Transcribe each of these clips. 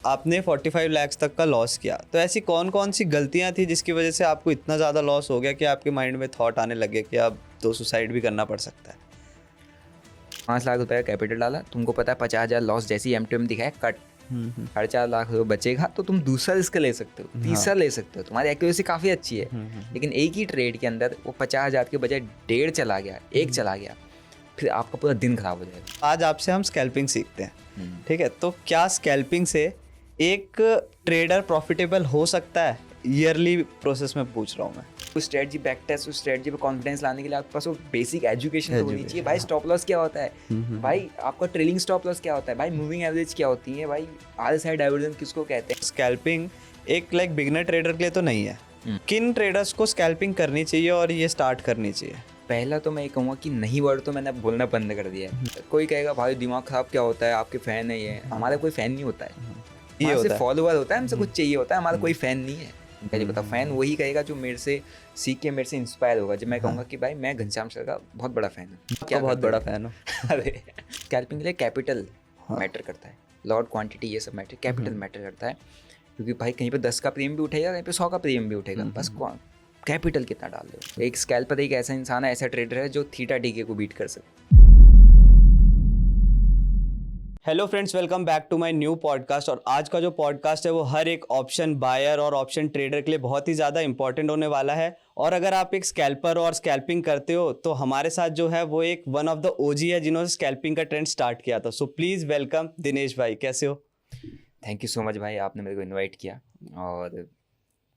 आपने 45 लाख तक का लॉस किया, तो ऐसी कौन कौन सी गलतियां थी जिसकी वजह से आपको इतना ज़्यादा लॉस हो गया कि आपके माइंड में थॉट आने लगे कि अब तो सुसाइड भी करना पड़ सकता है? 5 लाख रुपए का कैपिटल डाला, तुमको पता है 50,000 लॉस जैसी एम दिखाए कट, 4.5 लाख बचेगा तो तुम दूसरा रिस्क ले सकते हो, तीसरा ले सकते हो, तुम्हारी एक्यूरेसी काफ़ी अच्छी है। लेकिन एक ही ट्रेड के अंदर वो 50,000 के बजाय 1.5 चला गया, 1 चला गया, फिर आपका पूरा दिन खराब हो जाएगा। आज आपसे हम स्कैल्पिंग सीखते हैं, ठीक है? तो क्या स्कैल्पिंग से एक ट्रेडर प्रॉफिटेबल हो सकता है? ईयरली प्रोसेस में पूछ रहा हूँ मैं। उस स्ट्रेटजी बैक टेस्ट, उस स्ट्रेटजी पे कॉन्फिडेंस लाने के लिए आपके पास वो बेसिक एजुकेशन तो होनी चाहिए। भाई स्टॉप लॉस क्या होता है, भाई आपका ट्रेलिंग स्टॉप लॉस क्या होता है, भाई मूविंग एवरेज क्या होती है, भाई RSI डाइवर्जन किसको कहते हैं। स्कैल्पिंग एक बिगिनर ट्रेडर के लिए तो नहीं है। किन ट्रेडर्स को स्कैल्पिंग करनी चाहिए और ये स्टार्ट करनी चाहिए? पहला तो मैं ये कहूँगा कि नहीं वर्ड तो मैंने बोलना बंद कर दिया है। कोई कहेगा भाई दिमाग खराब क्या होता है, आपके फैन है ये, हमारा कोई फैन नहीं होता है, ये होता है फॉलोअर होता है, हमसे कुछ चाहिए होता है, हमारा कोई फैन नहीं है। मुझे पता फैन वही कहेगा जो मेरे से सीख के मेरे से इंस्पायर होगा। जब मैं कहूँगा कि भाई मैं घनश्याम सर का बहुत बड़ा फैन हूँ, क्या बहुत बड़ा फैन हो? अरे स्कैल्पिंग के लिए कैपिटल मैटर करता है, लॉट क्वांटिटी ये सब मैटर, कैपिटल मैटर करता है। क्योंकि भाई कहीं पे 10 का प्रीमियम भी उठेगा, कहीं पे 100 का प्रीमियम भी उठेगा, बस कैपिटल कितना डाल दो। एक स्कैल्पर एक ऐसा इंसान है, ऐसा ट्रेडर है जो थीटा डीके को बीट कर सकता। Hello friends, welcome back to my new podcast. और आज का जो पॉडकास्ट है वो हर एक ऑप्शन बायर और ऑप्शन ट्रेडर के लिए बहुत ही ज़्यादा इंपॉर्टेंट होने वाला है। और अगर आप एक स्कैल्पर और स्कैल्पिंग करते हो तो हमारे साथ जो है वो एक वन ऑफ द ओजी है जिन्होंने स्कैल्पिंग का ट्रेंड स्टार्ट किया था। सो प्लीज़ वेलकम दिनेश भाई, कैसे हो? थैंक यू सो मच भाई, आपने मेरे को इन्वाइट किया और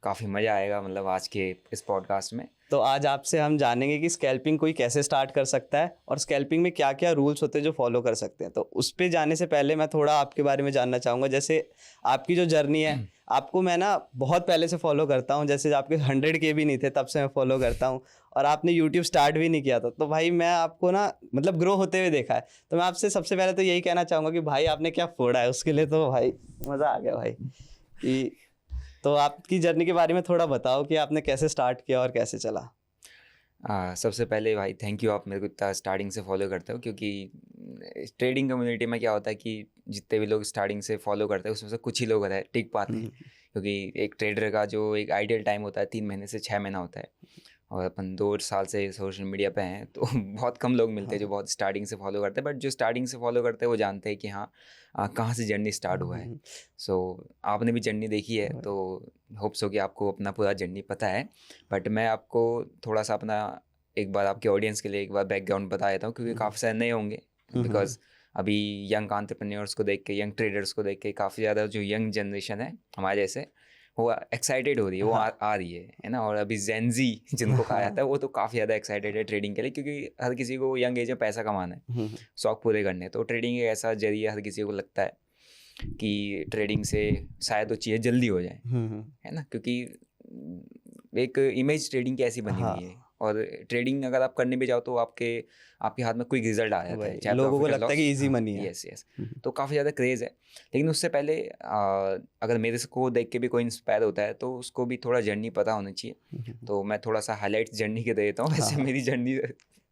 काफ़ी मज़ा आएगा मतलब आज के इस पॉडकास्ट में। तो आज आपसे हम जानेंगे कि स्कैल्पिंग कोई कैसे स्टार्ट कर सकता है और स्कैल्पिंग में क्या क्या रूल्स होते हैं जो फॉलो कर सकते हैं। तो उस पर जाने से पहले मैं थोड़ा आपके बारे में जानना चाहूँगा। जैसे आपकी जो जर्नी है, आपको मैं ना बहुत पहले से फॉलो करता हूँ। जैसे आपके 100K भी नहीं थे तब से मैं फॉलो करता हूँ, और आपने यूट्यूब स्टार्ट भी नहीं किया था। तो भाई मैं आपको ना ग्रो होते हुए देखा है। तो मैं आपसे सबसे पहले तो यही कहना चाहूँगा कि भाई आपने क्या फोड़ा है, उसके लिए तो भाई मज़ा आ गया भाई कि। तो आपकी जर्नी के बारे में थोड़ा बताओ कि आपने कैसे स्टार्ट किया और कैसे चला। सबसे पहले भाई थैंक यू, आप मेरे को इतना स्टार्टिंग से फॉलो करते हो। क्योंकि ट्रेडिंग कम्युनिटी में क्या होता है कि जितने भी लोग स्टार्टिंग से फॉलो करते हैं उसमें से कुछ ही लोग होते हैं टिक पाते हैं। क्योंकि एक ट्रेडर का जो एक आइडियल टाइम होता है 3 महीने से 6 महीना होता है, और अपन 2 साल से सोशल मीडिया पे हैं तो बहुत कम लोग मिलते हैं जो बहुत स्टार्टिंग से फॉलो करते हैं। बट जो स्टार्टिंग से फॉलो करते हैं वो जानते हैं कि हाँ कहाँ से जर्नी स्टार्ट हुआ है। सो आपने भी जर्नी देखी है तो होप्स हो कि आपको अपना पूरा जर्नी पता है। बट मैं आपको थोड़ा सा अपना एक बार आपके ऑडियंस के लिए एक बार बैकग्राउंड बता देता हूँ, क्योंकि काफ़ी सारे नए होंगे। बिकॉज अभी यंग एंटरप्रेन्योर्स को देख के, यंग ट्रेडर्स को देख के काफ़ी ज़्यादा जो यंग जनरेशन है हमारे जैसे, वो एक्साइटेड हो रही है, वो आ रही है ना। और अभी जेनजी जिनको कहा जाता है वो तो काफ़ी ज़्यादा एक्साइटेड है ट्रेडिंग के लिए, क्योंकि हर किसी को यंग एज में पैसा कमाना है, शौक पूरे करने। तो ट्रेडिंग एक ऐसा जरिया हर किसी को लगता है कि ट्रेडिंग से शायद वो चीज़ें जल्दी हो जाए, है ना। क्योंकि एक इमेज ट्रेडिंग की ऐसी बनी हुई है, और ट्रेडिंग अगर आप करने भी जाओ तो आपके हाथ में क्विक रिजल्ट आ जाता है, लोगों को लगता है कि इजी मनी है। यस। तो काफ़ी ज़्यादा क्रेज़ है। लेकिन उससे पहले अगर मेरे को देख के भी कोई इंस्पायर होता है तो उसको भी थोड़ा जर्नी पता होना चाहिए। तो मैं थोड़ा सा हाईलाइट्स जर्नी के दे देता हूँ। वैसे मेरी जर्नी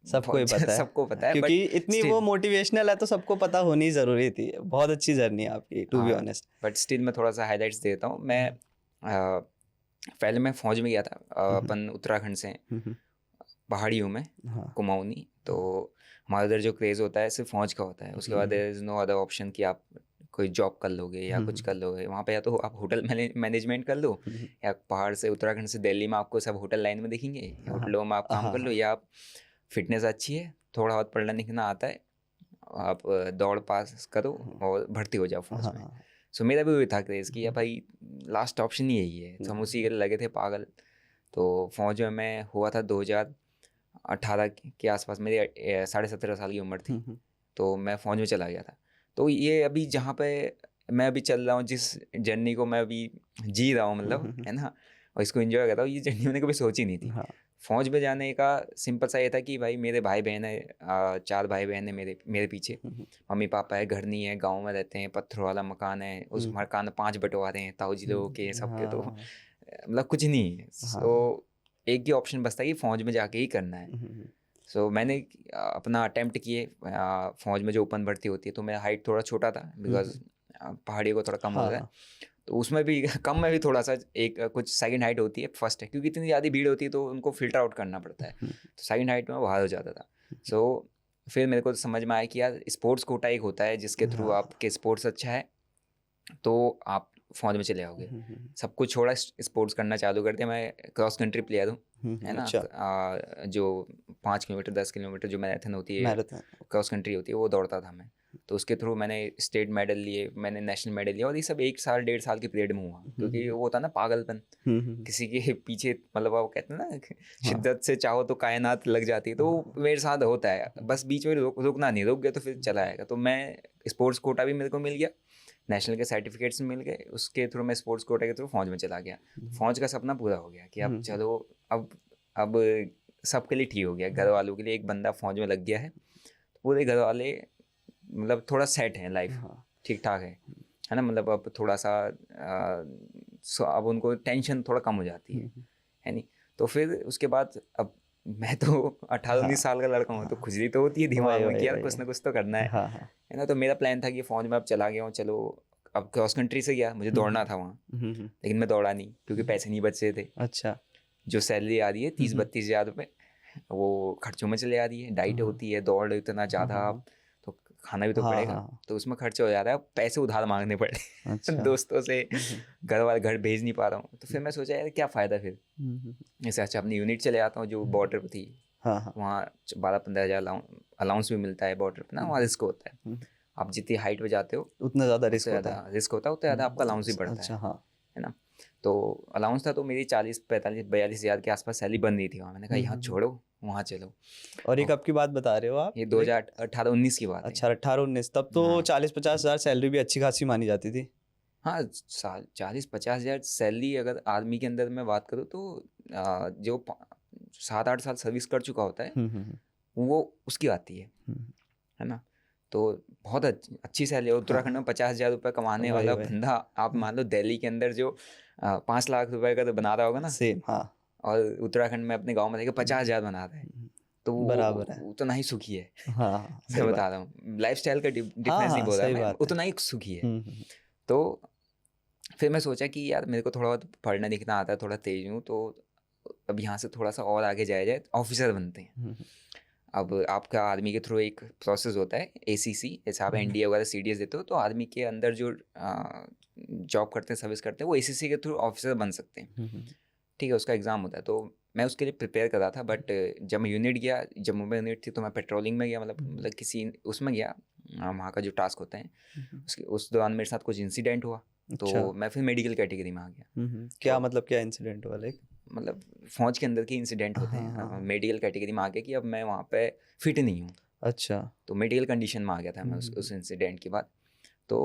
सबको ही पता है, सबको पता है, क्योंकि इतनी वो मोटिवेशनल है तो सबको पता होनी ज़रूरी थी। बहुत अच्छी जर्नी है आपकी, to be honest. But still मैं थोड़ा सा हाईलाइट्स देता हूँ। मैं पहले मैं फौज में गया था, अपन उत्तराखंड से पहाड़ियों में, कुमाऊनी। तो हमारे उधर जो क्रेज़ होता है सिर्फ फौज का होता है। उसके बाद there is no other option कि आप कोई जॉब कर लोगे या कुछ कर लोगे वहाँ पे। या तो आप होटल मैनेजमेंट कर लो, या पहाड़ से उत्तराखंड से दिल्ली में आपको सब होटल लाइन में दिखेंगे, होटलों में आप काम कर लो, या आप फिटनेस अच्छी है, थोड़ा बहुत पढ़ना लिखना आता है, आप दौड़ पास करो और भर्ती हो जाओ फौज में। सो मेरा भी वही था क्रेज़ कि या भाई लास्ट ऑप्शन ही यही है। तो हम उसी के लगे थे पागल। तो फौज में मैं हुआ था 2018 के आसपास, मेरी 17.5 साल की उम्र थी। तो मैं फ़ौज में चला गया था। तो ये अभी जहाँ पे मैं अभी चल रहा हूँ, जिस जर्नी को मैं अभी जी रहा हूँ है ना, और इसको एंजॉय कर रहा हूँ, ये जर्नी मैंने कभी सोची नहीं थी। फ़ौज में जाने का सिंपल सा ये था कि भाई मेरे भाई बहन है, 4 भाई बहन है मेरे पीछे, मम्मी पापा है, घर नहीं है, गाँव में रहते हैं, पत्थरों वाला मकान है, उस मकान में 5 बंटवारे हैं, ताऊ जी लोगों के सबके। तो कुछ नहीं है। तो एक ही ऑप्शन बचता है कि फ़ौज में जाके ही करना है। सो मैंने अपना अटैम्प्ट किए फ़ौज में जो ओपन भर्ती होती है। तो मेरा हाइट थोड़ा छोटा था, बिकॉज पहाड़ियों को थोड़ा कम होता है, हाँ। तो उसमें भी कम में भी थोड़ा सा एक कुछ सेकंड हाइट होती है, फर्स्ट है, क्योंकि इतनी ज़्यादा भीड़ होती है तो उनको फिल्टर आउट करना पड़ता है, तो सेकंड हाइट में बाहर हो जाता था। सो फिर मेरे को समझ में आया कि यार स्पोर्ट्स कोटा एक होता है जिसके थ्रू हाँ। आपके स्पोर्ट्स अच्छा है तो आप फौज में चले आओगे। सब कुछ छोड़ा, स्पोर्ट्स करना चालू कर दिया। मैं क्रॉस कंट्री प्लेयर हूँ, है ना। अच्छा, जो 5 किलोमीटर 10 किलोमीटर जो मैराथन होती है, मैराथन। क्रॉस कंट्री होती है, वो दौड़ता था मैं। तो उसके थ्रू मैंने स्टेट मेडल लिए, मैंने नेशनल मेडल लिया, और ये सब 1 साल 1.5 साल की पीरियड में हुआ, क्योंकि वो होता ना पागलपन, किसी के पीछे, मतलब वो कहते हैं ना शिद्दत से चाहो तो कायनात लग जाती है, तो वो मेरे साथ होता है। बस बीच में रुकना नहीं, रुक गया तो फिर चला आएगा। तो मैं स्पोर्ट्स कोटा भी मेरे को मिल गया, नेशनल के सर्टिफिकेट्स मिल गए, उसके थ्रू मैं स्पोर्ट्स कोटा के थ्रू फौज में चला गया। फौज का सपना पूरा हो गया कि अब चलो, अब सबके लिए ठीक हो गया, घर वालों के लिए एक बंदा फौज में लग गया है, पूरे घर वाले मतलब थोड़ा सेट हैं, लाइफ ठीक ठाक है ना। मतलब अब थोड़ा सा अब उनको टेंशन थोड़ा कम हो जाती है नहीं। तो फिर उसके बाद अब मैं तो 18-19 साल का लड़का हूँ, तो खुजली तो होती है दिमाग में कि यार कुछ ना कुछ तो करना है ना। तो मेरा प्लान था कि फौज में अब चला गया हूँ, चलो अब क्रॉस कंट्री से गया, मुझे दौड़ना था वहाँ, लेकिन मैं दौड़ा नहीं क्योंकि पैसे नहीं बच रहे थे। अच्छा। जो सैलरी आ रही है 30-32 हज़ार रुपये, वो खर्चों में चले आ रही है। डाइट होती है, दौड़ इतना ज़्यादा, तो खाना भी तो पड़ेगा, तो उसमें खर्चा हो जा रहा है। पैसे उधार मांगने पड़े दोस्तों से, घर भेज नहीं पा रहा हूँ। तो फिर मैं सोचा यार क्या फ़ायदा फिर, इससे अच्छा अपनी यूनिट चले आता हूँ जो बॉर्डर पर थी। वहाँ 12-15 हज़ार अलाउंस भी मिलता है बॉर्डर पर ना, वहाँ रिस्क होता है। आप जितनी हाइट पे जाते हो उतना ज़्यादा रिस्क होता है, उतना ज़्यादा आपका अलाउंस भी बढ़ता है ना। तो अलाउंस था, तो मेरी 40-45-42 हज़ार के आसपास सैलरी बन रही थी वहाँ। मैंने कहा यहाँ छोड़ो, वहाँ चलो। और ये कब की बात बता रहे हो आप? ये 2018-19 की बात है। अच्छा, 18-19, तब तो 40-50 हज़ार सैलरी भी अच्छी खासी मानी जाती थी। हाँ, 40-50 हज़ार सैलरी अगर आर्मी के अंदर मैं बात करूँ तो जो 7-8 साल सर्विस कर चुका होता है वो उसकी आती है ना। तो बहुत अच्छी सैलरी। उत्तराखंड में 50 हज़ार रुपये कमाने वाला बंदा, आप मान लो दिल्ली के अंदर जो 5 लाख रुपए का तो बना रहा होगा ना, सेम, हाँ, और उत्तराखंड में अपने गांव में देखिए 50 हज़ार बना रहा है, तो बराबर है, उतना ही सुखी है। हाँ, मैं बता रहा हूँ, लाइफ स्टाइल का डिफरेंस नहीं बोल रहा मैं, उतना ही सुखी है। तो फिर मैं सोचा कि यार मेरे को थोड़ा बहुत पढ़ना लिखना आता है, थोड़ा तेज हूँ, तो अब यहाँ से थोड़ा सा और आगे जाया जाए, ऑफिसर बनते हैं। अब आपका आर्मी के थ्रू एक प्रोसेस होता है ACC, जैसे आप NDA वगैरह CDS देते हो, तो आर्मी के अंदर जो जॉब करते हैं, सर्विस करते हैं, वो ACC के थ्रू ऑफिसर बन सकते हैं। ठीक है, उसका एग्ज़ाम होता है। तो मैं उसके लिए प्रिपेयर कर रहा था, बट जब मैं यूनिट गया, जम्मू में यूनिट थी, तो मैं पेट्रोलिंग में गया, मतलब किसी उसमें गया, वहाँ का जो टास्क होता है उस दौरान मेरे साथ कुछ इंसिडेंट हुआ। तो मैं फिर मेडिकल कैटेगरी में आ गया। क्या मतलब, क्या इंसिडेंट हुआ? मतलब फौज के अंदर के इंसिडेंट होते हैं, मेडिकल कैटेगरी में आ गया कि अब मैं वहाँ पे फिट नहीं हूँ। अच्छा। तो मेडिकल कंडीशन में आ गया था मैं उस इंसिडेंट के बाद। तो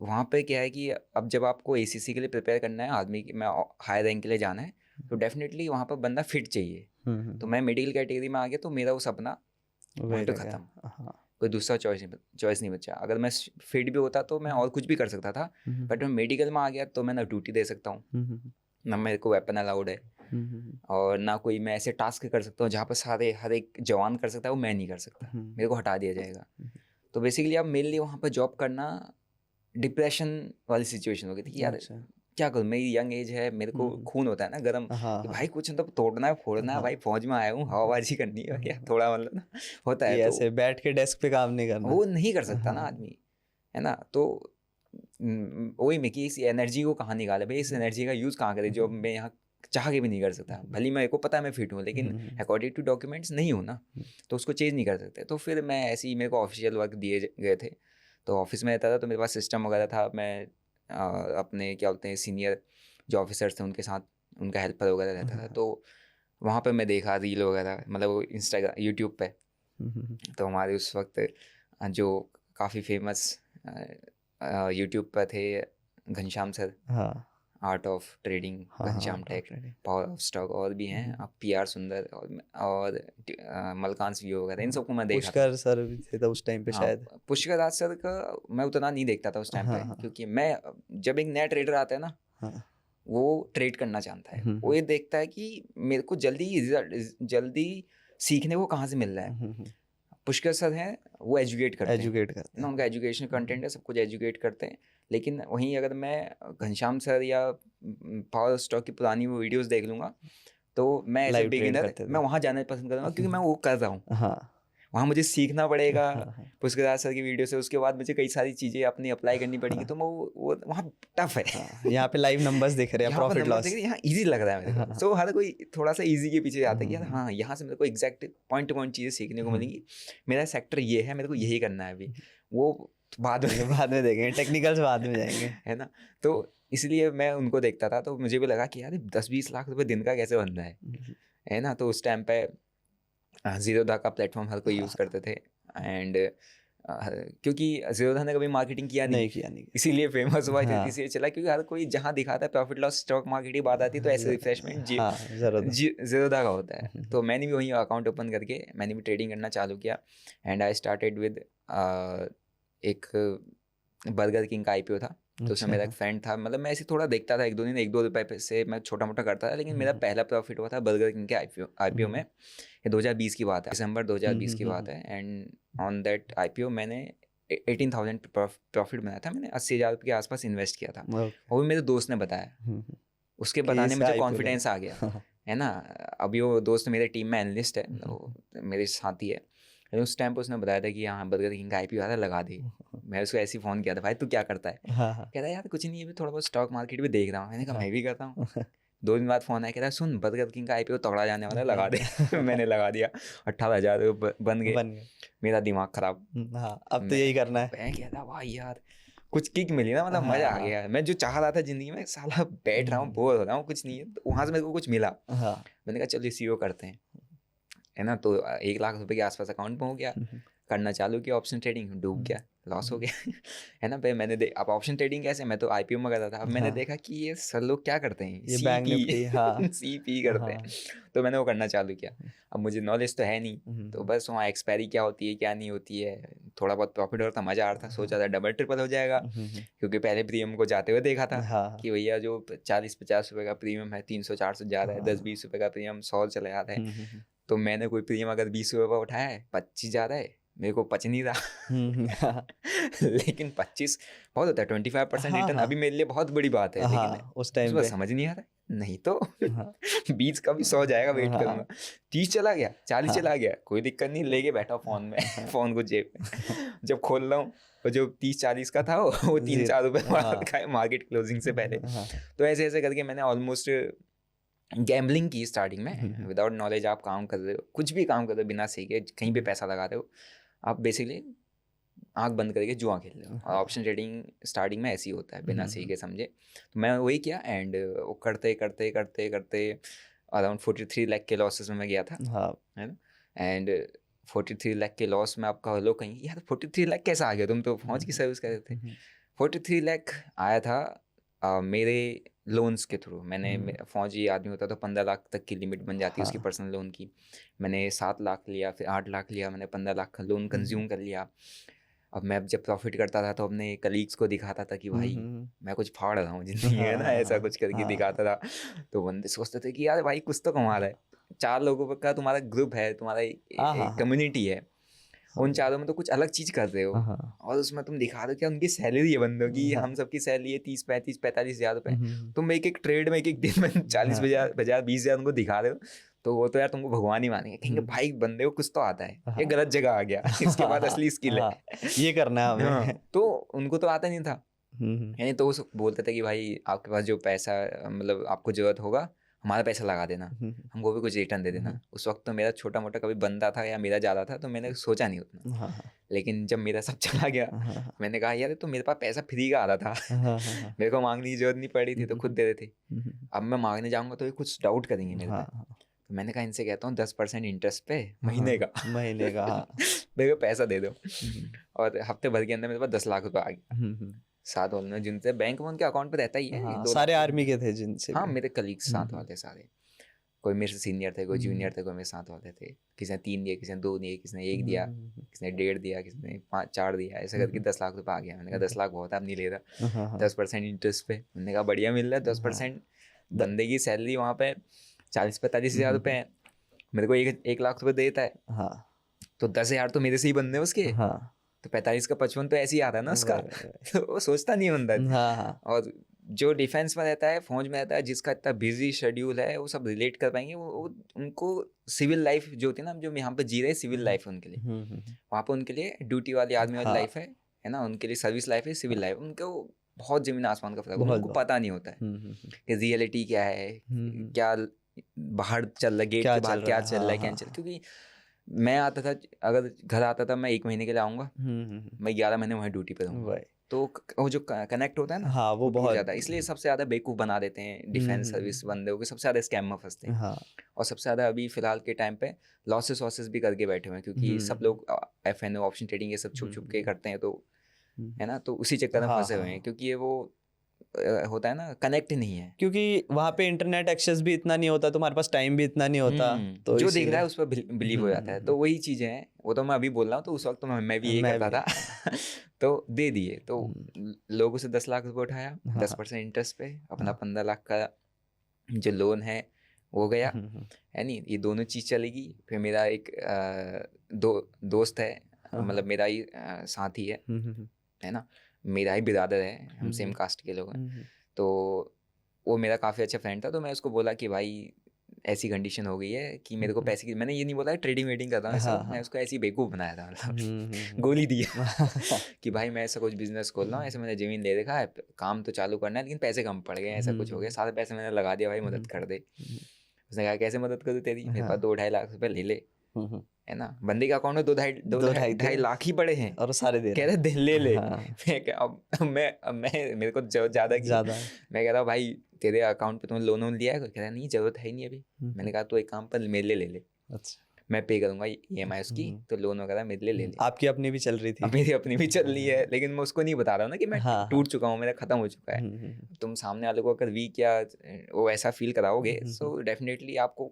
वहाँ पे क्या है कि अब जब आपको ACC के लिए प्रिपेयर करना है, आर्मी में हाई रैंक के लिए जाना है, तो डेफिनेटली वहाँ पर बंदा फिट चाहिए। तो मैं मेडिकल कैटेगरी में आ गया, तो मेरा वो सपना वहीं पे ख़त्म। कोई दूसरा चॉइस नहीं बचा। अगर मैं फिट भी होता तो मैं और कुछ भी कर सकता था, बट मैं मेडिकल में आ गया तो मैं ना ड्यूटी दे सकता हूँ, ना मेरे को वेपन अलाउड है, और ना कोई मैं ऐसे टास्क कर सकता हूँ जहाँ पर हर एक जवान कर सकता है, वो मैं नहीं कर सकता, मेरे को हटा दिया जाएगा। तो बेसिकली अब मेरे लिए वहाँ पर जॉब करना डिप्रेशन वाली सिचुएशन हो गई थी कि यार क्या करूँ, मेरी यंग एज है, मेरे को खून होता है ना गर्म, कि भाई कुछ तो तोड़ना है, फोड़ना है, भाई फौज में आया हूँ, हवाबाजी करनी है क्या, थोड़ा मतलब ना होता है। तो ऐसे बैठ के डेस्क पे काम नहीं करना, वो नहीं कर सकता ना आदमी, है ना। तो वही में कि इस एनर्जी को कहाँ निकाले भाई, इस एनर्जी का यूज़ कहाँ करें जो मैं यहाँ चाह के भी नहीं कर सकता। भले मेरे को पता है मैं फिट हूँ, लेकिन अकॉर्डिंग टू डॉक्यूमेंट्स नहीं हूँ ना, तो उसको चेंज नहीं कर सकते। तो फिर मैं ऐसे ही, मेरे को ऑफिशियल वर्क दिए गए थे, तो ऑफिस में रहता था, तो मेरे पास सिस्टम वगैरह था। मैं अपने क्या बोलते हैं सीनियर जो ऑफिसर्स थे उनके साथ, उनका हेल्पर वगैरह रहता था। तो वहाँ पे मैं देखा रील वगैरह, मतलब इंस्टाग्राम यूट्यूब पे, तो हमारे उस वक्त जो काफ़ी फेमस यूट्यूब पर थे Ghanshyam sir, art of trading, Ghanshyam tech, power of stock, और भी हैं आप PR सुंदर और मलकांस व्यू वगैरह, इन सबको मैं देखा। पुष्कर सर भी थे उस टाइम पे शायद। पुष्कर राज सर का मैं उतना नहीं देखता था उस टाइम पे, क्योंकि मैं, जब एक नया ट्रेडर आता है ना, वो ट्रेड करना चाहता है, वो ये देखता है कि मेरे को जल्दी सीखने को कहाँ से मिल रहा है। पुष्कर सर हैं, वो एजुकेट करते हैं एजुकेट करते ना, हैं। उनका एजुकेशन कंटेंट है, सब कुछ एजुकेट करते हैं। लेकिन वहीं अगर मैं घनश्याम सर या पावर स्टॉक की पुरानी वो वीडियोस देख लूँगा, तो मैं as a live trade beginner करते थे। मैं वहाँ जाना पसंद करूँगा, क्योंकि मैं वो कर रहा हूँ। हाँ। वहाँ मुझे सीखना पड़ेगा हाँ, हाँ। पुष्कर सर की वीडियो से, उसके बाद मुझे कई सारी चीज़ें अपनी अप्लाई करनी पड़ेंगी, तो मैं वो वहाँ टफ है। हाँ, यहाँ पे लाइव नंबर्स दिख रहे हैं, यहाँ पर प्रॉफिट नंबर लॉस। देखिए, यहाँ इजी लग रहा है मेरे हाँ, को। हाँ। सो हर कोई थोड़ा सा इजी के पीछे जाता है कि यार हम्म, हाँ, यहाँ से मेरे को एग्जैक्ट पॉइंट टू पॉइंट चीज़ें सीखने को मिलेंगी। मेरा सेक्टर ये है, मेरे को यही करना है अभी, वो बाद में बाद में देखेंगे, टेक्निकल्स बाद में जाएंगे। है ना। तो इसलिए मैं उनको देखता था, तो मुझे भी लगा कि यार 10-20 लाख रुपए दिन का कैसे बन रहा है ना। तो उस टाइम पे ज़ीरोधा का प्लेटफॉर्म हर कोई यूज़ करते थे। एंड क्योंकि ज़ीरोधा ने कभी मार्केटिंग किया नहीं, नहीं किया, नहीं किया। इसीलिए फेमस हुआ, हाँ। इसीलिए चला, क्योंकि हर कोई जहाँ दिखाता है प्रॉफिट लॉस स्टॉक मार्केट की बात आती है, तो ऐसे रिफ्रेशमेंट हाँ, ज़रूर। ज़ीरोधा का होता है। तो मैंने भी वहीं अकाउंट ओपन करके मैंने भी ट्रेडिंग करना चालू किया। एंड आई स्टार्टेड विद एक बर्गर किंग का IPO था, तो उसमें मेरा एक फ्रेंड था, मतलब मैं ऐसे थोड़ा देखता था, 1-2 दिन 1-2 रुपए से मैं छोटा मोटा करता था, लेकिन मेरा पहला प्रॉफिट हुआ था बर्गर किंग के IPO में। ये 2020 की बात है, दिसंबर 2020 की बात है। एंड ऑन दैट IPO मैंने 18,000 प्रॉफिट बनाया था। मैंने 80,000 रुपये के आसपास इन्वेस्ट किया था, वो भी मेरे दोस्त ने बताया। उसके बताने में मुझे कॉन्फिडेंस आ गया, है ना। अभी वो दोस्त मेरे टीम में एनालिस्ट है, मेरे साथी है। उस टाइम पे उसने बताया था कि हाँ बर्गर किंग का IPO आ रहा है, लगा दे। मैं उसको ऐसे ही फ़ोन किया था, भाई तू क्या करता है? कहता है यार कुछ नहीं, अभी थोड़ा बहुत स्टॉक मार्केट भी देख रहा हूँ। मैंने कहा मैं भी करता हूँ। 2 दिन बाद फ़ोन आया, कहता है सुन बर्गर किंग का IPO तगड़ा जाने वाला है, लगा दे। मैंने लगा दिया, 18,000 रुपये बन गए। मेरा दिमाग ख़राब। हाँ, अब तो यही करना है। मैं कहता भाई यार कुछ किक मिली ना, मतलब मज़ा आ गया। मैं जो चाह रहा था ज़िंदगी में, साला बैठ रहा हूँ, बोर हो रहा हूँ, कुछ नहीं है, तो वहाँ से मेरे को कुछ मिला। मैंने कहा चलो ICO करते हैं, है ना। तो 1 लाख रुपए के आसपास अकाउंट में हो गया, करना चालू किया ऑप्शन ट्रेडिंग, डूब गया, लॉस हो गया। है ना। फिर मैंने अब ऑप्शन ट्रेडिंग कैसे, मैं तो IPO में करता था, अब मैंने देखा कि ये सर लोग क्या करते हैं, ये बैंक निफ्टी, हाँ। CP करते हैं, तो मैंने वो करना चालू किया। अब मुझे नॉलेज तो है नहीं, तो बस वहाँ एक्सपायरी क्या होती है क्या नहीं होती है, थोड़ा बहुत प्रॉफिट हो रहा था, मज़ा आ रहा था, सोचा था डबल ट्रिपल हो जाएगा, क्योंकि पहले प्रीमियम को जाते हुए देखा था कि भैया जो 40-50 रुपये का प्रीमियम है, 300-400 जा रहा है, 10-20 रुपये का प्रीमियम 100 चला जाता है। तो मैंने कोई प्रीमियम अगर 20 रुपये का उठाया है, 25 जा रहा है, मेरे को पच नहीं रहा। लेकिन 25 बहुत होता है, 25% रिटर्न अभी मेरे लिए बहुत बड़ी बात है। लेकिन उस टाइम पे समझ नहीं आ रहा है, नहीं तो 20 का भी 100 जाएगा, वेट करूंगा। 30 चला गया, 40 चला गया, कोई दिक्कत नहीं, लेके बैठा फोन में, फोन को जेब में। जब खोल रहा हूँ तो जो 30-40 का था वो 3-4 रुपये मार्केट क्लोजिंग से पहले। तो ऐसे ऐसे करके मैंने ऑलमोस्ट गैम्बलिंग की स्टार्टिंग में। विदाउट नॉलेज आप काम कर रहे हो, कुछ भी काम कर रहे हो बिना सीखे, कहीं पे पैसा लगा रहे हो, आप बेसिकली आंख बंद करके जुआ खेल रहे हो। और ऑप्शन ट्रेडिंग स्टार्टिंग में ऐसे ही होता है, बिना सीखे समझे। तो मैं वही किया, एंड वो करते करते करते करते अराउंड 43 लाख के लॉसेस में मैं गया था, है ना। एंड 43 लाख के लॉस में आपका लोग कहेंगे यार 43 लाख कैसा आ गया, तुम तो फौज की सर्विस कर रहे थे। 43 लाख आया था मेरे लोन्स के थ्रू। मैंने फौजी आदमी होता तो 15 लाख तक की लिमिट बन जाती है उसकी पर्सनल लोन की। मैंने 7 लाख लिया, फिर 8 लाख लिया, मैंने 15 लाख का लोन कंज्यूम कर लिया। अब मैं जब प्रॉफिट करता था तो अपने कलीग्स को दिखाता था कि भाई मैं कुछ फाड़ रहा हूँ जिंदगी, है ना, ऐसा कुछ करके दिखाता था। तो बंदे सोचते थे कि यार भाई कुछ तो कमा रहा है। 4 लोगों का तुम्हारा ग्रुप है, तुम्हारा कम्युनिटी है, उन चारों में तो कुछ अलग चीज कर रहे हो, और उसमें तुम दिखा दो क्या उनकी सैलरी है बंदों की, हम सबकी सैलरी है 30-35-45 हज़ार रुपये। तुम एक ट्रेड में एक दिन में 40,000 20,000 उनको दिखा रहे हो, तो वो तो यार तुमको भगवान ही मानेंगे, कहेंगे भाई बंदे को कुछ तो आता है, ये गलत जगह आ गया, इसके बाद असली स्किल है, ये करना है हमें। तो उनको तो आता नहीं था, यानी तो वो बोलते थे कि भाई आपके पास जो पैसा, मतलब आपको जरूरत होगा हमारा पैसा लगा देना, हमको भी कुछ रिटर्न दे देना। उस वक्त तो मेरा छोटा मोटा कभी बनता था या मेरा ज़्यादा था, तो मैंने सोचा नहीं उतना। लेकिन जब मेरा सब चला गया, मैंने कहा यार तो मेरे पास पैसा फ्री का आ रहा था, मेरे को मांगने की जरूरत नहीं पड़ी थी, तो खुद दे देते। अब मैं मांगने जाऊँगा तो ये कुछ डाउट करेंगे मेरे पे, तो मैंने कहा इनसे कहता हूँ 10% इंटरेस्ट पे महीने का मेरे को पैसा दे दो। और हफ्ते भर के अंदर मेरे पास 10 लाख रुपये आ गया। 7 वाले जिनसे बैंक में उनके अकाउंट पे रहता ही है, सारे आर्मी के थे जिनसे। हाँ मेरे कलीग्स 7 वाले सारे, कोई मेरे से सीनियर थे, कोई जूनियर थे, कोई मेरे 7 वाले थे। किसी ने 3 दिए, किसी ने 2 दिए, किसी ने 1 दिया, किसी ने 1.5 दिया, किसी ने 4 दिया, ऐसा करके 10 लाख रुपये आ गया। मैंने कहा 10 लाख बहुत है, अब नहीं ले रहा। 10% इंटरेस्ट पे, मैंने कहा बढ़िया मिल रहा है 10%। बंदे की सैलरी वहाँ पे 40-45 हज़ार रुपये है, मेरे को 1 लाख रुपये देता है। तो 10,000 तो मेरे से ही बनने उसके, हाँ तो 45 का 55 तो ऐसे ही आता है ना उसका। वही। तो वो सोचता नहीं बंदा। हाँ हाँ और जो डिफेंस में रहता है, फौज में रहता है, जिसका इतना बिजी शेड्यूल है, वो सब रिलेट कर पाएंगे। वो उनको सिविल लाइफ जो होती है ना, जो यहाँ पे जी रहे हैं, सिविल लाइफ है उनके लिए। वहाँ पे उनके लिए ड्यूटी वाली आर्मी वाली हाँ लाइफ है ना, उनके लिए सर्विस लाइफ है, सिविल लाइफ। उनको बहुत जमीन आसमान का फर्क है, बहुत उनको बहुत पता नहीं होता है कि रियलिटी क्या है, क्या बाहर चल रहा है, गेट क्या के बाहर चल क्या रहा है, चल रहा है, हाँ क्या हाँ नहीं चल। क्योंकि मैं आता था, अगर घर आता था मैं 1 महीने के लिए आऊँगा, मैं 11 महीने वहीं ड्यूटी पे रहूँगा। वही। तो वो जो कनेक्ट होता है ना, हाँ वो वो टूट बहुत। जाता है। इसलिए सबसे ज़्यादा बेवकूफ़ बना देते हैं डिफेंस सर्विस बंदे हो के, सबसे ज़्यादा स्कैम में फंसते हैं। हाँ और सबसे ज़्यादा अभी फ़िलहाल के टाइम पे लॉसेस वॉसेस भी करके बैठे हुए हैं, क्योंकि सब लोग FNO ऑप्शन ट्रेडिंग ये सब छुप छुप के करते हैं, तो है ना, तो उसी चक्कर में हाँ फंसे हुए हैं। क्योंकि ये वो होता है ना, कनेक्ट नहीं है। क्योंकि वहाँ पे इंटरनेट एक्सेस भी इतना नहीं होता, तुम्हारे पास टाइम भी इतना नहीं होता, तो जो देख इसीलिए रहा है उस पर बिलीव हो जाता है। तो वही चीज़ें हैं, वो तो मैं अभी बोल रहा हूँ, तो उस वक्त तो मैं भी यही मैं करता भी था। तो दे दिए, तो लोगों से 10 लाख रुपये उठाया, हाँ 10% इंटरेस्ट पे, अपना 15 लाख का जो लोन है वो गया, है नहीं। ये दोनों चीज़ चलेगी। फिर मेरा एक दोस्त है, मतलब मेरा ही साथी है ना, मेरा ही बिरादर है, हम सेम कास्ट के लोग हैं। तो वो मेरा काफ़ी अच्छा फ्रेंड था, तो मैं उसको बोला कि भाई ऐसी कंडीशन हो गई है कि मेरे को पैसे की, मैंने ये नहीं बोला ट्रेडिंग वेडिंग कर रहा हूँ ऐसा, मैं उसको ऐसी बेवकूफ़ बनाया था, मतलब गोली दिया कि भाई मैं ऐसा कुछ बिजनेस खोल रहा हूँ, ऐसे मैंने ज़मीन ले रखा है, काम तो चालू करना है, लेकिन पैसे कम पड़ गए, ऐसा कुछ हो गया, सारे पैसे मैंने लगा दिया, भाई मदद कर दे। उसने कहा कैसे मदद करूँ तेरी, मेरे पास 2-2.5 लाख रुपये ले ले, है ना। बंदे के अकाउंट में 2-2.5 लाख ही पड़े हैं, और सारे दे कह रहे रहे ले ले। हाँ। मैं मेरे को ज़्यादा की, मैं कह रहा हूँ भाई तेरे अकाउंट पे तुमने लोन वोन लिया है? कह रहा नहीं, ज़रूरत है नहीं अभी। मैंने कहा तो एक काम पर मेरे लिए ले ले, अच्छा मैं पे करूँगा EMI उसकी, तो लोन वगैरह मेरे लिए ले ले। आपकी अपनी भी चल रही थी? अब मेरी अपनी भी चल रही है, लेकिन मैं उसको नहीं बता रहा हूँ ना कि मैं टूट चुका हूँ, मेरा ख़त्म हो चुका है। तुम सामने वाले को अगर वीक या वो ऐसा फील कराओगे, सो डेफिनेटली आपको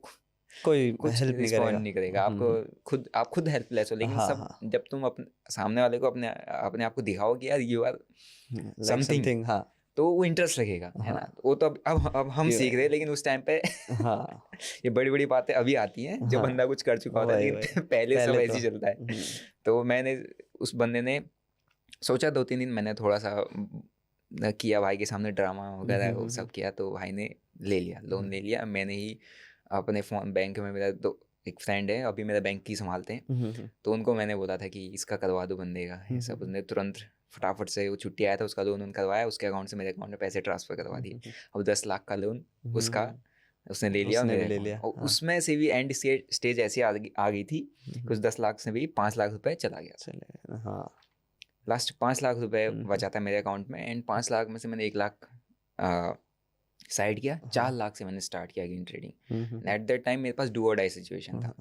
कोई कुछ हेल्प नहीं रिस्पॉन्ड करेगा। नहीं करेगा। आपको आप खुद हेल्पलेस हो। लेकिन सब जब तुम अपने सामने वाले को अपने आप को दिखाओ कि यार यू आर समथिंग, हाँ तो वो इंटरेस्ट लगेगा, है ना। वो तो अब हम सीख रहे हैं, लेकिन उस टाइम पे हाँ ये बड़ी बड़ी बातें अभी आती हैं जब बंदा कुछ कर चुका होता है, लेकिन पहले सब ऐसे ही चलता है। तो मैंने उस बंदे ने सोचा 2-3 दिन मैंने थोड़ा सा किया, भाई के सामने ड्रामा वगैरह वो सब किया, तो भाई ने ले लिया, लोन ले लिया। मैंने ही अपने फ़ोन बैंक में, मेरा एक फ्रेंड है अभी मेरा बैंक की संभालते हैं, तो उनको मैंने बोला था कि इसका करवा दो बंदे का, ये सब। बंदे तुरंत फटाफट से, वो छुट्टी आया था, उसका लोन करवाया, उसके अकाउंट से मेरे अकाउंट में पैसे ट्रांसफ़र करवा दिए। अब 10 लाख का लोन उसका उसने ले लिया, उसने भी मेरे ले लिया। और उसमें से भी एंड स्टेज ऐसी आ गई थी कि उस 10 लाख से भी 5 लाख रुपए चला गया। हाँ लास्ट 5 लाख रुपए बचा था मेरे अकाउंट में, एंड 5 लाख में से मैंने 1 लाख साइड किया, 4 लाख से मैंने स्टार्ट किया again trading. At that time मेरे पास डू और डाई सिचुएशन था,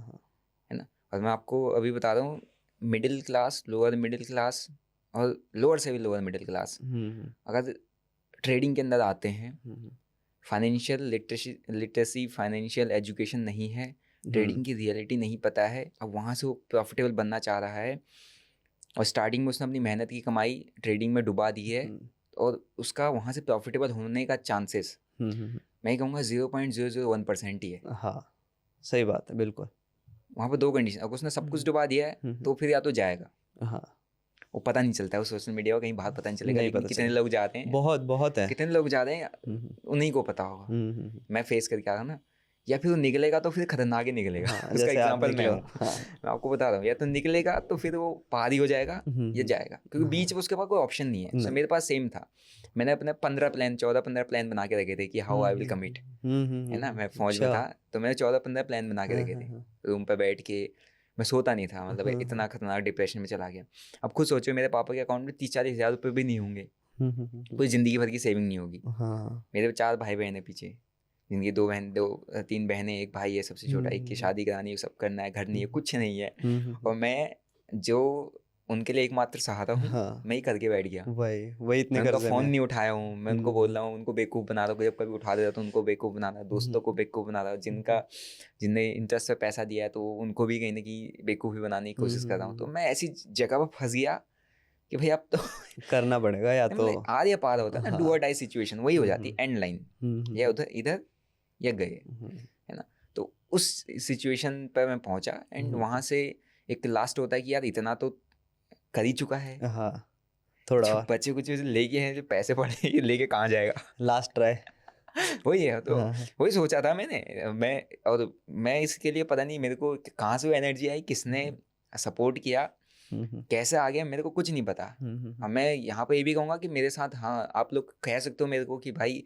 है ना। और मैं आपको अभी बता रहा हूँ, middle class, lower middle class और लोअर से भी लोअर मिडिल क्लास अगर ट्रेडिंग के अंदर आते हैं, फाइनेंशियल लिटरेसी, फाइनेंशियल एजुकेशन नहीं है, ट्रेडिंग की रियलिटी नहीं पता है, अब वहाँ से वो प्रॉफिटेबल बनना चाह रहा है, और स्टार्टिंग में उसने अपनी मेहनत की कमाई ट्रेडिंग में डुबा दी है, और उसका वहाँ से प्रॉफिटेबल होने का चांसेस मैं कहूँगा 0.001% ही है। हाँ सही बात है, बिल्कुल। वहाँ पर 2 कंडीशन, अगर उसने सब कुछ डुबा दिया है तो फिर या तो जाएगा, हाँ वो पता नहीं चलता है, वो सोशल मीडिया को कहीं बाहर पता नहीं चलेगा, लेकिन कितने लोग जाते हैं, बहुत है, कितने लोग जाते हैं उन्हीं को पता होगा। मैं फेस करके आ रहा ना, या फिर वो निकलेगा तो फिर खतरनाक ही निकलेगा। उसका एग्जांपल मैं हूँ, मैं आपको बता रहा हूँ, या तो निकलेगा तो फिर वो पार ही हो जाएगा या जाएगा, क्योंकि बीच में उसके पास कोई ऑप्शन नहीं है। तो मेरे पास सेम था, मैंने अपने 14-15 प्लान बना के रखे थे कि हाउ आई विल कमिट, है ना। मैं फौज में था, तो मैंने 14-15 प्लान बना के रखे थे, रूम पे बैठ के मैं सोता नहीं था, मतलब इतना खतरनाक डिप्रेशन में चला गया। अब खुद सोचो, मेरे पापा के अकाउंट में 30-40 हज़ार रुपये भी नहीं होंगे, कोई ज़िंदगी भर की सेविंग नहीं होगी। मेरे 4 भाई बहन है पीछे, जिनकी 3 बहनें, 1 भाई है सबसे छोटा, एक की शादी करानी है, सब करना है, घर नहीं है, कुछ नहीं है, और मैं जो उनके लिए एकमात्र सहारा हूँ, मैं ही करके बैठ गया। वही इतने मैं उनका फ़ोन नहीं उठाया हूँ, मैं उनको बोल रहा हूँ, उनको बेवकूफ़ बना रहा हूँ, जब कभी उठा देता तो उनको बेवकूफ़ बना रहा, दोस्तों को बेवकूफ़ बना रहा, जिनने इंटरेस्ट पे पैसा दिया है तो उनको भी कहीं ना कहीं बेवकूफ़ी बनाने की कोशिश कर रहा हूँ। तो मैं ऐसी जगह पर फंस गया कि भाई अब तो करना पड़ेगा, या तो आर या पार होता है ना, डू और डाई सिचुएशन वही हो जाती है, एंड लाइन, या उधर इधर या गए, है ना। तो उस सिचुएशन पर मैं पहुंचा, एंड वहाँ से एक लास्ट होता है कि यार इतना तो कर ही चुका है, हाँ थोड़ा जो और बच्चे कुछ लेके हैं, जो पैसे पड़े ये लेके कहाँ जाएगा। Last try. वही है, तो हाँ हाँ वही सोचा था मैंने। और मैं इसके लिए पता नहीं मेरे को कहाँ से वो एनर्जी आई, किसने सपोर्ट किया, कैसे आ गया, मेरे को कुछ नहीं पता। अब मैं यहाँ पे ये भी कहूँगा कि मेरे साथ, हाँ आप लोग कह सकते हो मेरे को कि भाई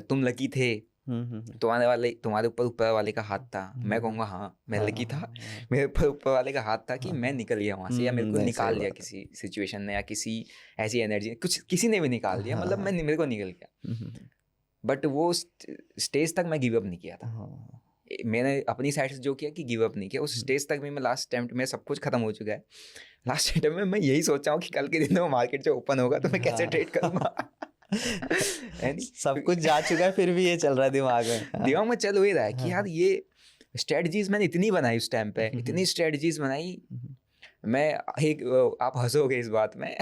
तुम लकी थे, तुम्हारे ऊपर ऊपर वाले का हाथ था। मैं कहूँगा हाँ मैं लकी था, मेरे ऊपर ऊपर वाले का हाथ था कि मैं निकल गया वहाँ से, या मेरे को नहीं, निकाल सही लिया बात है। किसी सिचुएशन ने, या किसी ऐसी एनर्जी, कुछ किसी ने भी निकाल दिया, मतलब मैं मेरे को निकल गया। बट वो स्टेज तक मैं गिव अप नहीं किया था। हाँ मैंने अपनी साइड से जो किया कि गिव अप नहीं किया, उस स्टेज तक भी मैं लास्ट अटेम्प्ट में सब कुछ खत्म हो चुका है। लास्ट अटेम्प्ट में मैं यही सोचा हूँ कि कल के दिन में मार्केट जो ओपन होगा तो मैं कैसे ट्रेड करूँगा। सब कुछ जा चुका है, फिर भी ये चल रहा है दिमाग में। दिमाग में चल वही रहा है कि यार ये स्ट्रेटजीज मैंने इतनी बनाई उस टाइम पे, इतनी स्ट्रेटजीज बनाई। मैं एक, आप हंसोगे इस बात में,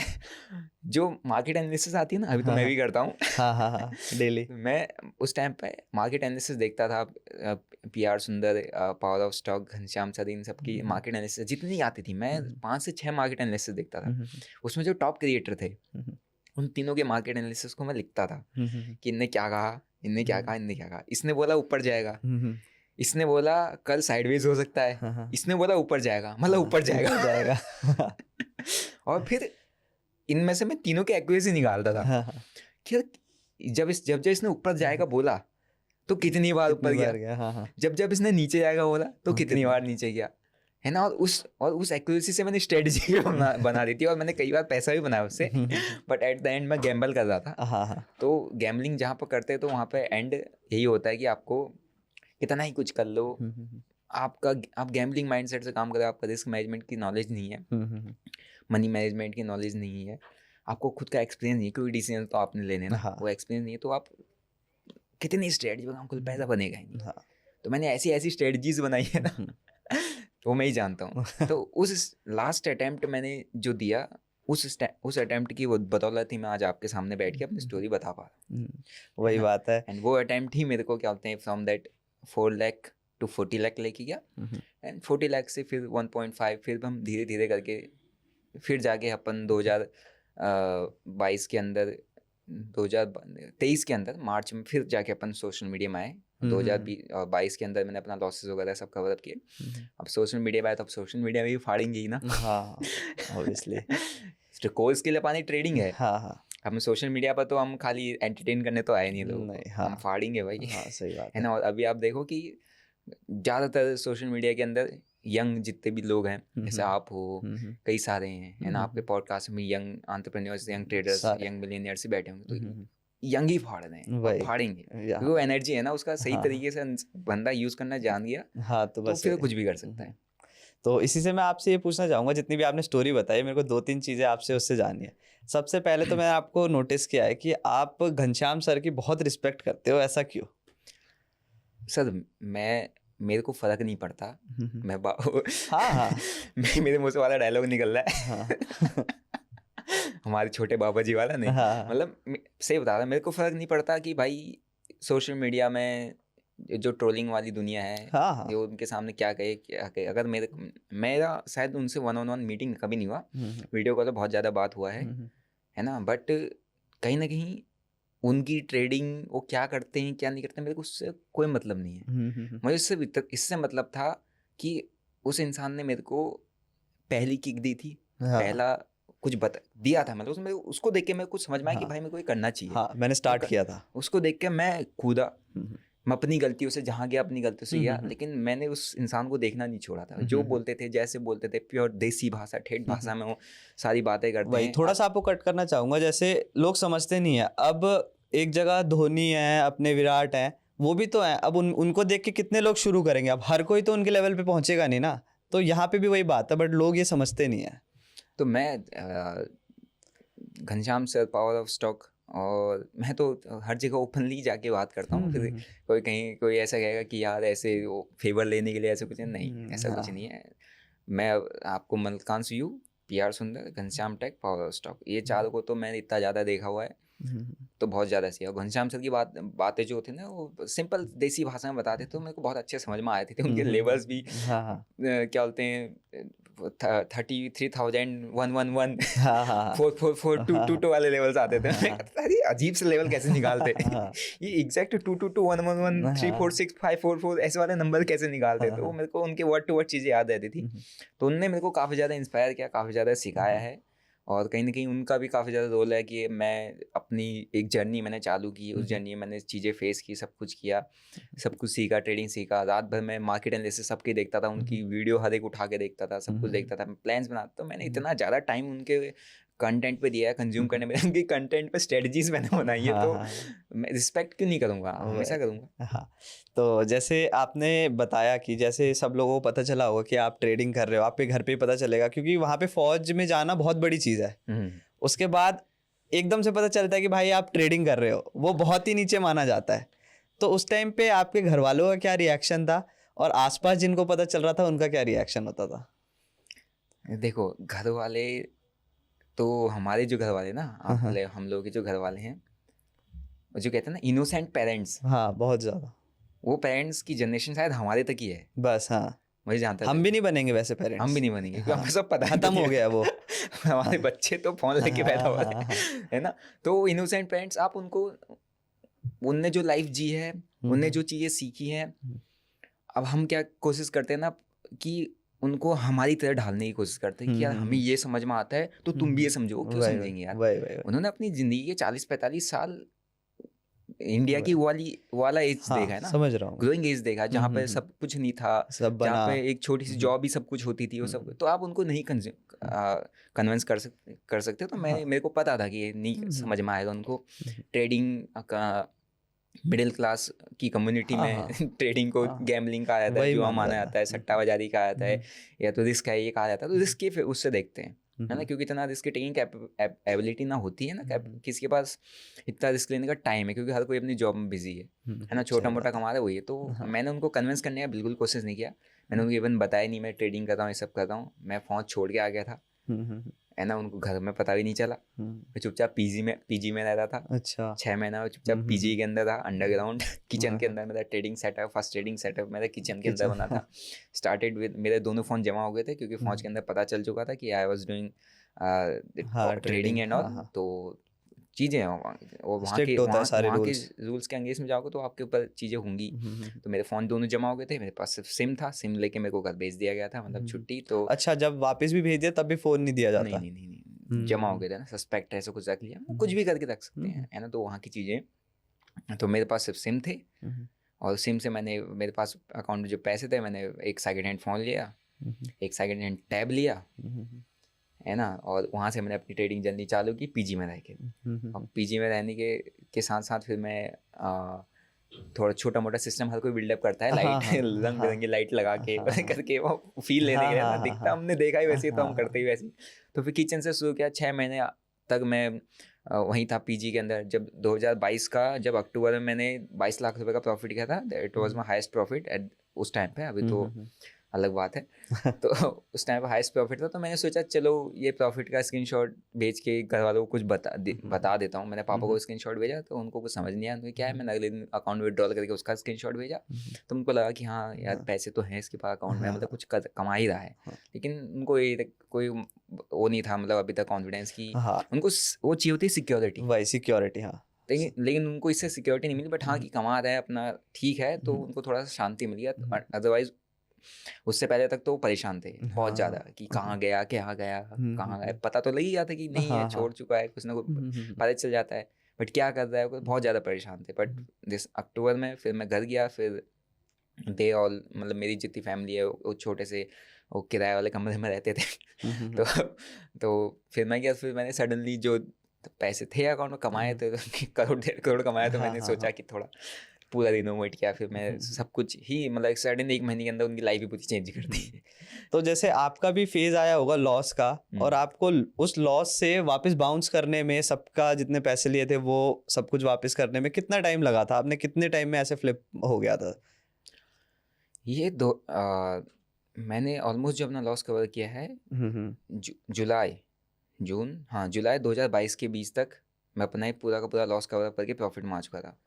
जो मार्केट एनालिसिस आती है ना, अभी तो मैं भी करता हूँ। हाँ हाँ हाँ डेली। मैं उस टाइम पे मार्केट एनालिसिस देखता था, PR Sundar, power of stock, Ghanshyam sir, इन सबकी मार्केट एनालिसिस जितनी आती थी, मैं 5 से 6 मार्केट एनालिसिस देखता था। उसमें जो टॉप क्रिएटर थे उन तीनों के मार्केट एनालिसिस को मैं लिखता था कि इनने क्या कहा, इनने क्या कहा, इनने क्या कहा। इसने बोला ऊपर जाएगा, इसने बोला कल साइडवेज हो सकता है, इसने बोला ऊपर जाएगा, मतलब ऊपर जाएगा। और फिर इनमें से मैं तीनों के एक्यूरेसी निकालता था कि जब इसने ऊपर जाएगा बोला तो कितनी बार ऊपर गया, जब इसने नीचे जाएगा बोला तो कितनी बार नीचे गया, है ना। और उस एक्यूरेसी से मैंने स्ट्रेटजी बना दी थी, और मैंने कई बार पैसा भी बनाया उससे। बट एट द एंड मैं गैम्बल कर रहा था। तो गैम्बलिंग जहाँ पर करते हैं तो वहाँ पे एंड यही होता है कि आपको कितना ही कुछ कर लो, आप गैम्बलिंग माइंडसेट से काम करें, आपका रिस्क मैनेजमेंट की नॉलेज नहीं है, मनी मैनेजमेंट की नॉलेज नहीं है, आपको खुद का एक्सपीरियंस नहीं है, क्योंकि डिसीजन तो आपने लेने ना, वो एक्सपीरियंस नहीं है, तो आप कितनी स्ट्रेटजी बनाओ, कुछ पैसा बनेगा ही नहीं। तो मैंने ऐसी स्ट्रेटजीज बनाई है ना, वो मैं ही जानता हूँ। तो उस लास्ट अटेम्प्ट मैंने जो दिया, उस अटेम्प्ट की वो बदौलत ही मैं आज आपके सामने बैठ के अपनी स्टोरी बता पा रहा हूँ। वही बात है। एंड वो अटेम्प्ट ही मेरे को क्या बोलते हैं, from that 4 lakh to 40 lakh लेके गया। एंड 40 लाख से फिर 1.5, फिर हम धीरे धीरे करके फिर जाके अपन 2022 के अंदर, 2023 के अंदर मार्च में फिर जाके अपन सोशल मीडिया में आए। 2022 के अंदर मैंने अपना लॉसेस वगैरह सब कवर अप किए। अब सोशल मीडिया में आए तो अब सोशल मीडिया में भी फाड़ेंगे ही ना। हाँ ऑब्वियसली। कोर्स के लिए पानी ट्रेडिंग है। हाँ हम सोशल मीडिया पर तो हम खाली एंटरटेन करने तो आए नहीं लोग, हम फाड़ेंगे भाई। हाँ सही बात है ना। और अभी आप देखो कि ज़्यादातर सोशल मीडिया के अंदर यंग जितने भी लोग हैं, जैसे आप हो, कई सारे हैं, है ना। आपके पॉडकास्ट में young entrepreneurs, young traders, young millionaires बैठे होंगे, तो यंग ही फाड़ रहे हैं और फाड़ेंगे, क्योंकि वो एनर्जी है ना, उसका सही तरीके से बंदा यूज़ करना जान गया, हाँ तो बस फिर कुछ भी कर सकता है। तो इसी से मैं आपसे ये पूछना चाहूँगा, जितनी भी आपने स्टोरी बताई, मेरे को 2-3 चीज़ें आपसे उससे जाननी है। सबसे पहले तो मैंने आपको नोटिस किया है कि आप घनश्याम सर की बहुत रिस्पेक्ट करते हो, ऐसा क्यों? सर मेरे को फर्क नहीं पड़ता। मैं हाँ मेरे मुँह से वाला डायलॉग निकल रहा है हमारे छोटे बाबा जी वाला नहीं, मतलब सही बता रहा, मेरे को फर्क नहीं पड़ता कि भाई सोशल मीडिया में जो ट्रोलिंग वाली दुनिया है, जो उनके सामने क्या कहे। अगर मेरा शायद उनसे 1-on-1 मीटिंग कभी नहीं हुआ, वीडियो कॉल तो बहुत ज़्यादा बात हुआ है ना। बट कहीं ना कहीं उनकी ट्रेडिंग, वो क्या करते हैं क्या नहीं करते, मेरे को उससे कोई मतलब नहीं है। मुझे इससे मतलब था कि उस इंसान ने मेरे को पहली किक दी थी, पहला कुछ दिया था, मतलब उसको देख के मैं कुछ समझ में आया कि भाई मेरे को ये करना चाहिए। मैंने स्टार्ट किया था, उसको देख के मैं कूदा। मैं अपनी गलतियों से जहाँ गया अपनी गलतियों से गया, लेकिन मैंने उस इंसान को देखना नहीं छोड़ा था। जो बोलते थे, जैसे बोलते थे, प्योर देसी भाषा, ठेठ भाषा में वो सारी बातें करते हैं। थोड़ा सा आपको कट करना चाहूँगा, जैसे लोग समझते नहीं है। अब एक जगह धोनी है, अपने विराट हैं, वो भी तो हैं। अब उनको देख के कितने लोग शुरू करेंगे? अब हर कोई तो उनके लेवल पे पहुंचेगा नहीं ना। तो यहाँ पे भी वही बात है, बट लोग ये समझते नहीं है। तो मैं Ghanshyam sir, power of stock, और मैं तो हर जगह ओपनली जाके बात करता हूँ। फिर कोई ऐसा कहेगा कि यार ऐसे वो फेवर लेने के लिए ऐसा कुछ नहीं, ऐसा कुछ नहीं है। मैं आपको मलकान यू, PR Sundar, Ghanshyam tech, power of stock, ये चारों को तो मैंने इतना ज़्यादा देखा हुआ है, तो बहुत ज़्यादा सी। और घनश्याम सर की बातें जो होती ना, वो सिंपल देसी भाषा में बताते, तो मेरे को बहुत अच्छे समझ में आए थे। उनके लेवल्स भी क्या बोलते हैं, 33,111 हाँ हाँ 444 वाले लेवल्स आते थे। मैं कहता था, अरे अजीब से लेवल कैसे निकालते हाँ ये एग्जैक्ट 22211134654 346 ऐसे वाले नंबर कैसे निकालते। तो वो मेरे को उनके वर्ड टू वर्ड चीज़ें याद रहती थी। तो उनने मेरे को काफ़ी ज़्यादा इंस्पायर किया, काफ़ी ज़्यादा सिखाया है। और कहीं ना कहीं उनका भी काफ़ी ज़्यादा रोल है कि मैं अपनी एक जर्नी मैंने चालू की, उस जर्नी में मैंने चीज़ें फेस की, सब कुछ किया, सब कुछ सीखा, ट्रेडिंग सीखा। रात भर मैं मार्केट एनालिसिस सबके देखता था, उनकी वीडियो हर एक उठा के देखता था, सब कुछ देखता था, प्लान्स बनाता। तो मैंने इतना ज़्यादा टाइम उनके कंटेंट पे दिया है, कंज्यूम करने में, उनकी कंटेंट पे स्ट्रेटजीज मैंने बनाई है। तो मैं रिस्पेक्ट क्यों नहीं करूँगा, हमेशा करूँगा। हाँ, तो जैसे आपने बताया कि जैसे सब लोगों को पता चला होगा कि आप ट्रेडिंग कर रहे हो, आपके घर पे ही पता चलेगा, क्योंकि वहाँ पे फौज में जाना बहुत बड़ी चीज़ है। उसके बाद एकदम से पता चलता है कि भाई आप ट्रेडिंग कर रहे हो, वो बहुत ही नीचे माना जाता है। तो उस टाइम पे आपके घर वालों का क्या रिएक्शन था, और आसपास जिनको पता चल रहा था उनका क्या रिएक्शन होता था? देखो, घर वाले तो हमारे जो घर वाले ना, आप हम लोग के जो घर वाले हैं, जो कहते हैं ना इनोसेंट पेरेंट्स, हाँ बहुत ज़्यादा। वो पेरेंट्स की जनरेशन शायद हमारे तक ही है, बस हाँ, मुझे जानता हम भी नहीं बनेंगे वैसे पेरेंट्स। हम भी नहीं बनेंगे, क्योंकि हमें सब पता है खत्म हो गया वो। हमारे बच्चे तो फोन लेके पैदा हो रहे हैं, है ना। तो इनोसेंट पेरेंट्स, आप उनको, उनने जो लाइफ जी है, उनने जो चीज़ें सीखी हैं, अब हम क्या कोशिश करते हैं ना कि उनको हमारी तरह ढालने की कोशिश करते हैं कि यार हमें ये समझ में आता है तो तुम भी ये समझो। क्यों समझेंगे यार? उन्होंने अपनी ज़िंदगी के 40-45 साल इंडिया की वाला एज देखा है ना, समझ रहा हूँ, ग्रोइंग एज देखा, जहाँ पे सब कुछ नहीं था, सब बना, जहाँ पे एक छोटी सी जॉब ही सब कुछ होती थी, वो सब। तो आप उनको नहीं कन्विंस कर सकते। तो मेरे को पता था कि ये नहीं समझ में आएगा उनको। ट्रेडिंग का मिडिल क्लास की कम्युनिटी में ट्रेडिंग को गैम्बलिंग कहा जाता है, जुआ माना जाता है, सट्टाबाजारी कहा जाता है, या तो रिस्क है ये कहा जाता है। तो रिस्क के उससे देखते हैं, है ना, क्योंकि इतना रिस्क टेकिंग एबिलिटी ना होती है ना, किसी के पास इतना रिस्क लेने का टाइम है, क्योंकि हर कोई अपनी जॉब में बिजी है ना, छोटा मोटा कमा रहा है वही है। तो मैंने उनको कन्विंस करने का बिल्कुल कोशिश नहीं किया। मैंने उनको इवन बताया नहीं मैं ट्रेडिंग कर रहा हूँ, ये सब कर रहा हूँ। मैं फौज छोड़ के आ गया था, है ना, उनको घर में पता भी नहीं चला। मैं चुपचाप पीजी में रहता था। अच्छा, 6 महीना चुपचाप पीजी के अंदर था, अंडरग्राउंड किचन के अंदर। मेरा trading setup, first trading setup मेरा किचन के अंदर बना था। स्टार्टेड विद, मेरे दोनों फ़ोन जमा हो गए थे, क्योंकि फौज के अंदर पता चल चुका था कि I was doing trading and all. तो चीज़ें हैं और वहाँ के रूल्स के अंगेज में जाओगे तो आपके ऊपर चीज़ें होंगी। तो मेरे फ़ोन दोनों जमा हो गए थे, मेरे पास सिर्फ सिम था, सिम लेके मेरे को घर भेज दिया गया था, मतलब छुट्टी। तो अच्छा, जब वापस भी भेज दिया तब भी फ़ोन नहीं दिया जाता? नहीं, जमा हो गए थे ना, सस्पेक्ट है, ऐसा कुछ रख लिया, कुछ भी करके रख सकते हैं, है ना। तो वहाँ की चीज़ें, तो मेरे पास सिर्फ सिम थे, और सिम से मैंने, मेरे पास अकाउंट में जो पैसे थे, मैंने एक सेकेंड हैंड फ़ोन लिया, एक सेकेंड हैंड टैब लिया, है ना, और वहाँ से मैंने अपनी ट्रेडिंग जर्नी चालू की पीजी में रह के। अब पीजी में रहने के साथ साथ फिर मैं थोड़ा छोटा मोटा सिस्टम हर कोई बिल्डअप करता है, लाइट रंग बिरंगी लाइट लगा के करके वो फील लेने के लिए ना, दिखता हमने देखा ही वैसे, तो हम करते ही वैसे। तो फिर किचन से शुरू किया, 6 महीने तक मैं वहीं था पीजी के अंदर। जब 2022 का जब अक्टूबर में मैंने 22 लाख रुपए का प्रॉफिट किया था, it was my highest profit at उस टाइम पे। अभी तो अलग बात है। तो उस टाइम पर हाईएस्ट प्रॉफिट था, तो मैंने सोचा चलो ये प्रॉफिट का स्क्रीनशॉट भेज के घर वालों को कुछ बता देता हूँ। मैंने पापा को स्क्रीनशॉट भेजा, तो उनको कुछ समझ नहीं आया, उनको क्या है। मैंने अगले दिन अकाउंट विड्रॉल करके उसका स्क्रीनशॉट भेजा, तो उनको लगा कि हाँ यार पैसे तो हैं इसके पास अकाउंट में, मतलब कुछ कमा ही रहा है। लेकिन उनको कोई वो नहीं था, मतलब अभी तक कॉन्फिडेंस की। उनको वो चाहिए होती है सिक्योरिटी, वही सिक्योरिटी। हाँ, लेकिन उनको इससे सिक्योरिटी नहीं मिली, बट हाँ कि कमा रहा है अपना, ठीक है, तो उनको थोड़ा सा शांति मिल गया। अदरवाइज उससे पहले तक तो परेशान थे बहुत ज़्यादा कि कहाँ गया, क्या गया, कहाँ गया। पता तो लग ही जाता कि नहीं है, छोड़ चुका है, कुछ ना कुछ पता चल जाता है, बट क्या कर रहा है, बहुत ज़्यादा परेशान थे। बट दिस अक्टूबर में फिर मैं घर गया, फिर दे ऑल, मतलब मेरी जितनी फैमिली है वो छोटे से वो किराए वाले कमरे में रहते थे। तो फिर मैं गया, फिर मैंने सडनली जो पैसे थे अकाउंट में कमाए थे, 1-1.5 करोड़ कमाए, तो मैंने सोचा कि थोड़ा पूरा रिनोवेट किया। फिर मैं सब कुछ ही, मतलब सडन 1 महीने के अंदर उनकी लाइफ ही पूरी चेंज कर दी। तो जैसे आपका भी फेज आया होगा लॉस का, और आपको उस लॉस से वापस बाउंस करने में, सबका जितने पैसे लिए थे वो सब कुछ वापस करने में कितना टाइम लगा था? आपने कितने टाइम में ऐसे फ्लिप हो गया था? ये मैंने ऑलमोस्ट जो अपना लॉस कवर किया है जुलाई 2022 के बीच तक मैं अपना ही पूरा का पूरा लॉस कवर करके प्रॉफिट में आ चुका था।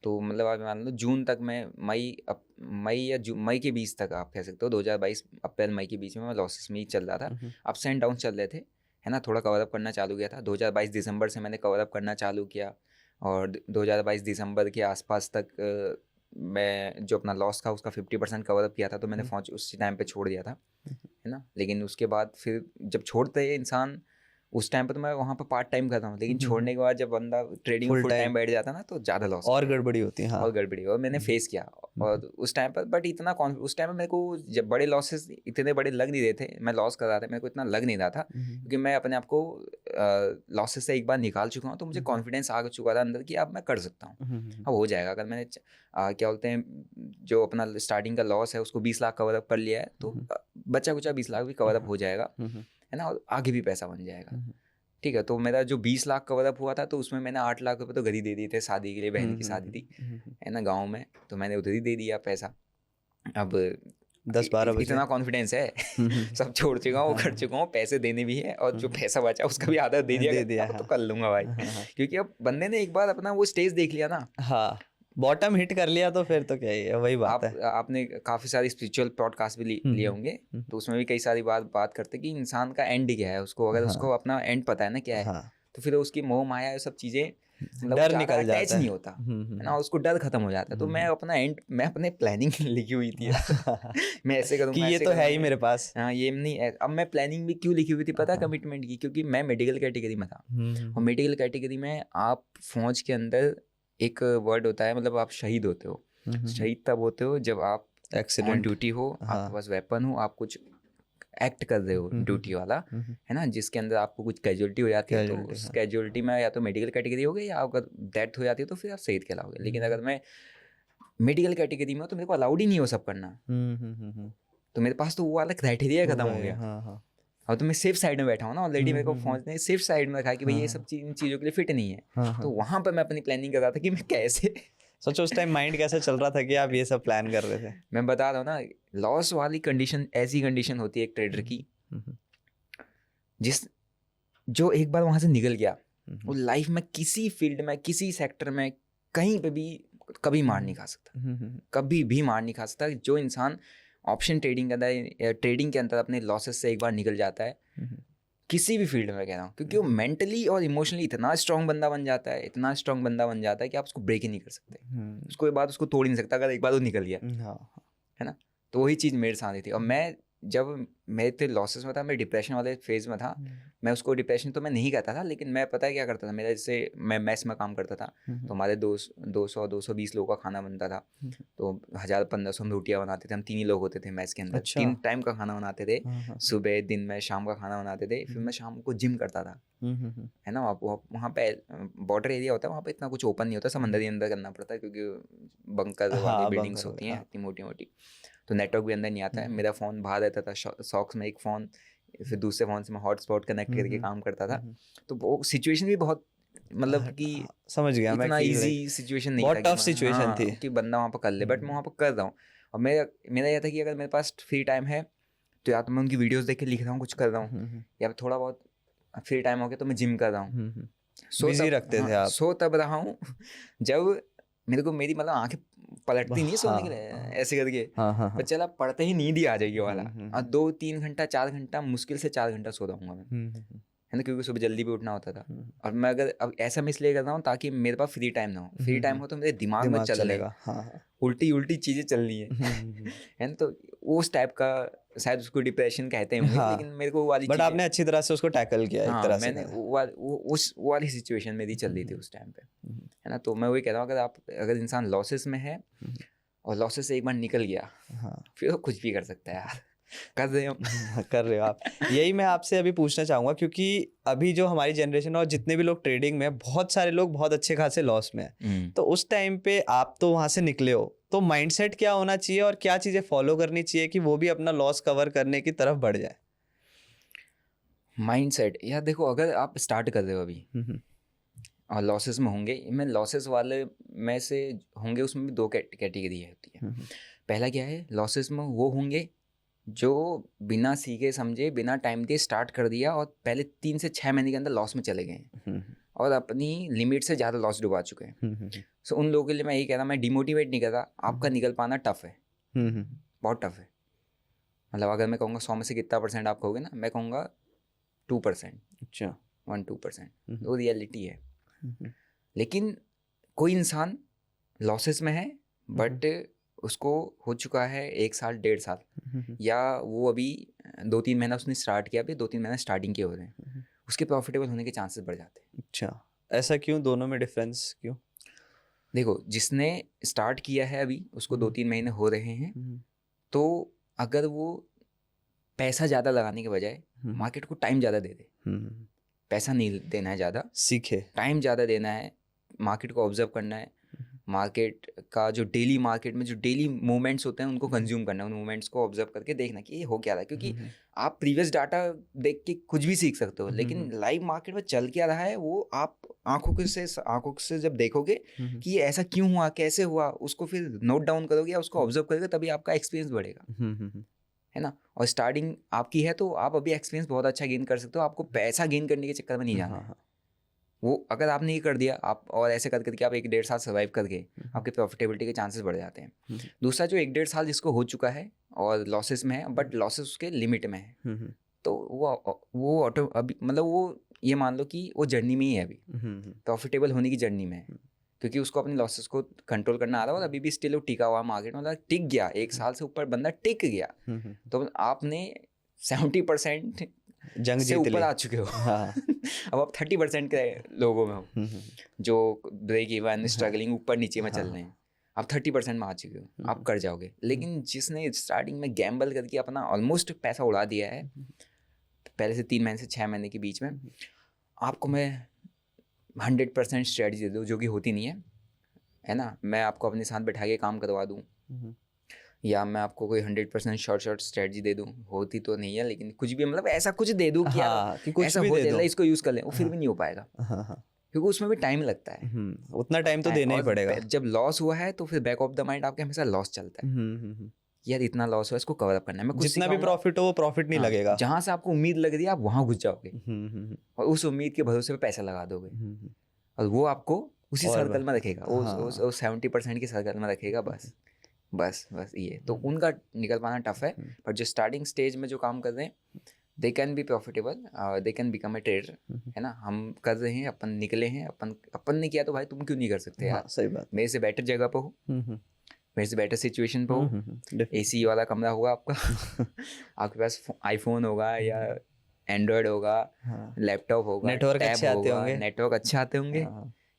तो मतलब आप मान लो जून तक मैं मई के बीच तक आप कह सकते हो 2022 अप्रैल मई के बीच में मैं लॉसेस में ही चल रहा था। अप्स एंड डाउन चल रहे थे, है ना। थोड़ा कवर अप करना चालू किया था 2022 दिसंबर से, मैंने कवर अप करना चालू किया और 2022 दिसंबर के आसपास तक मैं जो अपना लॉस था उसका 50% कवर अप किया था। तो मैंने फौज उस टाइम पे छोड़ दिया था, है ना। लेकिन उसके बाद फिर जब छोड़ते हैं इंसान, उस टाइम पे तो मैं वहाँ पे पार्ट टाइम करता हूँ, लेकिन छोड़ने के बाद जब बंदा ट्रेडिंग फुल टाइम बैठ जाता है ना तो ज़्यादा लॉस और गड़बड़ी होती है। हाँ, और गड़बड़ी, और मैंने फेस किया। और उस टाइम पर बट इतना उस टाइम में मेरे को जब बड़े लॉसेस इतने बड़े लग नहीं रहे थे, मैं लॉस कर रहा था, मेरे को इतना लग नहीं रहा था क्योंकि मैं अपने आप को लॉसेस से एक बार निकाल चुका हूँ। तो मुझे कॉन्फिडेंस आ चुका था अंदर कि अब मैं कर सकता हूँ, अब हो जाएगा। अगर मैंने क्या बोलते हैं जो अपना स्टार्टिंग का लॉस है उसको 20 लाख कवर अप कर लिया है तो बचा कुचा 20 लाख भी कवर अप हो जाएगा, है ना, और आगे भी पैसा बन जाएगा। ठीक है, तो मेरा जो 20 लाख कवर अप हुआ था तो उसमें मैंने 8 लाख रुपए तो घर ही दे दिए थे शादी के लिए, बहन की शादी थी, है ना, गांव में, तो मैंने उधर ही दे दिया पैसा। अब 10-12 बजे इतना कॉन्फिडेंस है सब छोड़ चुका हूँ, कर चुका हूँ, पैसे देने भी है और जो पैसा बचा उसका भी आधा दे दिया तो कर लूंगा भाई। क्योंकि अब बंदे ने एक बार अपना वो स्टेज देख लिया ना, हाँ, बॉटम हिट कर लिया तो फिर तो क्या ही है, वही बात है। आपने काफ़ी सारी स्पिरिचुअल पॉडकास्ट भी लिए होंगे, तो उसमें भी कई सारी बात करते कि इंसान का एंड क्या है, उसको अगर उसको अपना एंड पता है ना क्या है, तो फिर उसकी मोह माया ये सब चीज़ें डर निकल जाता है, नहीं होता है ना, उसको डर खत्म हो जाता है। तो मैं अपना एंड, मैं अपने प्लानिंग लिखी हुई थी मैं ऐसे करूँगा कि ये तो है ही मेरे पास। हाँ, ये नहीं है। अब मैं प्लानिंग भी क्यों लिखी हुई थी पता है, कमिटमेंट की, क्योंकि मैं मेडिकल कैटेगरी में था और मेडिकल कैटेगरी में आप फौज के अंदर एक वर्ड होता है, मतलब आप शहीद होते हो। शहीद तब होते हो जब आप ऑन ड्यूटी हो, आपके पास वेपन हो, आप कुछ एक्ट कर रहे हो ड्यूटी वाला, है ना, जिसके अंदर आपको कुछ कैजुअलिटी हो जाती है, तो उस कैजुअलिटी में या तो मेडिकल कैटेगरी हो गई या अगर डेथ हो जाती है तो फिर आप शहीद कहलाओगे। लेकिन अगर मैं मेडिकल कैटेगरी में हो तो मेरे को अलाउड ही नहीं हो सब करना, तो मेरे पास तो वो वाला क्राइटेरिया खत्म हो गया। और तो मैं सेफ साइड में बैठा हूँ ना ऑलरेडी, मेरे को फौज ने सेफ साइड में रखा कि भाई ये सब इन चीज़ों के लिए फिट नहीं है। तो वहाँ पर मैं अपनी प्लानिंग कर रहा था कि मैं कैसे सोचो उस टाइम माइंड कैसे चल रहा था कि आप ये सब प्लान कर रहे थे। मैं बता रहा हूँ ना, लॉस वाली कंडीशन ऐसी कंडीशन होती है एक ट्रेडर की, जो एक बार वहाँ से निकल गया वो लाइफ में किसी फील्ड में, किसी सेक्टर में, कहीं पे भी कभी मार नहीं खा सकता, कभी भी मार नहीं खा सकता। जो इंसान ऑप्शन ट्रेडिंग करता है, ट्रेडिंग के अंदर अपने लॉसेस से एक बार निकल जाता है, किसी भी फील्ड में कह रहा हूँ, क्योंकि वो मेंटली और इमोशनली इतना स्ट्रांग बंदा बन जाता है, इतना स्ट्रांग बंदा बन जाता है कि आप उसको ब्रेक ही नहीं कर सकते, उसको एक बार उसको तोड़ नहीं सकता अगर एक बार वो निकल गया, है ना। तो वही चीज़ मेरे साथ थी। और मैं जब मेरे थे लॉसेस में था, मैं डिप्रेशन वाले फेज में था, मैं उसको डिप्रेशन तो मैं नहीं कहता था, लेकिन मैं पता है क्या करता था, मेरा जैसे मैं मैस में काम करता था, तो हमारे 200-220 लोगों का खाना बनता था, तो 1000-1500 हम रोटियाँ बनाते थे, हम 3 ही लोग होते थे मैस के अंदर। 3 टाइम का खाना बनाते थे, सुबह, दिन में, शाम का खाना बनाते थे। फिर मैं शाम को जिम करता था, है ना। वहाँ पे बॉर्डर एरिया होता है, वहाँ पे इतना कुछ ओपन नहीं होता, सब अंदर ही अंदर करना पड़ता है, क्योंकि बंकर वाली बिल्डिंग्स होती हैं इतनी मोटी मोटी, तो नेटवर्क भी अंदर नहीं आता है। मेरा फ़ोन बाहर रहता था, सॉक्स में एक फ़ोन, फिर दूसरे फ़ोन से मैं हॉटस्पॉट कनेक्ट करके काम करता था। तो वो सिचुएशन भी बहुत, मतलब कि समझ गया मैं, इतना इजी सिचुएशन नहीं था, बहुत टफ सिचुएशन थी कि बंदा वहाँ पर कर ले, बट मैं वहाँ पर कर रहा हूँ। और मेरा यह था कि अगर मेरे पास फ्री टाइम है तो या तो मैं उनकी वीडियोज़ देख के लिख रहा हूँ, कुछ कर रहा हूँ, या थोड़ा बहुत फ्री टाइम हो गया तो मैं जिम कर रहा हूँ। बिजी रखते थे आप। सो तब रहा हूँ जब मेरे को मेरी मतलब आंखें पलटती नहीं सोने के लिए ऐसे करके, पर चला पढ़ते ही नींद ही आ जाएगी वाला। और 2-3 घंटा 4 घंटा मुश्किल से 4 घंटा सो रहूँगा मैं, है ना, क्योंकि सुबह जल्दी भी उठना होता था। और मैं अगर अब ऐसा मैं इसलिए कर रहा हूँ ताकि मेरे पास फ्री टाइम ना हो, फ्री टाइम हो तो मेरे दिमाग में चलेगा, उल्टी चीज़ें चल रही है ना। तो उस टाइप का शायद उसको डिप्रेशन कहते हैं, लेकिन मेरे को वाली, बट आपने अच्छी तरह से उसको टैकल किया एक तरह से। मैंने उस वाली सिचुएशन मेरी चल रही थी उस टाइम पे, है ना। तो मैं वही कह रहा हूँ, अगर इंसान लॉसेस में है और लॉसेस से एक बार निकल गया, फिर वो कुछ भी कर सकता है यार। कर रहे हो आप। यही मैं आपसे अभी पूछना चाहूँगा, क्योंकि अभी जो हमारी जनरेशन और जितने भी लोग ट्रेडिंग में, बहुत सारे लोग बहुत अच्छे खासे लॉस में हैं, तो उस टाइम पे आप तो वहाँ से निकले हो, तो माइंडसेट क्या होना चाहिए और क्या चीज़ें फॉलो करनी चाहिए कि वो भी अपना लॉस कवर करने की तरफ बढ़ जाए? माइंडसेट यार देखो, अगर आप स्टार्ट कर रहे हो अभी और लॉसेस में होंगे, मैं लॉसेस वाले में से होंगे, उसमें भी 2 कैटेगरी होती है। पहला क्या है, लॉसेस में वो होंगे जो बिना सीखे समझे, बिना टाइम दिए स्टार्ट कर दिया और पहले 3 से 6 महीने के अंदर लॉस में चले गए, और अपनी लिमिट से ज़्यादा लॉस डुबा चुके हैं। सो उन लोगों के लिए मैं यही कह रहा, मैं डिमोटिवेट नहीं कर रहा, आपका निकल पाना टफ है, बहुत टफ है। मतलब अगर मैं कहूँगा 100 में से कितना % आप कहोगे ना, मैं कहूँगा 2%, अच्छा 1-2%, वो रियलिटी है। लेकिन कोई इंसान लॉसेस में है बट उसको हो चुका है 1 साल 1.5 साल, या वो अभी 2-3 महीना उसने स्टार्ट किया, अभी 2-3 महीना स्टार्टिंग के हो रहे हैं, उसके प्रॉफिटेबल होने के चांसेस बढ़ जाते हैं। अच्छा, ऐसा क्यों? दोनों में डिफरेंस क्यों? देखो, जिसने स्टार्ट किया है अभी उसको 2-3 महीने हो रहे हैं, तो अगर वो पैसा ज़्यादा लगाने के बजाय मार्केट को टाइम ज़्यादा दे दे, पैसा नहीं देना है ज़्यादा, सीखे, टाइम ज़्यादा देना है, मार्केट को ऑब्जर्व करना है, मार्केट का जो डेली मार्केट में जो डेली मूवमेंट्स होते हैं उनको कंज्यूम करना है, उन मूवमेंट्स को ऑब्जर्व करके देखना कि ये हो क्या रहा है। क्योंकि आप प्रीवियस डाटा देख के कुछ भी सीख सकते हो, लेकिन लाइव मार्केट में चल क्या रहा है वो आप आंखों से जब देखोगे कि ये ऐसा क्यों हुआ, कैसे हुआ, उसको फिर नोट डाउन करोगे या उसको ऑब्जर्व करोगे, तभी आपका एक्सपीरियंस बढ़ेगा, है ना। और स्टार्टिंग आपकी है तो आप अभी एक्सपीरियंस बहुत अच्छा गेन कर सकते हो, आपको पैसा गेन करने के चक्कर में नहीं जाना है। वो अगर आपने ये कर दिया, आप और ऐसे कर करके आप 1-1.5 साल सर्वाइव करके आपके प्रॉफिटेबिलिटी के चांसेस बढ़ जाते हैं। दूसरा, जो 1-1.5 साल जिसको हो चुका है और लॉसेस में है, बट लॉसेस उसके लिमिट में है, तो वो ऑटो अभी मतलब वो ये मान लो कि वो जर्नी में ही है, अभी प्रॉफिटेबल होने की जर्नी में है, क्योंकि उसको अपने लॉसेस को कंट्रोल करना आ रहा है और अभी भी स्टिल वो टिका हुआ मार्केट, मतलब टिक गया, 1 साल से ऊपर बंदा टिक गया, तो आपने 70% जंग से जीत ऊपर ली। आ चुके हो। अब आप 30% के लोगों में हो जो ब्रेक इवन स्ट्रगलिंग ऊपर नीचे में चल रहे हैं, आप 30% में आ चुके हो, आप कर जाओगे। लेकिन जिसने स्टार्टिंग में गैम्बल करके अपना ऑलमोस्ट पैसा उड़ा दिया है, पहले से 3 महीने से 6 महीने के बीच में, आपको मैं 100% स्ट्रेटजी दे दूँ, जो कि होती नहीं है ना, मैं आपको अपने साथ बैठा के काम करवा दूँ, या मैं आपको कोई 100% शॉर्ट स्ट्रेटजी दे दूँ, होती तो नहीं है, लेकिन कुछ भी मतलब ऐसा कुछ दे दूँ कि हाँ, कि कुछ ऐसा भी हो दे जाए, दो। इसको यूज़ कर लें, वो फिर भी नहीं हो पाएगा, क्योंकि उसमें भी टाइम लगता है। उतना टाइम तो देना ही और पड़ेगा। जब लॉस हुआ है तो फिर बैक ऑफ द माइंड आपके हमेशा लॉस चलता है, यार इतना लॉस हुआ, इसको कवर अप करना है। मैं कुछ जितना भी प्रॉफिट हो वो प्रॉफिट नहीं लगेगा। जहाँ से आपको उम्मीद लग रही है आप वहाँ घुस जाओगे और उस उम्मीद के भरोसे पे पैसा लगा दोगे, और वो आपको उसी सर्कल में रखेगा, वो 70% के सर्कल में रखेगा, बस ये तो उनका निकल पाना टफ है। पर जो स्टार्टिंग स्टेज में जो काम कर रहे हैं, they can be profitable, they can become a trader, है ना। हम कर रहे हैं, अपन निकले हैं, अपन ने किया, तो भाई तुम क्यों नहीं कर सकते यार। सही बात। मेरे से बेटर जगह पे हो, मेरे से बेटर सिचुएशन पे हो, AC वाला कमरा होगा आपका, आपके पास आईफोन होगा या एंड्रॉयड होगा, लैपटॉप होगा, नेटवर्क टैब अच्छे आते होगा, होंगे, नेटवर्क अच्छे आते होंगे,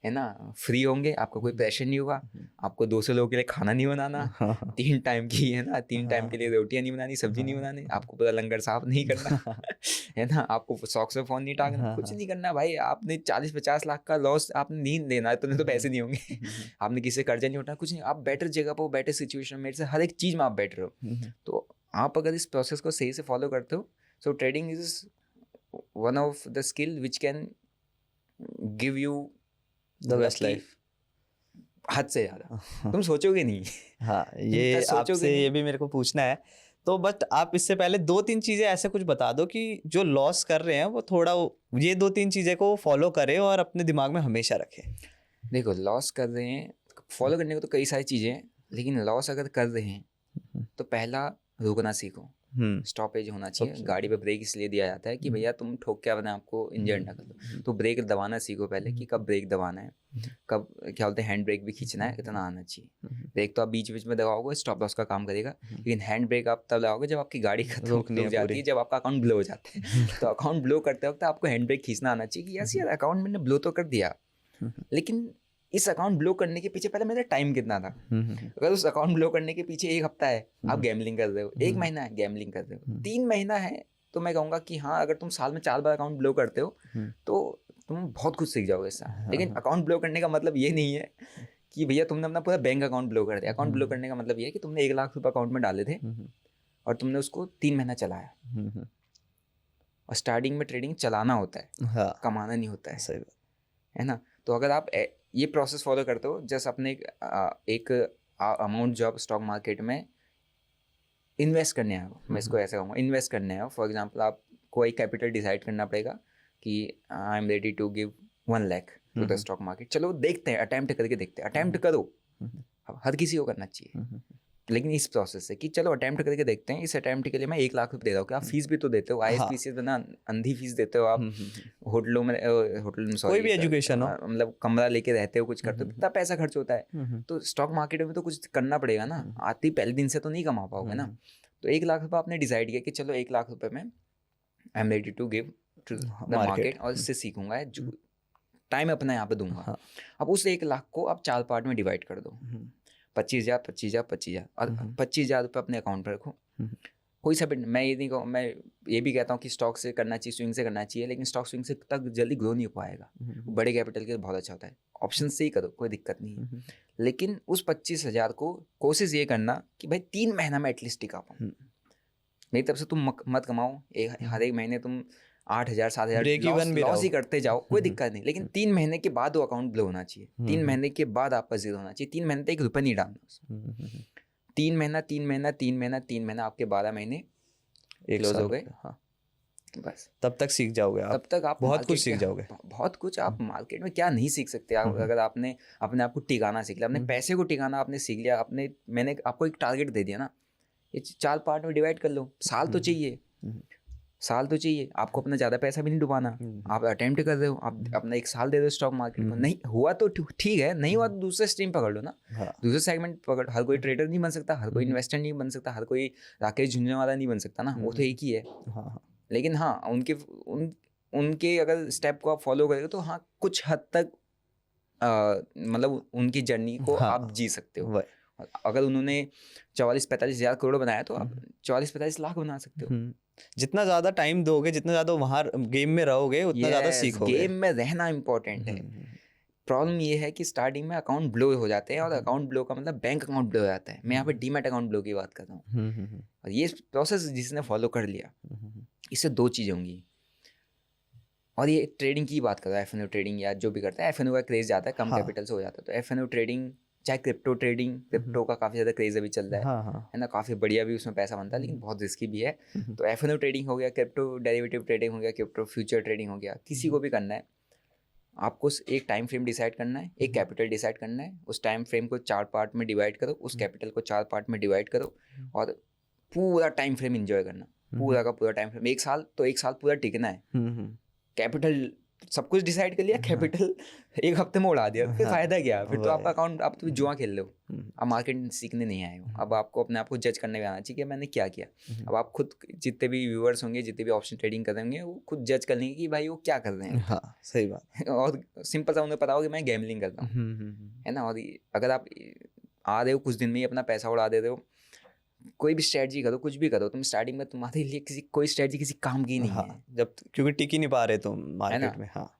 है ना, फ्री होंगे, आपको कोई प्रेशर नहीं होगा, आपको 200 लोगों के लिए खाना नहीं बनाना, 3 टाइम की, है ना, 3 टाइम के लिए रोटियां नहीं बनानी, सब्जी नहीं बनानी, आपको पूरा लंगर साफ नहीं करना, है ना, आपको शौक से फ़ोन नहीं टांगना, कुछ नहीं करना भाई। आपने 40-50 लाख का लॉस आपने नहीं देना है, तो पैसे नहीं होंगे, आपने किसी से कर्जा नहीं उठाना, कुछ नहीं, आप बेटर जगह पर हो, बेटर सिचुएशन में, से हर एक चीज़ में आप बेटर हो। तो आप अगर इस प्रोसेस को सही से फॉलो करते हो, सो trading is one of the skill which can give you the best life, हद से ज़्यादा, तुम सोचोगे नहीं। हाँ, ये आपसे ये भी मेरे को पूछना है। तो बट आप इससे पहले 2-3 चीज़ें ऐसे कुछ बता दो कि जो लॉस कर रहे हैं वो थोड़ा ये 2-3 चीज़ें को फॉलो करें और अपने दिमाग में हमेशा रखें। देखो, लॉस कर रहे हैं, फॉलो करने को तो कई सारी चीज़ें हैं, लेकिन लॉस अगर कर रहे हैं तो पहला रुकना सीखो, स्टॉपेज होना चाहिए। गाड़ी पे ब्रेक इसलिए दिया जाता है कि भैया तुम ठोक के अपने आपको इंजर्ड ना कर दो, तो ब्रेक दबाना सीखो पहले, कि कब ब्रेक दबाना है, कब क्या बोलते हैं हैंड ब्रेक भी खींचना है, इतना आना चाहिए। ब्रेक तो आप बीच बीच में दबाओगे, स्टॉप लॉस का काम करेगा, लेकिन हैंड ब्रेक आप तब लगाओगे जब आपकी गाड़ी खत्म हो जाती है, जब आपका अकाउंट ब्लो हो जाता है। तो अकाउंट ब्लो करते वक्त आपको हैंड ब्रेक खींचना आना चाहिए कि यस यार, अकाउंट मैंने ब्लो तो कर दिया, लेकिन इस अकाउंट ब्लो करने के पीछे पहले मेरा टाइम कितना था। अगर उस अकाउंट ब्लो करने के पीछे 1 हफ्ता है, आप गैमलिंग कर रहे हो, 1 महीना है गैमलिंग कर रहे हो, 3 महीना है, तो मैं कहूँगा कि हाँ, अगर तुम साल में 4 बार अकाउंट ब्लो करते हो तो तुम बहुत कुछ सीख जाओगे इससे। लेकिन अकाउंट ब्लो करने का मतलब ये नहीं है कि भैया तुमने अपना पूरा बैंक अकाउंट ब्लो कर दिया। अकाउंट ब्लो करने का मतलब ये है कि तुमने 1 लाख रुपये अकाउंट में डाले थे और तुमने उसको 3 महीना चलाया। और स्टार्टिंग में ट्रेडिंग चलाना होता है, कमाना नहीं होता है, सही बात है ना। तो अगर आप ये प्रोसेस फॉलो करते हो, जस्ट अपने एक अमाउंट जो आप स्टॉक मार्केट में इन्वेस्ट करने आए हो, मैं इसको ऐसे कहूँगा, इन्वेस्ट करने आए हो। फॉर एग्जांपल आपको एक कैपिटल डिसाइड करना पड़ेगा कि I am ready to give 1 lakh to the stock market, चलो देखते हैं, अटेम्प्ट करके देखते हैं, अटेम्प्ट करो, हर किसी को करना चाहिए, लेकिन इस प्रोसेस से कि चलो अटेम्प्ट करके देखते हैं, इस अटेम्प्ट के लिए मैं 1 लाख रुपये दे रहा हूँ, कि आप फीस भी तो देते हो, ISPCS बना अंधी फीस देते हो आप, होटलों में कोई भी एजुकेशन हो, मतलब कमरा लेके रहते हो, कुछ करते हो, कितना पैसा खर्च होता है, तो स्टॉक मार्केट में तो कुछ करना पड़ेगा ना, आते ही पहले दिन से तो नहीं कमा पाओगे ना। तो 1 लाख रुपये आपने डिसाइड किया कि चलो 1 लाख रुपये में I am ready to give to the market, और इससे सीखूंगा, जो टाइम अपना यहाँ पे दूंगा। अब उस 1 लाख को आप 4 पार्ट में डिवाइड कर दो, 25,000 25,000 25,000, और 25,000 रुपये अपने अकाउंट पर रखो। कोई सा मैं ये नहीं कहूँ, मैं ये भी कहता हूँ कि स्टॉक से करना चाहिए, स्विंग से करना चाहिए, लेकिन स्टॉक स्विंग से तक जल्दी ग्रो नहीं हो पाएगा, बड़े कैपिटल के लिए बहुत अच्छा होता है। ऑप्शन से ही करो, कोई दिक्कत नहीं है, लेकिन उस 25,000 को कोशिश ये करना कि भाई 3 महीना में एटलीस्ट टिका पाऊँ। मेरी तरफ से तुम मत कमाओ, हर एक महीने तुम 8,000 7,000 लॉस ही करते जाओ, कोई दिक्कत नहीं, लेकिन 3 महीने के बाद वो अकाउंट ब्लो होना चाहिए, 3 महीने के बाद आपका जीरो होना चाहिए, 3 महीने तक 1 रुपये नहीं डालना। 3 महीना 3 महीना 3 महीना 3 महीना, आपके 12 महीने क्लोज हो गए। हाँ, बस तब तक सीख जाओगे आप, तब तक आप बहुत कुछ सीख जाओगे, बहुत कुछ। आप मार्केट में क्या नहीं सीख सकते आप, अगर आपने अपने आप को टिकाना सीख लिया, अपने पैसे को टिकाना आपने सीख लिया, मैंने आपको एक टारगेट दे दिया ना, ये 4 पार्ट में डिवाइड कर लो, साल तो चाहिए, साल तो चाहिए आपको, अपना ज़्यादा पैसा भी नहीं डुबाना, आप अटेम्प्ट कर रहे हो, आप अपना 1 साल दे दो स्टॉक मार्केट में, नहीं हुआ तो ठीक है, नहीं हुआ तो दूसरे स्ट्रीम पकड़ लो ना, दूसरे सेगमेंट पकड़। हर कोई ट्रेडर नहीं बन सकता, हर कोई इन्वेस्टर नहीं बन सकता, हर कोई राकेश झुंझुनवाला नहीं बन सकता ना, वो तो एक ही है। लेकिन हाँ, उनके अगर स्टेप को आप फॉलो करेंगे तो हाँ, कुछ हद तक मतलब उनकी जर्नी को आप जी सकते हो। अगर उन्होंने 44-45 हज़ार करोड़ बनाया तो आप 44-45 लाख बना सकते हो। जितना ज़्यादा टाइम दोगे, जितना ज़्यादा वहाँ गेम में रहोगे, उतना ज़्यादा सीखोगे। गेम में रहना इम्पोर्टेंट है। प्रॉब्लम ये है कि स्टार्टिंग में अकाउंट ब्लो हो जाते हैं, और अकाउंट ब्लो का मतलब बैंक अकाउंट ब्लो हो जाता है। मैं यहाँ पे डीमैट अकाउंट ब्लो की बात कर रहा हूँ, और ये प्रोसेस जिसने फॉलो कर लिया, इससे 2 चीज़ें होंगी। और ये ट्रेडिंग की बात कर रहा है, FNO ट्रेडिंग या जो भी करता है, FNO का क्रेज जाता है, कम कैपिटल से हो जाता है, तो FNO ट्रेडिंग, चाहे क्रिप्टो ट्रेडिंग, क्रिप्टो का काफ़ी ज़्यादा क्रेज अभी चल रहा है ना, काफ़ी बढ़िया भी उसमें पैसा बनता है, लेकिन बहुत रिस्की भी है। तो FNO ट्रेडिंग हो गया, क्रिप्टो डेरिवेटिव ट्रेडिंग हो गया, क्रिप्टो फ्यूचर ट्रेडिंग हो गया, किसी को भी करना है, आपको एक टाइम फ्रेम डिसाइड करना है, एक कैपिटल डिसाइड करना है, उस टाइम फ्रेम को 4 पार्ट में डिवाइड करो, उस कैपिटल को 4 पार्ट में डिवाइड करो, और पूरा टाइम फ्रेम एंजॉय करना, पूरा का पूरा टाइम फ्रेम 1 साल, तो 1 साल पूरा टिकना है। कैपिटल सब कुछ डिसाइड कर लिया, कैपिटल 1 हफ्ते में उड़ा दिया, फिर फायदा क्या? फिर तो आपका अकाउंट, आप तो जुआ खेल लो, आप मार्केट सीखने नहीं आए हो। अब आपको अपने आप को जज करने में आना चाहिए कि मैंने क्या किया। अब आप खुद, जितने भी व्यूअर्स होंगे, जितने भी ऑप्शन ट्रेडिंग कर रहे होंगे, वो खुद जज कर लेंगे कि भाई वो क्या कर रहे हैं। हाँ, सही बात। और सिंपल सा उन्हें पता हो कि मैं गैमलिंग करता हूँ, है ना। और अगर आप आ रहे हो कुछ दिन में ही अपना पैसा उड़ा दे रहे हो, कोई भी स्ट्रेटजी करो, कुछ भी करो, तुम स्टार्टिंग में तुम्हारे लिए कोई स्ट्रेटजी किसी काम की नहीं है, जब क्योंकि टिक ही नहीं पा रहे तुम मार्केट में। हाँ,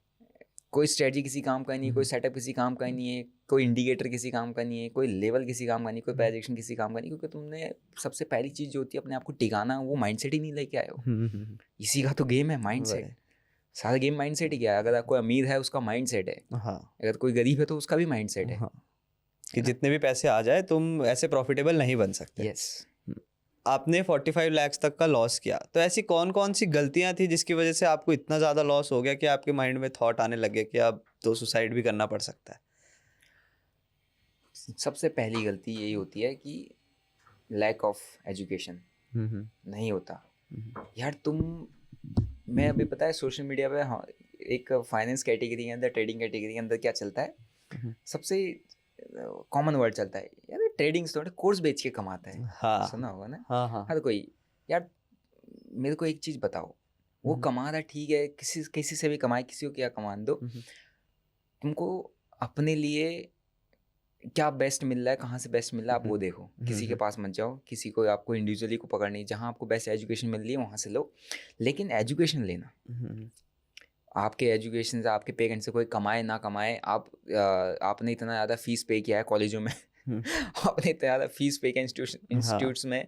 कोई स्ट्रेटजी किसी काम का नहीं है, कोई सेटअप किसी काम का नहीं है, कोई इंडिकेटर किसी काम का नहीं है, कोई लेवल किसी काम का नहीं, कोई प्रोजेक्शन किसी काम का नहीं, क्योंकि तुमने सबसे पहली चीज़ जो होती है अपने आप को टिकाना, वो माइंडसेट ही नहीं लेके आए हो। इसी का तो गेम है, माइंडसेट। सारा गेम माइंडसेट ही क्या है। अगर कोई अमीर है उसका माइंडसेट है, अगर कोई गरीब है तो उसका भी माइंडसेट है कि जितने भी पैसे आ जाए तुम ऐसे प्रॉफिटेबल नहीं बन सकते। यस। आपने 45 लाख तक का लॉस किया, तो ऐसी कौन कौन सी गलतियां थी जिसकी वजह से आपको इतना ज़्यादा लॉस हो गया कि आपके माइंड में थॉट आने लगे कि अब तो सुसाइड भी करना पड़ सकता है? सबसे पहली गलती यही होती है कि लैक ऑफ एजुकेशन नहीं होता यार। मैं अभी पता है सोशल मीडिया पे, हाँ, एक फाइनेंस कैटेगरी के अंदर, ट्रेडिंग कैटेगरी के अंदर क्या चलता है, सबसे कॉमन वर्ड चलता है यार, ट्रेडिंग थोड़ा कोर्स बेच के कमाता है। हाँ, सुना होगा ना। हाँ। हर कोई यार, मेरे को एक चीज़ बताओ, वो कमा रहा है, ठीक है, किसी से भी कमाए, किसी को क्या कमा दो, तुमको अपने लिए क्या बेस्ट मिल रहा है, कहाँ से बेस्ट मिल रहा है, आप वो देखो। किसी के पास मत जाओ, किसी को आपको इंडिविजुअली को पकड़नी, जहाँ आपको बेस्ट एजुकेशन मिल रही है वहाँ से लो। लेकिन एजुकेशन लेना, आपके एजुकेशन से, आपके पेरेंट्स से कोई कमाए ना कमाए, आपने इतना ज़्यादा फीस पे किया है कॉलेजों में आपने इतना ज़्यादा फीस पे किया इंस्टीट्यूट्स में,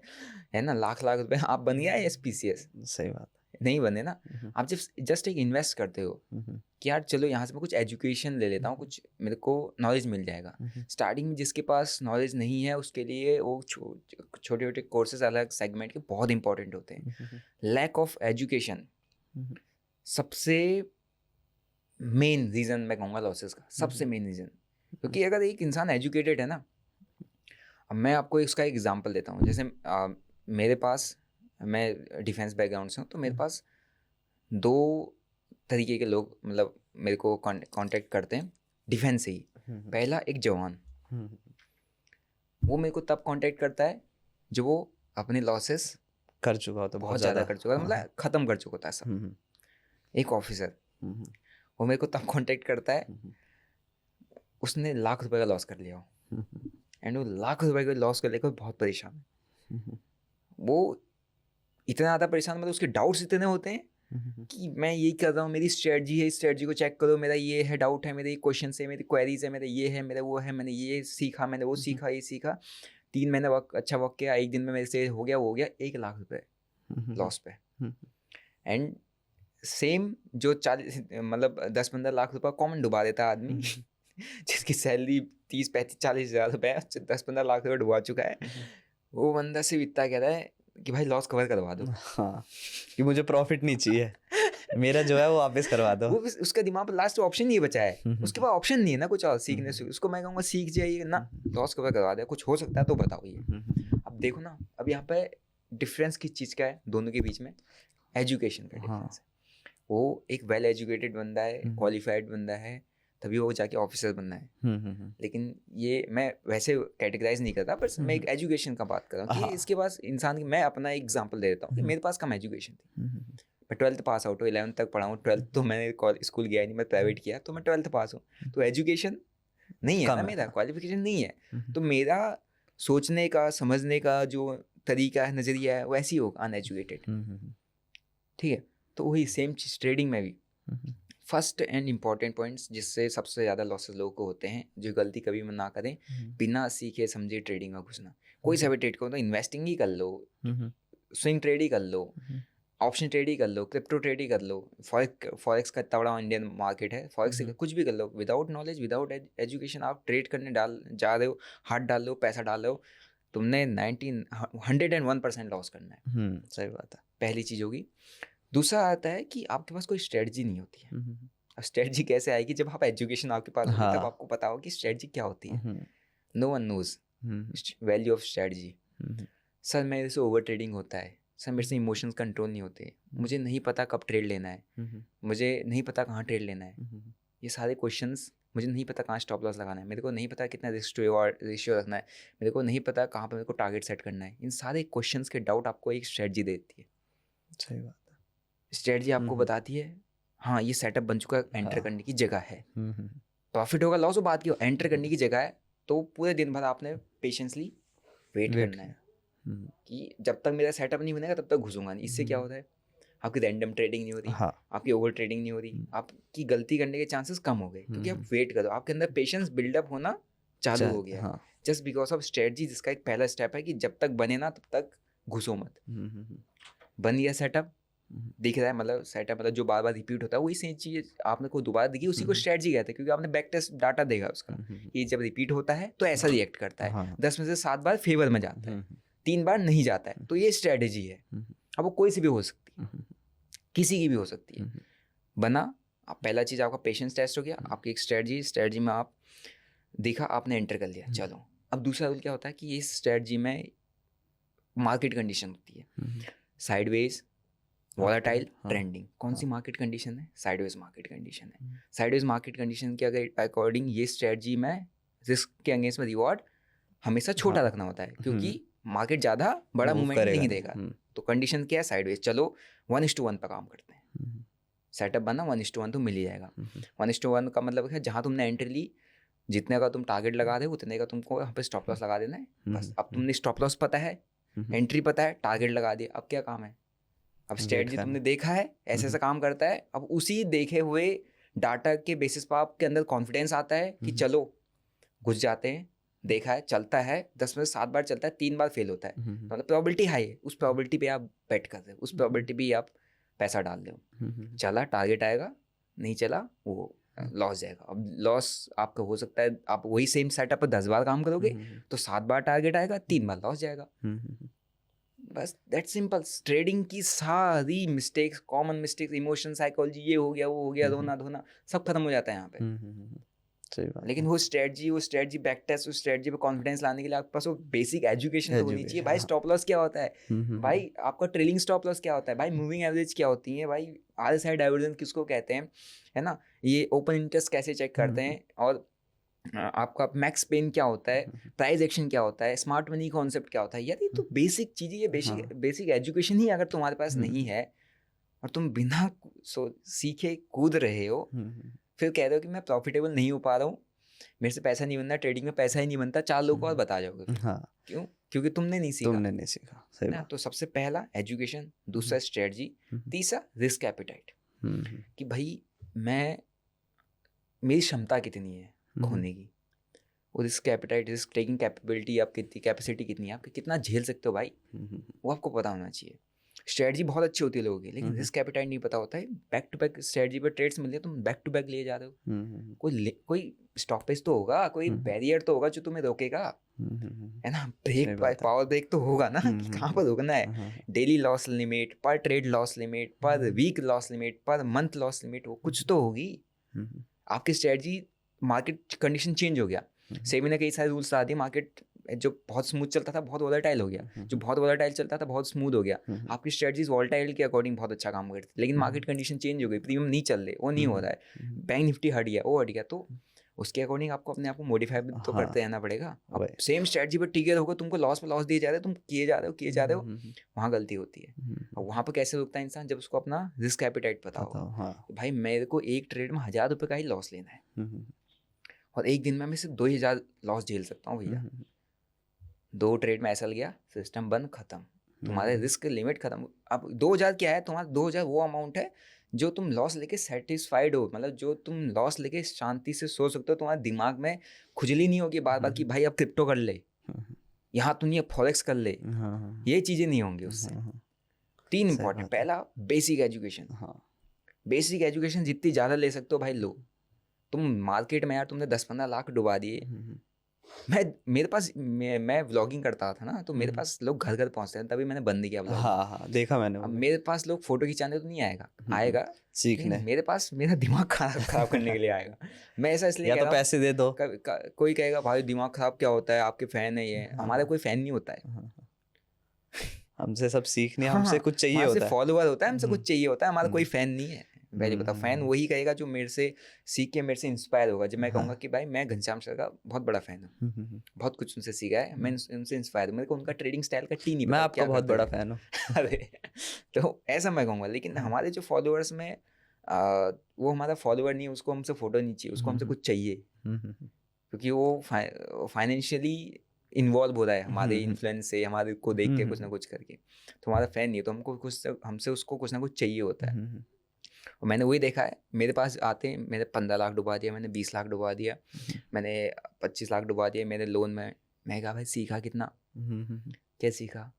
है ना, लाख रुपए, आप बन गया SPCS? सही बात, नहीं बने ना। आप जस्ट एक इन्वेस्ट करते हो कि यार चलो यहाँ से मैं कुछ एजुकेशन ले लेता हूँ, कुछ मेरे को नॉलेज मिल जाएगा। स्टार्टिंग में जिसके पास नॉलेज नहीं है उसके लिए वो छोटे छोटे कोर्सेज अलग सेगमेंट के बहुत इंपॉर्टेंट होते हैं। लैक ऑफ एजुकेशन सबसे मेन रीज़न मैं कहूँगा लॉसेस का, सबसे मेन रीज़न। क्योंकि अगर एक इंसान एजुकेटेड है ना, अब मैं आपको उसका एक एग्जांपल देता हूँ। जैसे मेरे पास, मैं डिफेंस बैकग्राउंड से हूँ, तो मेरे पास 2 तरीके के लोग मतलब मेरे को कांटेक्ट करते हैं डिफेंस से ही। पहला एक जवान, वो मेरे को तब कांटेक्ट करता है जब वो अपने लॉसेस कर चुका हो, तो बहुत ज़्यादा कर चुका है, मतलब ख़त्म कर चुका होता है सब। एक ऑफिसर, वो मेरे को तब कांटेक्ट करता है उसने लाख रुपए का लॉस कर लिया हो, एंड वो लाख रुपए का लॉस कर लेकर बहुत परेशान है। वो इतना ज़्यादा परेशान, मतलब उसके डाउट्स इतने होते हैं कि मैं यही कर रहा हूँ, मेरी स्ट्रेटजी है, इस स्ट्रेटजी को चेक करो, मेरा ये है, डाउट है, मेरे क्वेश्चन है, मेरी क्वेरीज है, मेरा ये है, मेरा वो है, मैंने ये सीखा, मैंने वो सीखा, ये सीखा। 3 महीने अच्छा वर्क किया, एक दिन में मेरे से हो गया, वो हो गया 1 लाख रुपए लॉस पे। एंड सेम जो 40 मतलब 10-15 लाख रुपए कॉमन डुबा देता है आदमी जिसकी सैलरी 30-35-40 हज़ार रुपए है, 10-15 लाख रुपए डुबा चुका है, वो बंदा सिर्फ इतना कह रहा है कि भाई लॉस कवर करवा दो। हाँ, कि मुझे प्रॉफिट नहीं चाहिए, मेरा जो है वो वापस करवा दो। वो उसका दिमाग पर लास्ट ऑप्शन नहीं बचा है, उसके पास ऑप्शन नहीं है ना कुछ और सीखने से। उसको मैं कहूँगा सीख जाइए ना, लॉस कवर करवा दे, कुछ हो सकता है तो बताओ ये। अब देखो ना, अब यहाँ पे डिफरेंस किस चीज़ का है दोनों के बीच में? एजुकेशन का डिफरेंस है। वो एक वेल एजुकेटेड बंदा है, क्वालिफाइड बंदा है, तभी वो जाके ऑफिसर बनना है। लेकिन ये मैं वैसे कैटेगराइज नहीं करता, पर मैं एक एजुकेशन का बात कर रहा हूँ कि इसके पास इंसान की, मैं अपना एक एग्जांपल दे देता हूँ कि मेरे पास कम एजुकेशन थी। मैं 12th पास आउट हूँ, 11th तक पढ़ा हूँ, 12th तो मैंने स्कूल गया नहीं, मैं प्राइवेट किया, तो मैं 12th पास हूँ। तो एजुकेशन नहीं है ना मेरा, क्वालिफिकेशन नहीं है, तो मेरा सोचने का, समझने का जो तरीका है, नज़रिया है, वो ऐसी होगा, अनएजुकेटेड। ठीक है, तो वही सेम चीज़ ट्रेडिंग में भी। फर्स्ट एंड इम्पॉर्टेंट पॉइंट्स जिससे सबसे ज़्यादा लॉसेस लोगों को होते हैं, जो गलती कभी भी ना करें, बिना सीखे समझे ट्रेडिंग में घुसना। कोई सा भी ट्रेड करो, तो इन्वेस्टिंग ही कर लो, स्विंग ट्रेड ही कर लो, ऑप्शन ट्रेड ही कर लो, क्रिप्टो ट्रेड ही कर लो, फॉरेक्स का इतना बड़ा इंडियन मार्केट है, फॉरेक्स से कुछ भी कर लो। विदाउट नॉलेज, विदाउट एजुकेशन आप ट्रेड करने जा रहे हो, हाथ डाल रहे हो, पैसा डाल रहे हो, तुमने 101% लॉस करना है। सही बात है, पहली चीज़ होगी। दूसरा आता है कि आपके पास कोई स्ट्रेटजी नहीं होती है। अब स्ट्रेटजी कैसे आएगी? जब आप एजुकेशन आपके पास होगी, तब आपको पता हो कि स्ट्रेटजी क्या होती है। No one knows value of strategy. Sir मेरे से ओवर ट्रेडिंग होता है, सर मेरे से इमोशंस कंट्रोल नहीं होते, मुझे नहीं पता कब ट्रेड लेना है, मुझे नहीं पता कहाँ ट्रेड लेना है, ये सारे क्वेश्चंस, मुझे नहीं पता कहाँ स्टॉप लॉस लगाना है, मेरे को नहीं पता कितना रिस्क टू रिवॉर्ड रेशियो रखना है, मेरे को नहीं पता कहाँ पर मेरे को टारगेट सेट करना है। इन सारे क्वेश्चंस के डाउट आपको एक स्ट्रेटजी देती है। सही बात है। स्ट्रेटजी आपको बताती है हाँ ये सेटअप बन चुका है, एंटर करने की जगह है। प्रॉफिट होगा लॉस हो बात की, एंटर करने की जगह है, तो पूरे दिन भर आपने पेशेंसली वेट करना है कि जब तक मेरा सेटअप नहीं बनेगा तब तक घुसूंगा नहीं। इससे क्या होता है, आपकी रैंडम ट्रेडिंग नहीं हो रही, आपकी ओवर ट्रेडिंग नहीं हो रही, आपकी गलती करने के चांसेस कम हो गए, क्योंकि आप वेट करो, आपके अंदर पेशेंस बिल्डअप होना चालू हो गया, जस्ट बिकॉज ऑफ स्ट्रेटजी, जिसका एक पहला स्टेप है कि जब तक बने ना तब तक घुसो मत। बन गया सेटअप, दिख रहा है, मतलब सेटअप मतलब जो बार बार रिपीट होता है, वही सेम चीज़ आपने को दोबारा दिखी, उसी को स्ट्रेटजी कहते हैं, क्योंकि आपने बैक टेस्ट डाटा देखा उसका, ये जब रिपीट होता है तो ऐसा रिएक्ट करता है, 10 में से 7 बार फेवर में जाता है, 3 बार नहीं जाता है, तो ये स्ट्रेटजी है। अब वो कोई सी भी हो सकती है, किसी की भी हो सकती है। बना, आप पहला चीज़ आपका पेशेंस टेस्ट हो गया, आपकी एक स्ट्रेटजी में आप देखा, आपने एंटर कर लिया, चलो। अब दूसरा रूल क्या होता है कि इस स्ट्रेटजी में मार्केट कंडीशन होती है, साइडवेज, वॉलेटाइल, ट्रेंडिंग। कौन सी मार्केट कंडीशन है? साइडवेज मार्केट कंडीशन है। साइडवेज मार्केट कंडीशन के अकॉर्डिंग ये स्ट्रेटजी में रिस्क के अगेंस्ट में रिवॉर्ड हमेशा छोटा रखना होता है, क्योंकि मार्केट ज़्यादा बड़ा मूवमेंट नहीं देगा। तो कंडीशन क्या है? साइडवेज। चलो 1:1 पर काम करते हैं, सेटअप बना 1:1 तो मिल ही जाएगा। 1:1 का मतलब है जहाँ तुमने एंट्री ली, जितने का तुम टारगेट लगा रहे हो उतने का तुमको यहाँ पे स्टॉप लॉस लगा देना है, बस। अब तुमने स्टॉप लॉस पता है, एंट्री पता है, टारगेट लगा दिया, अब क्या काम है? अब स्ट्रेटजी तुमने देखा है, ऐसे ऐसा काम करता है, अब उसी देखे हुए डाटा के बेसिस पर आपके अंदर कॉन्फिडेंस आता है कि चलो घुस जाते हैं, देखा है, चलता है, 10 में से 7 बार चलता है, 3 बार फेल होता है, तो मतलब प्रोबेबिलिटी हाई है, उस प्रोबेबिलिटी पे आप बेट कर रहे हो, उस प्रोबेबिलिटी पे आप पैसा डाल रहे हो। चला, टारगेट आएगा, नहीं चला, वो लॉस जाएगा। अब लॉस आपका हो सकता है, आप वही सेम सेटअप पर 10 बार काम करोगे तो 7 बार टारगेट आएगा, 3 बार लॉस जाएगा। बस दैट सिंपल। ट्रेडिंग की सारी mistakes, common mistakes, emotion, psychology, ये हो गया वो हो गया, रोना धोना सब खत्म हो जाता है यहाँ पे। सही बात लेकिन है। वो स्ट्रेटजी बैक टेस्ट, उस स्ट्रेटजी पे कॉन्फिडेंस लाने के लिए आपके पास वो बेसिक एजुकेशन तो होनी चाहिए भाई। स्टॉप लॉस क्या होता है भाई, आपका ट्रेलिंग स्टॉप लॉस क्या होता है भाई, मूविंग एवरेज क्या होती है भाई, RSI डाइवर्जेंस किसको कहते हैं, है ना, ये ओपन इंटरेस्ट कैसे चेक करते हैं, और आपका मैक्स पेन क्या होता है, प्राइस एक्शन क्या होता है, स्मार्ट मनी कॉन्सेप्ट क्या होता है। यार ये तो बेसिक चीज़ें, ये बेसिक एजुकेशन ही अगर तुम्हारे पास नहीं है और तुम बिना सीखे कूद रहे हो, फिर कह रहे हो कि मैं प्रॉफिटेबल नहीं हो पा रहा हूँ, मेरे से पैसा नहीं बनता, ट्रेडिंग में पैसा ही नहीं बनता, 4 लोगों को और बता जाओगे। हाँ, क्यों? क्योंकि तुमने नहीं सीखा। सही ना, बात। तो सबसे पहला एजुकेशन, दूसरा स्ट्रेटजी, तीसरा रिस्क एपेटाइट, कि भाई मेरी क्षमता कितनी है खोने की, और risk appetite, risk taking capability, आपकी कैपेसिटी कितनी है, आप कितना झेल सकते हो भाई, वो आपको पता होना चाहिए। स्ट्रेटजी बहुत अच्छी होती है लोगों की, लेकिन रिस्क एपेटाइट नहीं पता होता है। बैक टू बैक स्ट्रेटजी पर ट्रेड्स मिलते हैं, तुम बैक टू बैक लिए जा रहे हो, कोई स्टॉपेज तो होगा, कोई बैरियर तो होगा जो तुम्हें रोकेगा, है ना, ब्रेक, पावर ब्रेक तो होगा ना, कि कहाँ पर रोकना है। Daily loss limit, per trade loss limit, per week loss limit, per month loss limit, वो कुछ तो होगी। आपकी स्ट्रेटजी, मार्केट कंडीशन चेंज हो गया, सेबी ने कई सारे रूल्स ला दिए, मार्केट जो बहुत स्मूथ चलता था बहुत वोलेटाइल हो गया, जो बहुत वोलेटाइल चलता था बहुत स्मूथ हो गया। आपकी स्ट्रेटजीज वोलेटाइल के अकॉर्डिंग बहुत अच्छा काम करती थी, लेकिन मार्केट कंडीशन चेंज हो गई, प्रीमियम नहीं चल रहे, वो नहीं हो रहा है, बैंक निफ्टी हट गया, वो हट गया, तो उसके अकॉर्डिंग आपको अपने आप को मॉडिफाई तो करते रहना पड़ेगा। अब सेम स्ट्रेटजी पर टिके रहोगे, तुमको लॉस पे लॉस दिए जा रहे हो, तुम किए जा रहे हो, वहाँ गलती होती है। और वहाँ पर कैसे रुकता है इंसान, जब उसको अपना रिस्क एपेटाइट पता हो, भाई मेरे को एक ट्रेड में 1000 रुपये का ही लॉस लेना है, और एक दिन में मैं सिर्फ 2000 लॉस झेल सकता हूँ भैया। 2 ट्रेड में ऐसा गया, सिस्टम बंद, खत्म, तुम्हारे रिस्क लिमिट खत्म। अब 2000 क्या है, तुम्हारा 2000 वो अमाउंट है जो तुम लॉस लेके सेटिस्फाइड हो, मतलब जो तुम लॉस लेके शांति से सो सकते हो, तुम्हारे दिमाग में खुजली नहीं होगी बार बार कि भाई अब क्रिप्टो कर ले, यहाँ तुम ये फॉरेक्स कर ले, ये चीज़ें नहीं होंगी उससे। 3 इंपॉर्टेंट, पहला बेसिक एजुकेशन। बेसिक एजुकेशन जितनी ज़्यादा ले सकते हो भाई लो। तुम मार्केट में यार तुमने 10-15 लाख डुबा दिए, मेरे पास मैं व्लॉगिंग करता था ना, तो मेरे पास लोग घर घर पहुंचते हैं, तभी मैंने बंद किया व्लॉगिंग। हाँ, देखा मैंने। अब मेरे पास लोग फोटो खिंचाने तो नहीं आएगा सीखने, मेरे पास मेरा दिमाग खराब करने के लिए आएगा। मैं ऐसा इसलिए या तो पैसे दे दो। कोई कहेगा भाई दिमाग खराब क्या होता है, आपके फैन है ये, हमारा कोई फैन नहीं होता है, हमसे सब सीखने, हमसे कुछ चाहिए होता है, फॉलोअर होता है, हमसे कुछ चाहिए होता है, हमारा कोई फैन नहीं है। पहले बताओ, फैन वही कहेगा जो मेरे से सीख के मेरे से इंस्पायर होगा। जब मैं कहूँगा कि भाई मैं घनश्याम सर का बहुत बड़ा फैन हूँ, बहुत कुछ उनसे सीखा है, मैं उनसे इंस्पायर हूँ, मेरे को उनका ट्रेडिंग स्टाइल का टी नहीं, मैं आपका बहुत बड़ा फैन हूँ। अरे तो ऐसा मैं कहूँगा। लेकिन हमारे जो फॉलोअर्स में वो हमारा फॉलोअर नहीं है, उसको हमसे फोटो नहीं चाहिए, उसको हमसे कुछ चाहिए, क्योंकि वो फाइनेंशियली इन्वॉल्व हो रहा है हमारे इन्फ्लुएंस से, हमारे को देख के कुछ ना कुछ करके। तो हमारा फैन नहीं है, तो हमसे उसको कुछ ना कुछ चाहिए होता है। और मैंने वही देखा है, मेरे पास आते हैं, मैंने 15 लाख डुबा दिया, मैंने 20 लाख डुबा दिया, मैंने 25 लाख डुबा दिया मेरे लोन में। मैं कहा भाई सीखा कितना, क्या सीखा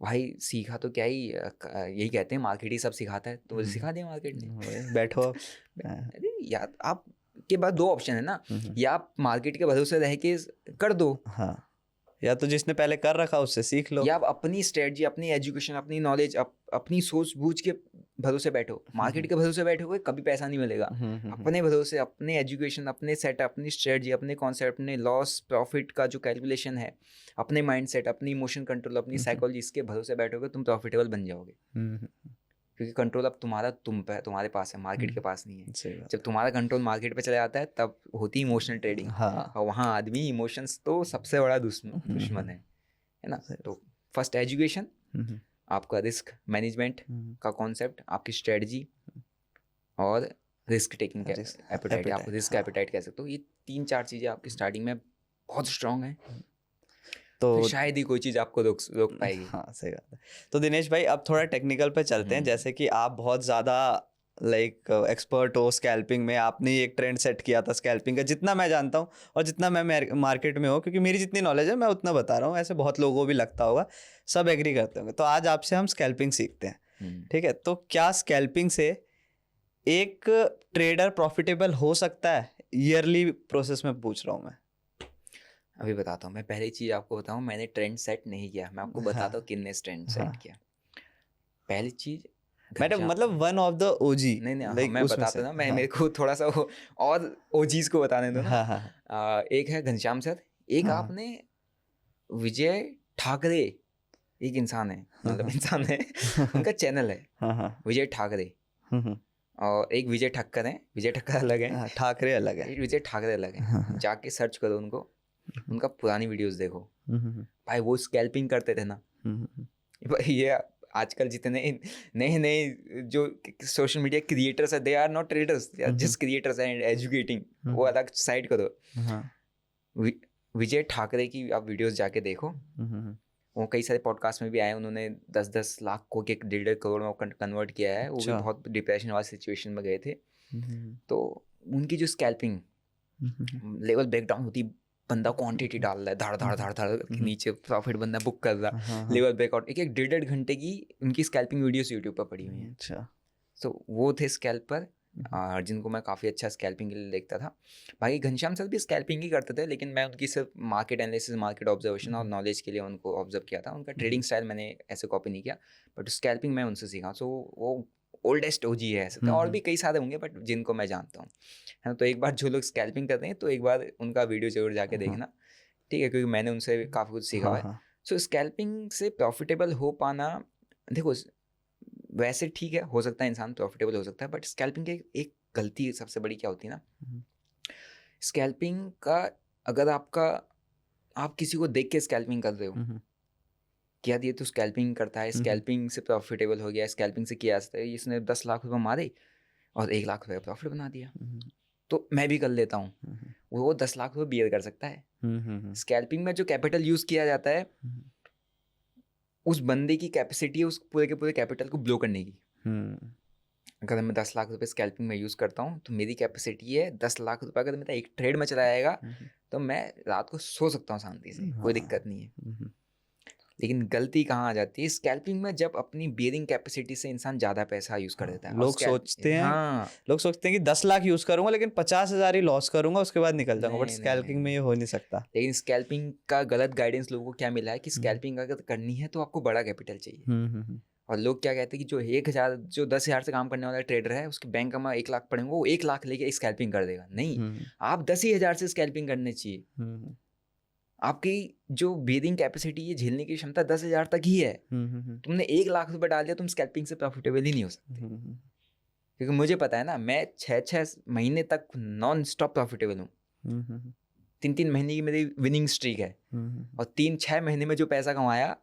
भाई, सीखा तो क्या ही, यही कहते हैं मार्केट ही सब सिखाता है, तो सिखा दिया मार्केट ने, बैठो। अरे यार आपके पास 2 ऑप्शन है ना, या आप मार्केट के भरोसे रह के कर दो, हाँ, या तो जिसने पहले कर रखा उससे सीख लो, या आप अपनी स्ट्रेटजी, अपनी एजुकेशन, अपनी नॉलेज, अपनी सोच बूझ के भरोसे बैठो। मार्केट के भरोसे बैठोगे कभी पैसा नहीं मिलेगा। अपने भरोसे, अपने एजुकेशन, अपने सेटअप, अपनी स्ट्रेटजी, अपने कॉन्सेप्ट, अपने लॉस प्रॉफिट का जो कैलकुलेशन है, अपने माइंडसेट, अपनी इमोशन कंट्रोल, अपनी साइकोलॉजी, इसके भरोसे बैठोगे, तुम प्रॉफिटेबल बन जाओगे। क्योंकि कंट्रोल अब तुम्हारे पास है, मार्केट के पास नहीं है। जब तुम्हारा कंट्रोल मार्केट पे चला जाता है तब होती है इमोशनल ट्रेडिंग। और वहाँ आदमी, इमोशंस तो सबसे बड़ा दुश्मन है ना। तो फर्स्ट एजुकेशन, आपका रिस्क मैनेजमेंट का कॉन्सेप्ट, आपकी स्ट्रेटजी, और रिस्क टेकिंग एपेटाइट, आप रिस्क एपेटाइट कह सकते हो। ये 3-4 चीज़ें आपकी स्टार्टिंग में बहुत स्ट्रांग है, तो शायद ही कोई चीज़ आपको रोक पाएगी। हाँ, सही बात है। तो दिनेश भाई अब थोड़ा टेक्निकल पे चलते हैं। जैसे कि आप बहुत ज़्यादा एक्सपर्ट हो स्कैल्पिंग में, आपने एक ट्रेंड सेट किया था स्कैल्पिंग का, जितना मैं जानता हूँ और जितना मैं मार्केट में हूँ, क्योंकि मेरी जितनी नॉलेज है मैं उतना बता रहा हूँ, ऐसे बहुत लोगों को भी लगता होगा, सब एग्री करते होंगे। तो आज आपसे हम स्कैल्पिंग सीखते हैं, ठीक है। तो क्या स्कैल्पिंग से एक ट्रेडर प्रॉफिटेबल हो सकता है? ईयरली प्रोसेस में पूछ रहा हूँ मैं। अभी बताता हूँ मैं। पहली चीज़ आपको बताऊँ, मैंने ट्रेंड सेट नहीं किया, मैं आपको बताता हूँ किसने ट्रेंड सेट हाँ किया। पहली चीज़ मैडम, घनश्याम, मतलब वन ऑफ द ओजी, नहीं नहीं, हाँ लाइक मैं उसमें बताता से। हूँ ना, मैं हाँ मेरे को थोड़ा सा वो और ओजीज को बताने दो ना। हाँ हाँ एक है घनश्याम सर, एक हाँ आपने विजय ठाकरे, एक इंसान है, मतलब इंसान है, उनका चैनल है हाँ हाँ विजय ठाकरे, हम्म, और एक विजय ठक्कर है, विजय ठक्कर अलग है, हाँ, ठाकरे अलग है। एक विजय ठाकरे अलग है। हाँ, जाके सर्च करो उनको, उनका पुरानी वीडियोस देखो हम्म, भाई, वो स्कैल्पिंग करते थे ना। हम्म, ये आजकल जितने नए नए जो सोशल मीडिया क्रिएटर्स है, they are not traders, they are just creators and educating, वो अलग साइड करो। हाँ विजय ठाकरे की आप वीडियोस जाके देखो, वो कई सारे पॉडकास्ट में भी आए, उन्होंने 10-10 लाख को 1.5 करोड़ में कन्वर्ट किया है, वो भी अच्छा। बहुत डिप्रेशन वाली सिचुएशन में गए थे। हम्म, तो उनकी जो स्कैल्पिंग लेवल ब्रेकडाउन होती, बंदा क्वांटिटी डाल रहा है, धाड़ धाड़ धाड़ धाड़ के नीचे प्रॉफिट बंदा बुक कर रहा, हाँ लेवल ब्रेकआउट, एक एक 1.5 घंटे की उनकी स्कैल्पिंग वीडियोस यूट्यूब पर पड़ी हुई हैं। अच्छा। सो वो थे स्कैल्पर, जिनको मैं काफ़ी अच्छा स्कैल्पिंग के लिए देखता था। बाकी घनश्याम सर भी स्कैल्पिंग ही करते थे, लेकिन मैं उनकी सिर्फ मार्केट एनालिसिस, मार्केट ऑब्जर्वेशन और नॉलेज के लिए उनको ऑब्जर्व किया था। उनका ट्रेडिंग स्टाइल मैंने ऐसे कॉपी नहीं किया, बट स्कैल्पिंग मैं उनसे सीखा। सो वो ओल्डेस्ट ओजी है ऐसे तो, और भी कई सारे होंगे बट जिनको मैं जानता हूँ, है ना। तो एक बार जो लोग स्कैल्पिंग करते हैं तो एक बार उनका वीडियो जरूर जाके देखना, ठीक है, क्योंकि मैंने उनसे काफ़ी कुछ सीखा हुआ है। सो स्कैल्पिंग से प्रॉफिटेबल हो पाना, देखो वैसे ठीक है, हो सकता है इंसान प्रॉफिटेबल हो सकता है, बट स्कैल्पिंग की एक गलती सबसे बड़ी क्या होती है ना, स्कैल्पिंग का, अगर आप किसी को देख के स्कैल्पिंग कर रहे हो कि यार ये तो स्कैल्पिंग करता है, स्कैल्पिंग से प्रॉफिटेबल हो गया, स्कैल्पिंग से किया जाता है, इसने 10 लाख रुपये मारे और 1 लाख रुपये प्रॉफिट बना दिया, तो मैं भी कर लेता हूँ, वो 10 लाख रुपये बियर कर सकता है। स्कैल्पिंग में जो कैपिटल यूज किया जाता है, उस बंदे की कैपेसिटी है उस पूरे के पूरे कैपिटल को ब्लो करने की। अगर मैं 10 लाख रुपए स्कैल्पिंग में यूज़ करता हूँ, तो मेरी कैपेसिटी है 10 लाख रुपए, अगर मेरा एक ट्रेड में चला जाएगा तो मैं रात को सो सकता हूँ शांति से, कोई दिक्कत नहीं है। लेकिन गलती कहाँ आ जाती है स्कैल्पिंग में, जब अपनी बियरिंग कैपेसिटी से इंसान ज़्यादा पैसा यूज़ कर देता है। लोग सोचते हैं, हाँ, लोग सोचते हैं कि 10 लाख यूज करूंगा लेकिन 50,000 ही लॉस करूंगा, उसके बाद निकल जाऊंगा, बट नहीं, स्कैल्पिंग में ये हो नहीं सकता। लेकिन स्कैल्पिंग का गलत गाइडेंस लोगों को क्या मिला है कि स्कैल्पिंग अगर करनी है तो आपको बड़ा कैपिटल चाहिए। और लोग क्या कहते हैं कि जो 1,000 जो 10,000 से काम करने वाला ट्रेडर है, उसके बैंक में 1 लाख पड़ेंगे, वो 1 लाख लेके स्कैल्पिंग कर देगा। नहीं, आप 10,000 से स्कैल्पिंग करने चाहिए। आपकी जो ब्रीदिंग कैपेसिटी है, झेलने की क्षमता 10,000 तक ही है। तुमने 1 लाख रुपए डाल दिया, तुम स्कैल्पिंग से प्रॉफिटेबल ही नहीं हो सकते। क्योंकि मुझे पता है ना, मैं 6-6 महीने तक नॉन स्टॉप प्रॉफिटेबल हूँ। 3-3 महीने की मेरी विनिंग स्ट्रीक है, और 3-6 महीने में जो पैसा कमाया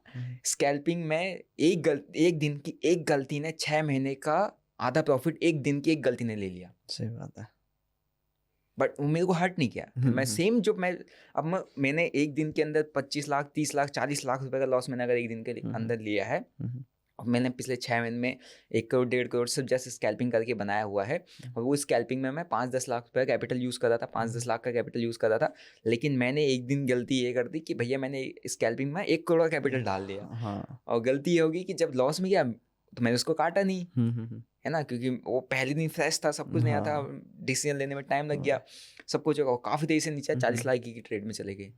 स्कैल्पिंग में, एक दिन की एक गलती ने 6 महीने का आधा प्रॉफिट एक दिन की एक गलती ने ले लिया। सही बात है। बट वो मेरे को हर्ट नहीं किया। मैं सेम जो मैंने एक दिन के अंदर 25 लाख 30 लाख 40 लाख रुपए का लॉस मैंने अगर एक दिन के अंदर लिया है, और मैंने पिछले 6 महीने में 1 करोड़ 1.5 करोड़ सिर्फ जैसे स्कैल्पिंग करके बनाया हुआ है, और वो स्कैल्पिंग में मैं 5-10 लाख रुपए कैपिटल यूज़ कर रहा था, 5-10 लाख का कैपिटल यूज़ कर रहा था। लेकिन मैंने एक दिन गलती ये कर दी कि भैया मैंने स्कैल्पिंग में 1 करोड़ का कैपिटल डाल दिया, और गलती ये होगी कि जब लॉस में गया तो मैंने उसको काटा नहीं, है ना, क्योंकि वो पहले दिन फ्रेश था, सब कुछ नया था, डिसीजन लेने में टाइम लग गया, सब कुछ काफ़ी तेजी से नीचे 40 लाख की ट्रेड में चले गए।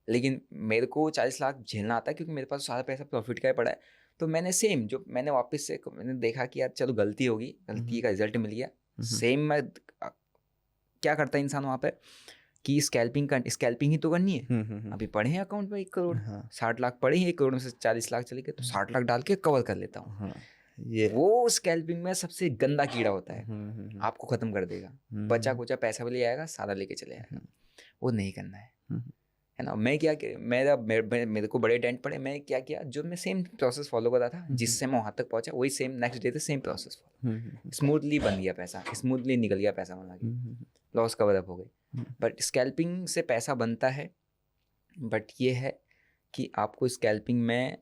लेकिन मेरे को 40 लाख झेलना आता है, क्योंकि मेरे पास सारा पैसा प्रॉफिट का ही पड़ा है। तो मैंने सेम जो मैंने वापस से मैंने देखा कि यार चलो गलती होगी, गलती का रिजल्ट मिल गया, सेम मैं क्या करता है इंसान वहाँ पे कि स्कैल्पिंग ही तो करनी है। अभी पड़े हैं अकाउंट में 1 करोड़, 60 लाख पड़े हैं, 1 करोड़ में से 40 लाख चले गए, तो 60 लाख डाल के कवर कर लेता हूँ। ये वो स्कैल्पिंग में सबसे गंदा कीड़ा होता है, आपको खत्म कर देगा, बचा कुचा पैसा भी ले आएगा, सारा लेके चले जाएगा। वो नहीं करना है ना। मैं क्या मेरे को बड़े डेंट पड़े, मैं क्या किया, जो मैं सेम प्रोसेस फॉलो कर रहा था जिससे मैं वहाँ तक पहुँचा, वही सेम नेक्स्ट डे से सेम प्रोसेस फॉलो, स्मूथली बन गया पैसा, स्मूथली निकल गया पैसा, बना के लॉस कवर अप हो गई। बट स्कैल्पिंग से पैसा बनता है, बट ये है कि आपको स्कैल्पिंग में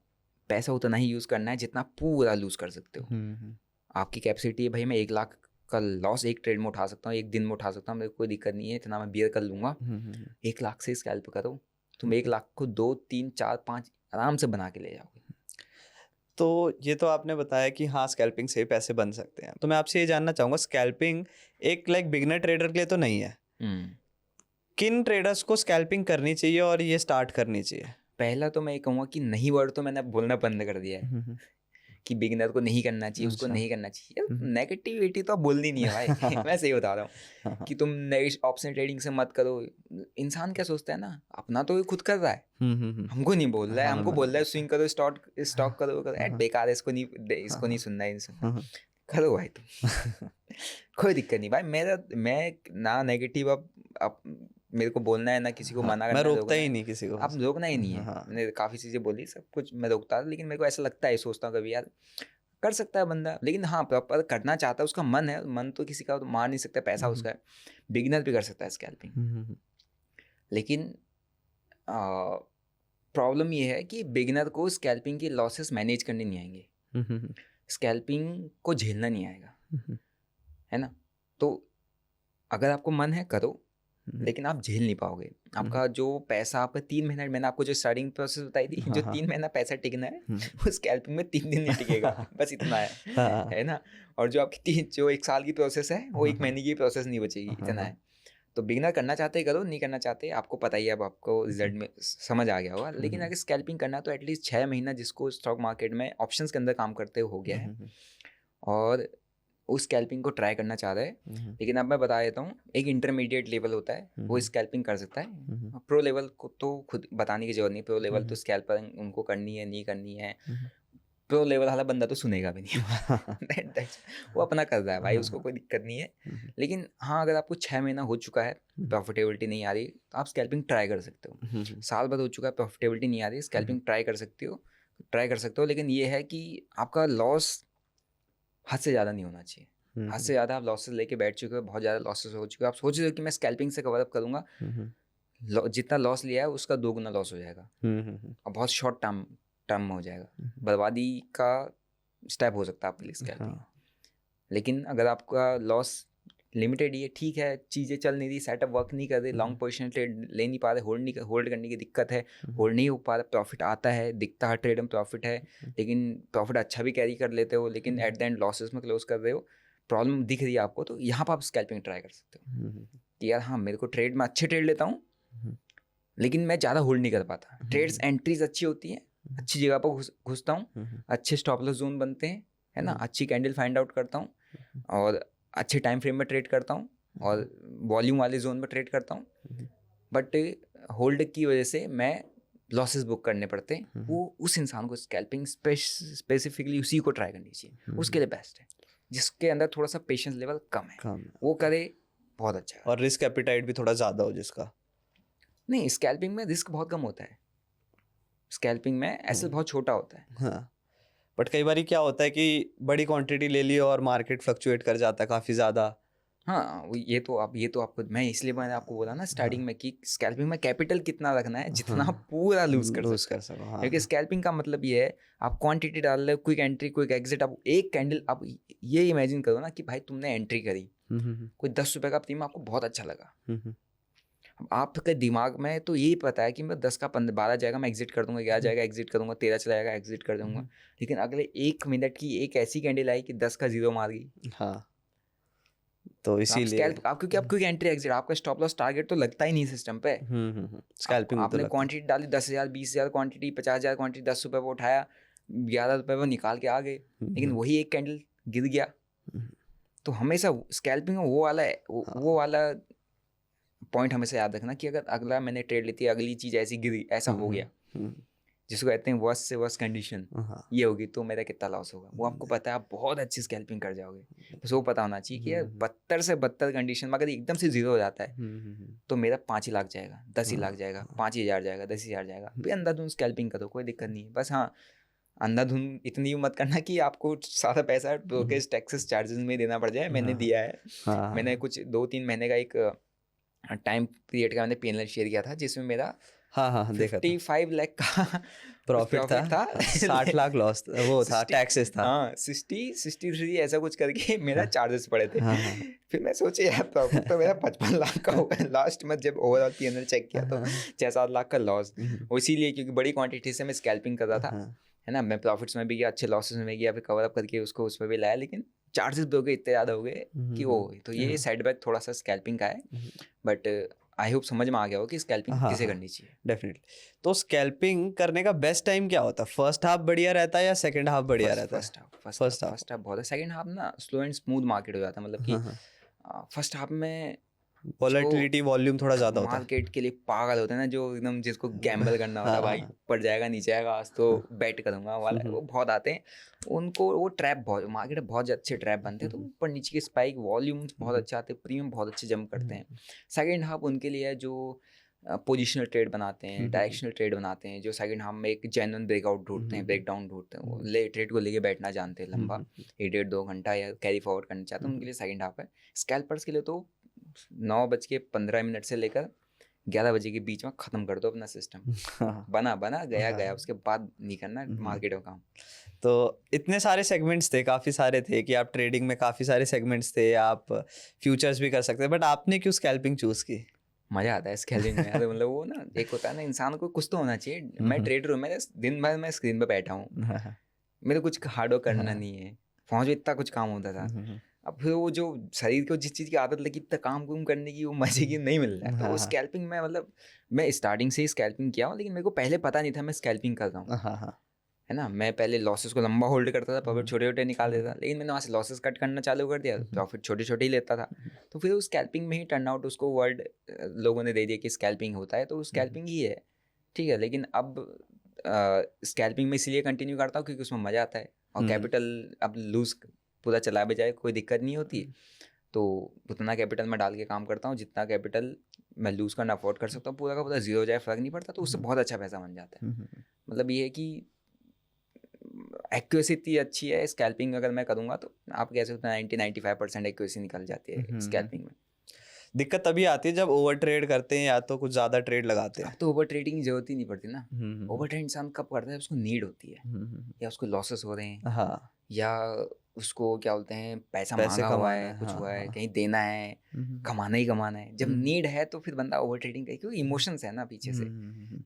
पैसा उतना ही यूज़ करना है जितना पूरा लूज़ कर सकते हो। आपकी कैपेसिटी है भाई, मैं 1 लाख का लॉस एक ट्रेड में उठा सकता हूँ, एक दिन में उठा सकता हूँ, मेरे को कोई दिक्कत नहीं है, इतना मैं बियर कर लूँगा। 1 लाख से स्कैल्प करो, तुम 1 लाख को 2, 3, 4, 5 आराम से बना के ले जाओगे। तो ये तो आपने बताया कि हाँ स्कैल्पिंग से पैसे बन सकते हैं, तो मैं आपसे ये जानना चाहूँगा, स्कैल्पिंग एक लाइक बिगिनर ट्रेडर के लिए तो नहीं है, किन ट्रेडर्स को स्कैल्पिंग करनी चाहिए और ये स्टार्ट करनी चाहिए? पहला तो मैं ये कहूँगा कि नहीं वर्ड तो मैंने बोलना बंद कर दिया है कि बिगिनर को नहीं करना चाहिए, उसको नहीं करना चाहिए। नेगेटिविटी तो अब बोलनी नहीं है भाई। मैं सही बता रहा हूँ कि तुम ऑप्शन ट्रेडिंग से मत करो। इंसान क्या सोचता है ना, अपना तो ये खुद कर रहा है, हमको नहीं बोल रहा है। हमको बोल रहा है स्विंग करो, स्टॉक करो, बेकार है, इसको नहीं सुनना है, करो भाई तुम। कोई दिक्कत नहीं भाई। मैं ना नेगेटिव अब मेरे को बोलना है ना किसी को मना करना मैं है, रोकता ही नहीं किसी को। अब रोकना ही नहीं है। मैंने काफ़ी चीज़ें बोली, सब कुछ मैं रोकता था, लेकिन मेरे को ऐसा लगता है, सोचता हूँ कभी यार कर सकता है बंदा, लेकिन हाँ प्रॉपर करना चाहता है, उसका मन है, मन तो किसी का तो मार नहीं सकता, पैसा उसका है। बिगिनर भी कर सकता है स्कैल्पिंग, लेकिन प्रॉब्लम ये है कि बिगिनर को स्कैल्पिंग की लॉसेस मैनेज करने नहीं आएंगे, स्कैल्पिंग को झेलना नहीं आएगा, है ना। तो अगर आपको मन है करो, लेकिन आप झेल नहीं पाओगे। आपका जो पैसा आपका 3 महीना, मैंने आपको जो स्टार्टिंग प्रोसेस बताई थी, जो 3 महीना पैसा टिकना है वो स्कैल्पिंग में 3 दिन नहीं टिकेगा, बस इतना है ना। और जो आपकी जो 1 साल की प्रोसेस है वो 1 महीने की प्रोसेस नहीं बचेगी, इतना है। तो बिगिनर करना चाहते करो, नहीं करना चाहते आपको पता ही है, अब आपको रिजल्ट में समझ आ गया होगा। लेकिन अगर स्कैल्पिंग करना तो एटलीस्ट 6 महीना जिसको स्टॉक मार्केट में ऑप्शंस के अंदर काम करते हो गया है और उस स्कैल्पिंग को ट्राई करना चाह रहे हैं। लेकिन अब मैं बता देता हूँ, एक इंटरमीडिएट लेवल होता है, वो स्कैल्पिंग कर सकता है। प्रो लेवल को तो खुद बताने की जरूरत नहीं, प्रो लेवल तो स्कैल्पिंग उनको करनी है, नहीं करनी है। प्रो लेवल वाला बंदा तो सुनेगा भी नहीं। वो अपना कर रहा है भाई, उसको कोई दिक्कत नहीं है। लेकिन हाँ, अगर आपको 6 महीना हो चुका है, प्रॉफिटेबिलिटी नहीं आ रही, तो आप स्कैल्पिंग ट्राई कर सकते हो। साल भर हो चुका है, प्रॉफिटेबिलिटी नहीं आ रही, स्कैल्पिंग ट्राई कर सकते हो। लेकिन ये है कि आपका लॉस हद से ज़्यादा नहीं होना चाहिए। हद से ज़्यादा आप लॉसेस लेके बैठ चुके हो, बहुत ज़्यादा लॉसेस हो चुके हो, आप सोच रहे हो कि मैं स्कैल्पिंग से कवर अप करूँगा, जितना लॉस लिया है उसका 2 गुना लॉस हो जाएगा और बहुत शॉर्ट टर्म में हो जाएगा, बर्बादी का स्टेप हो सकता है आपके लिए स्कैल्पिंग। लेकिन अगर आपका लॉस लिमिटेड ही है, ठीक है, चीज़ें चल नहीं रही, सेटअप वर्क नहीं कर रही, लॉन्ग पोजिशन ट्रेड ले नहीं पा रहे, होल्ड करने की दिक्कत है, होल्ड नहीं हो पा रहा, प्रॉफिट आता है, दिखता है ट्रेड में प्रॉफिट है, लेकिन प्रॉफिट अच्छा भी कैरी कर लेते हो, लेकिन एट द एंड लॉसेस में क्लोज कर रहे हो, प्रॉब्लम दिख रही है आपको, तो यहाँ पर आप स्कैल्पिंग ट्राई कर सकते हो कि यार हाँ, मेरे को ट्रेड में अच्छे ट्रेड लेता हूँ, लेकिन मैं ज़्यादा होल्ड नहीं कर पाता। ट्रेड्स एंट्रीज अच्छी होती हैं, अच्छी जगह पर घुसता हूँ, अच्छे स्टॉप लॉस जोन बनते हैं, है ना, अच्छी कैंडल फाइंड आउट करता हूँ और अच्छे टाइम फ्रेम में ट्रेड करता हूँ और वॉल्यूम वाले जोन में ट्रेड करता हूँ। बट होल्ड की वजह से मैं लॉसेस बुक करने पड़ते हैं। वो उस इंसान को स्कैल्पिंग स्पेसिफिकली उसी को ट्राई करनी चाहिए, उसके लिए बेस्ट है। जिसके अंदर थोड़ा सा पेशेंस लेवल कम है वो करे, बहुत अच्छा है। और रिस्क एपिटाइट भी थोड़ा ज़्यादा हो जिसका। नहीं, स्कैल्पिंग में रिस्क बहुत कम होता है, स्कैल्पिंग में एसेट बहुत छोटा होता है। हाँ, बट कई बार क्या होता है कि बड़ी क्वांटिटी ले ली और मार्केट फ्लक्चुएट कर जाता है काफ़ी ज़्यादा। हाँ, ये तो आपको, मैं इसलिए मैंने आपको बोला ना स्टार्टिंग में कि स्कैल्पिंग में कैपिटल कितना रखना है, जितना पूरा लूज कर सको। हाँ। क्योंकि स्कैल्पिंग का मतलब ये है, आप क्वांटिटी डाल रहे हो, क्विक एंट्री क्विक एग्जिट। आप एक कैंडल, आप ये इमेजिन करो ना कि भाई तुमने एंट्री करी, कोई 10 रुपये का प्रीमियम आपको बहुत अच्छा लगा, अब आपके दिमाग में तो यही पता है कि मैं 10 का 12 जाएगा, मैं एग्जिट कर दूंगा, 11 जाएगा एग्जिट करूंगा, 13 चला जाएगा एग्जिट कर दूंगा। लेकिन अगले 1 मिनट की एक ऐसी कैंडल आई कि 10 का 0 मार गई। हाँ, तो इसीलिए आप क्योंकि आप क्विक एंट्री एग्जिट, आपका स्टॉप लॉस टारगेट तो लगता ही नहीं सिस्टम पे। स्कैल्पिंग आपने क्वांटिटी डाली 10,000 20,000 क्वांटिटी, 50,000 क्वांटिटी, 10 रुपये वो उठाया, 11 रुपये वो निकाल के आ गए, लेकिन वही एक कैंडल गिर गया। तो हमेशा स्कैल्पिंग में वो वाला पॉइंट हमेशा याद रखना कि अगर अगला मैंने ट्रेड लेती है, अगली चीज़ ऐसी गिरी, ऐसा हो गया, जिसको कहते हैं वर्स्ट से वर्स्ट कंडीशन ये होगी, तो मेरा कितना लॉस होगा वो आपको पता है। आप बहुत अच्छी स्कैल्पिंग कर जाओगे, बस वो पता होना चाहिए कि यार 72 से 72 कंडीशन में अगर एकदम से 0 हो जाता है तो मेरा 5 ही लाख जाएगा, 10 ही लाख जाएगा, 5,000 जाएगा, 10,000 जाएगा। भाई अंधाधुंध स्कैल्पिंग करो, कोई दिक्कत नहीं है। बस हाँ, अंधाधुंध इतनी मत करना कि आपको सारा पैसा ब्रोकरेज टैक्सेस चार्जेस में देना पड़ जाए। मैंने दिया है, मैंने कुछ 2-3 महीने का एक टाइम पीरियड का मैंने पीएनएल शेयर किया था, जिसमें मेरा 55 लाख का प्रॉफिट था 60 लाख लॉस वो था, टैक्सेस था। हाँ, 63 ऐसा कुछ करके मेरा चार्जेस पड़े थे। फिर मैं सोचे यार प्रॉफिट तो मेरा 55 लाख का होगा। लास्ट में जब ओवरऑल पीएनएल चेक किया तो 6-7 लाख का लॉस। वो इसीलिए क्योंकि बड़ी क्वांटिटी से मैं स्कैल्पिंग कर रहा था, है ना। मैं प्रॉफिट्स में भी गया, अच्छे लॉसेस में गया, फिर कवर अप करके उसको उसमें भी लाया, लेकिन चार्जेस हो गए इतने ज़्यादा हो गए कि वो, तो ये सेटबैक थोड़ा सा स्कैल्पिंग का है। बट आई होप समझ में आ गया हो कि स्कैल्पिंग हाँ, किसे हाँ। करनी चाहिए। डेफिनेटली। तो स्कैल्पिंग करने का बेस्ट टाइम क्या होता है? फर्स्ट हाफ बढ़िया रहता है या सेकंड हाफ बढ़िया रहता है? First half. फर्स्ट हाफ बहुत है, सेकंड हाफ ना स्लो एंड स्मूथ मार्केट हो जाता है, मतलब कि हाँ, हाँ। फर्स्ट हाफ में जो वॉलेटिलिटी वॉल्यूम थोड़ा ज़्यादा होता है। मार्केट के लिए पागल होते हैं ना, जो एकदम जिसको गैम्बल करना होता है, हाँ, भाई हाँ। ऊपर जाएगा नीचे आएगा आज तो बेट करूंगा वाला, वो बहुत आते हैं। उनको वो ट्रैप, बहुत मार्केट में बहुत अच्छे ट्रैप बनते हैं, तो ऊपर नीचे की स्पाइक वॉल्यूम्स बहुत अच्छे आते हैं, प्रीमियम बहुत अच्छे जंप करते हैं। सेकंड हाफ उनके लिए है जो पोजिशनल ट्रेड बनाते हैं, डायरेक्शनल ट्रेड बनाते हैं, जो सेकंड हाफ में एक जेन्युइन ब्रेकआउट ढूंढते हैं, ब्रेकडाउन ढूंढते हैं, वो ले ट्रेड को लेके बैठना जानते हैं लंबा 1-1.5-2 घंटा या कैरी फॉरवर्ड करना चाहते हैं, उनके लिए सेकंड हाफ है। स्कैल्पर्स के लिए तो 9:15 से लेकर 11 बजे के बीच में ख़त्म कर दो अपना सिस्टम। बना गया, उसके बाद नहीं करना मार्केट में काम। तो इतने सारे सेगमेंट्स थे, काफ़ी सारे थे कि आप ट्रेडिंग में काफ़ी सारे सेगमेंट्स थे, आप फ्यूचर्स भी कर सकते हैं, बट आपने क्यों स्कैल्पिंग चूज़ की? मज़ा आता है स्कैल्पिंग में यार, मतलब वो ना एक होता है ना, इंसान को कुछ तो होना चाहिए। मैं ट्रेडर हूँ, मैं दिन भर मैं स्क्रीन पर बैठा हूँ, मेरे कुछ हार्ड वर्क करना नहीं है। फौज में इतना कुछ काम होता था, अब फिर वो जो शरीर को जिस चीज़ की आदत लगी इतना काम कुम करने की, वो मज़े की नहीं मिल रहा है। तो वो स्कैल्पिंग में, मतलब मैं स्टार्टिंग से ही स्कैल्पिंग किया हूँ, लेकिन मेरे को पहले पता नहीं था मैं स्कैल्पिंग कर रहा हूँ, है ना। मैं पहले लॉसेस को लंबा होल्ड करता था, प्रॉफिट छोटे छोटे निकाल देता था, लेकिन मैंने वहाँ से लॉसेस कट करना चालू कर दिया, प्रॉफिट छोटे छोटे ही लेता था। तो फिर उस स्कैल्पिंग में ही टर्न आउट उसको वर्ड लोगों ने दे दिया कि स्कैल्पिंग होता है, तो स्कैल्पिंग ही है, ठीक है। लेकिन अब स्कैल्पिंग में इसलिए कंटिन्यू करता हूँ क्योंकि उसमें मज़ा आता है, और कैपिटल अब लूज पूरा चला भी जाए कोई दिक्कत नहीं होती, तो उतना कैपिटल मैं डाल के काम करता हूँ जितना कैपिटल मैं लूज़ करना अफोर्ड कर सकता हूँ। पूरा का पूरा जीरो हो जाए फ़र्क नहीं पड़ता, तो उससे बहुत अच्छा पैसा बन जाता है। मतलब ये है कि एक्यूरेसी इतनी अच्छी है स्कैल्पिंग, अगर मैं करूँगा तो आप कह सकते हैं 90-95% एक्यूरेसी निकल जाती है स्कैल्पिंग में। दिक्कत तभी आती है जब ओवर ट्रेड करते हैं या तो कुछ ज़्यादा ट्रेड लगाते हैं। अब तो ओवर ट्रेडिंग की जरूरत ही नहीं पड़ती ना। ओवर ट्रेड इंसान कब करता है, उसको नीड होती है, या उसको लॉसेस हो रहे हैं, हाँ, या उसको क्या बोलते हैं पैसा पैसे मांगा हुआ कमाना है, है, कुछ हाँ, हुआ है, हाँ। कहीं देना है, कमाना ही कमाना है। जब नीड है तो फिर बंदा ओवर ट्रेडिंग करे, क्योंकि इमोशंस है ना पीछे से।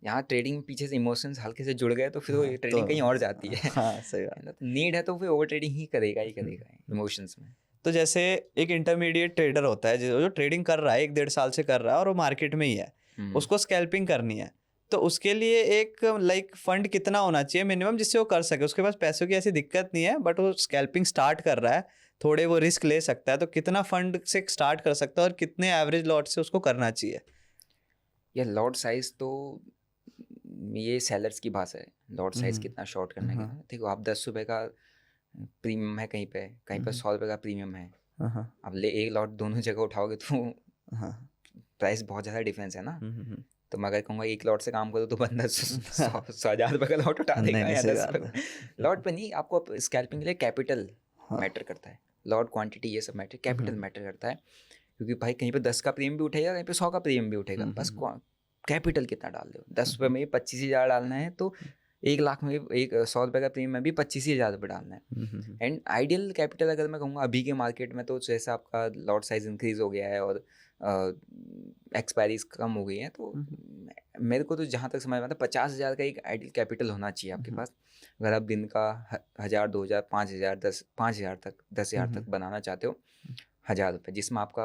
यहाँ ट्रेडिंग पीछे से इमोशंस हल्के से जुड़ गए तो फिर वो ट्रेडिंग कहीं और जाती है। हाँ, सही बात। है ना, तो नीड है तो फिर ओवर ट्रेडिंग ही करेगा इमोशंस में। तो जैसे एक इंटरमीडिएट ट्रेडर होता है जो ट्रेडिंग कर रहा है 1-1.5 साल से कर रहा है और वो मार्केट में ही है, उसको स्कैल्पिंग करनी है, तो उसके लिए एक लाइक फंड कितना होना चाहिए मिनिमम जिससे वो कर सके? उसके पास पैसों की ऐसी दिक्कत नहीं है बट वो स्कैल्पिंग स्टार्ट कर रहा है, थोड़े वो रिस्क ले सकता है, तो कितना फंड से स्टार्ट कर सकता है और कितने एवरेज लॉट से उसको करना चाहिए? या लॉट साइज तो ये सेलर्स की भाषा है, लॉट साइज कितना शॉर्ट करना है। देखो आप 10 रुपये का प्रीमियम है कहीं पे 100 रुपये का प्रीमियम है, अब ले एक लॉट दोनों जगह उठाओगे तो प्राइस बहुत ज़्यादा डिफरेंस है ना। तो मैं अगर कहूँगा एक लॉट से काम करो तो बंदा 100,000 रुपये का लॉट उठा देगा या 10 रुपये लॉट पे नहीं। आपको स्कैल्पिंग के लिए कैपिटल मैटर करता है, लॉट क्वांटिटी ये सब मैटर, कैपिटल मैटर करता है। क्योंकि भाई कहीं पे 10 का प्रीमियम भी उठेगा, कहीं पे 100 का प्रीमियम भी उठेगा, बस कैपिटल कितना डाल दो। 10 रुपये में 25,000 डालना है तो 1 लाख में 100 रुपये का प्रीमियम में भी 25,000 रुपये डालना है। एंड आइडियल कैपिटल अगर मैं कहूँगा अभी के मार्केट में, तो जैसा आपका लॉट साइज इंक्रीज हो गया है और एक्सपायरीज कम हो गई हैं, तो मेरे को तो जहाँ तक समझ में आता है 50,000 का एक आइडियल कैपिटल होना चाहिए आपके पास। अगर आप दिन का 1,000, 2,000, 5,000, 5,000 तक 10,000 तक बनाना चाहते हो, 1,000 रुपये, जिसमें आपका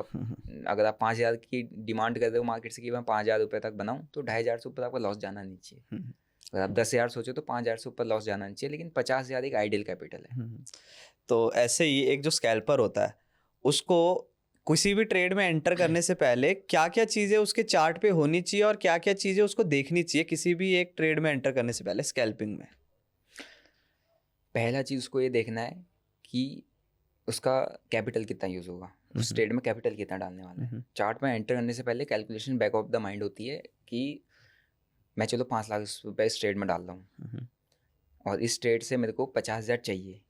अगर आप 5,000 की डिमांड कर रहे हो मार्केट से कि मैं 5,000 रुपये तक बनाऊँ, तो 2,500 से ऊपर आपका लॉस जाना नहीं चाहिए। अगर आप 10,000 सोचो तो 5,000 से ऊपर लॉस जाना नहीं चाहिए, लेकिन 50,000 एक आइडियल कैपिटल है। तो ऐसे ही एक जो स्कैल्पर होता है उसको किसी भी ट्रेड में एंटर करने से पहले क्या क्या चीज़ें उसके चार्ट पे होनी चाहिए और क्या क्या चीज़ें उसको देखनी चाहिए किसी भी एक ट्रेड में एंटर करने से पहले स्कैल्पिंग में? पहला चीज़ उसको ये देखना है कि उसका कैपिटल कितना यूज़ होगा, उस ट्रेड में कैपिटल कितना डालने वाला है। चार्ट में एंटर करने से पहले calculation back of the mind होती है कि मैं चलो 5 लाख रुपये इस ट्रेड में डाल रहा हूँ और इस ट्रेड से मेरे को 50,000 चाहिए,